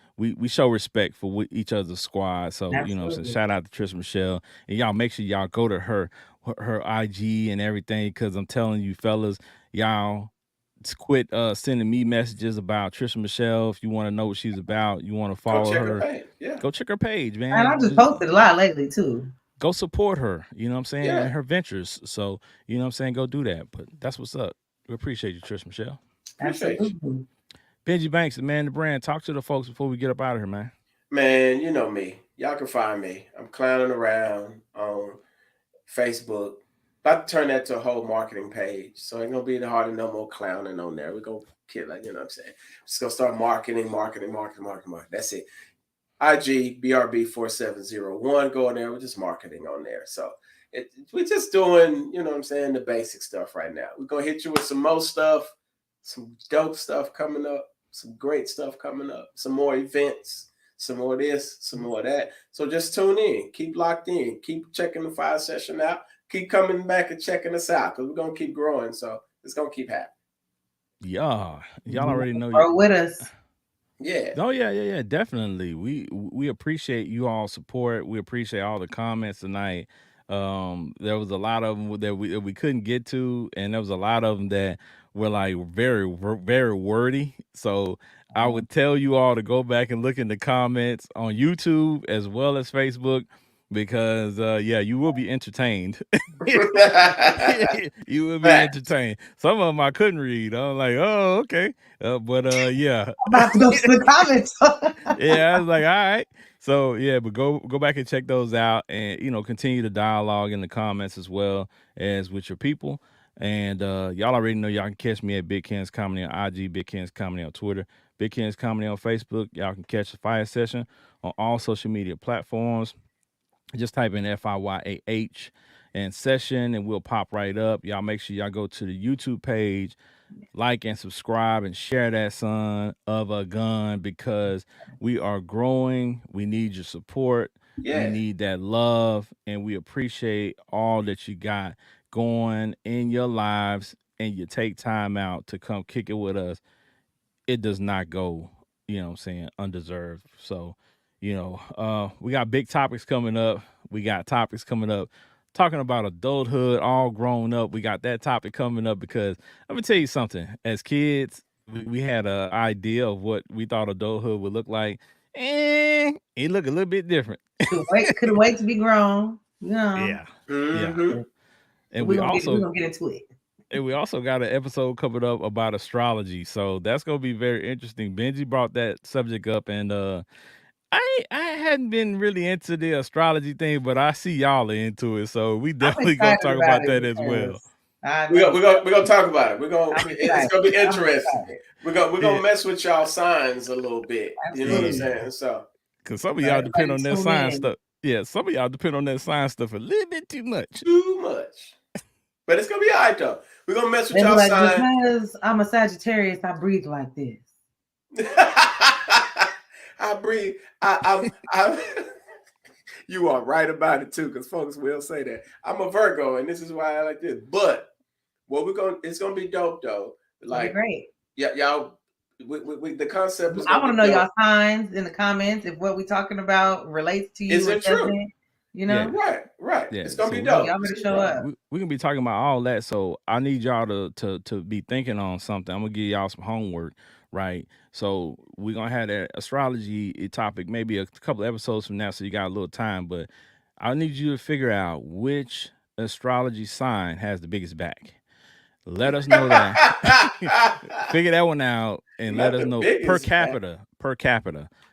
show respect for each other's squad. So Absolutely. You know what I'm saying? Shout out to Trisha Michelle. And y'all make sure y'all go to her IG and everything, because I'm telling you, fellas, y'all quit sending me messages about Trisha Michelle. If you want to know what she's about, you want to follow her. Yeah. Go check her page, man. And I just posted a lot lately too. go support her. You know what I'm saying? Yeah. And her ventures. So, you know what I'm saying? Go do that. But that's what's up. We appreciate you, Trish Michelle. Appreciate you. Benji Banks, the man, the brand. Talk to the folks before we get up out of here, man. Man, you know me. Y'all can find me. I'm clowning around on Facebook. About to turn that to a whole marketing page. So ain't gonna be hard to no more clowning on there. We're gonna get like, you know what I'm saying? Just gonna start marketing. That's it. IG BRB4701. Go in there. We're just marketing on there. So we're just doing, you know what I'm saying, the basic stuff right now. We're gonna hit you with some more stuff, some dope stuff coming up, some great stuff coming up, some more events, some more of this, some more of that. So just tune in, keep locked in, keep checking the Fiyah Session out, keep coming back and checking us out because we're gonna keep growing. So it's gonna keep happening. Yeah, y'all already know. Grow with us. Yeah. Oh yeah, definitely. We appreciate you all support. We appreciate all the comments tonight. There was a lot of them that we couldn't get to, and there was a lot of them that were like very, very wordy. So I would tell you all to go back and look in the comments on YouTube as well as Facebook, because you will be entertained. You will be entertained. Some of them I couldn't read. I'm like, oh, okay. But yeah. I'm about to go to the comments. Yeah, I was like, all right. So yeah, but go back and check those out, and continue the dialogue in the comments as well as with your people. And y'all already know y'all can catch me at Big Ken's Comedy on IG, Big Ken's Comedy on Twitter, Big Ken's Comedy on Facebook. Y'all can catch the Fiyah Session on all social media platforms. Just type in FIYAH and session, and we'll pop right up. Y'all make sure y'all go to the YouTube page, like and subscribe, and share that son of a gun, because we are growing. We need your support. Yeah. We need that love, and we appreciate all that you got going in your lives, and you take time out to come kick it with us. It does not go, undeserved. So, we got big topics coming up. We got topics coming up talking about adulthood, all grown up. We got that topic coming up because let me tell you something. As kids, we had an idea of what we thought adulthood would look like. And it looked a little bit different. Couldn't wait to be grown. Yeah. Mm-hmm. Yeah. And we're gonna get into it. And we also got an episode coming up about astrology. So that's gonna be very interesting. Benji brought that subject up, and I hadn't been really into the astrology thing, but I see y'all are into it, so we definitely gonna talk about that as well. We're gonna talk about it. It's gonna be interesting. We're gonna mess with y'all signs a little bit. Absolutely. You know what I'm saying? So because some of y'all depend on that sign stuff. Yeah, some of y'all depend on that sign stuff a little bit too much. But it's gonna be all right though. We're gonna mess with y'all signs. Because I'm a Sagittarius, I breathe like this. I breathe. I'm you are right about it too, because folks will say that. I'm a Virgo, and this is why I like this. But it's gonna be dope though. Like, great. Yeah, y'all. The concept is. I want to know y'all signs in the comments if what we talking about relates to you. Is it true? Right. Yeah, it's gonna be dope. Y'all better show up. We're gonna be talking about all that. So I need y'all to be thinking on something. I'm gonna give y'all some homework. Right. So we're going to have that astrology topic maybe a couple of episodes from now, so you got a little time. But I need you to figure out which astrology sign has the biggest back. Let us know that. Figure that one out and let us know per capita.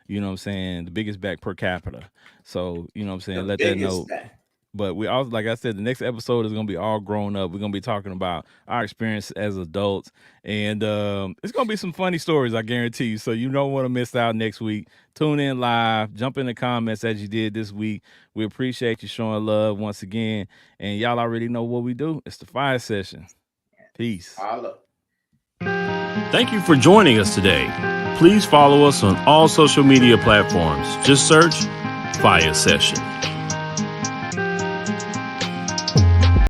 You know what I'm saying? The biggest back per capita. So, you know what I'm saying? Let that know. But we also, like I said, the next episode is going to be all grown up. We're going to be talking about our experience as adults. And it's going to be some funny stories, I guarantee you. So you don't want to miss out next week. Tune in live. Jump in the comments as you did this week. We appreciate you showing love once again. And y'all already know what we do. It's the Fiyah Session. Peace. Holla. Thank you for joining us today. Please follow us on all social media platforms. Just search Fiyah Session.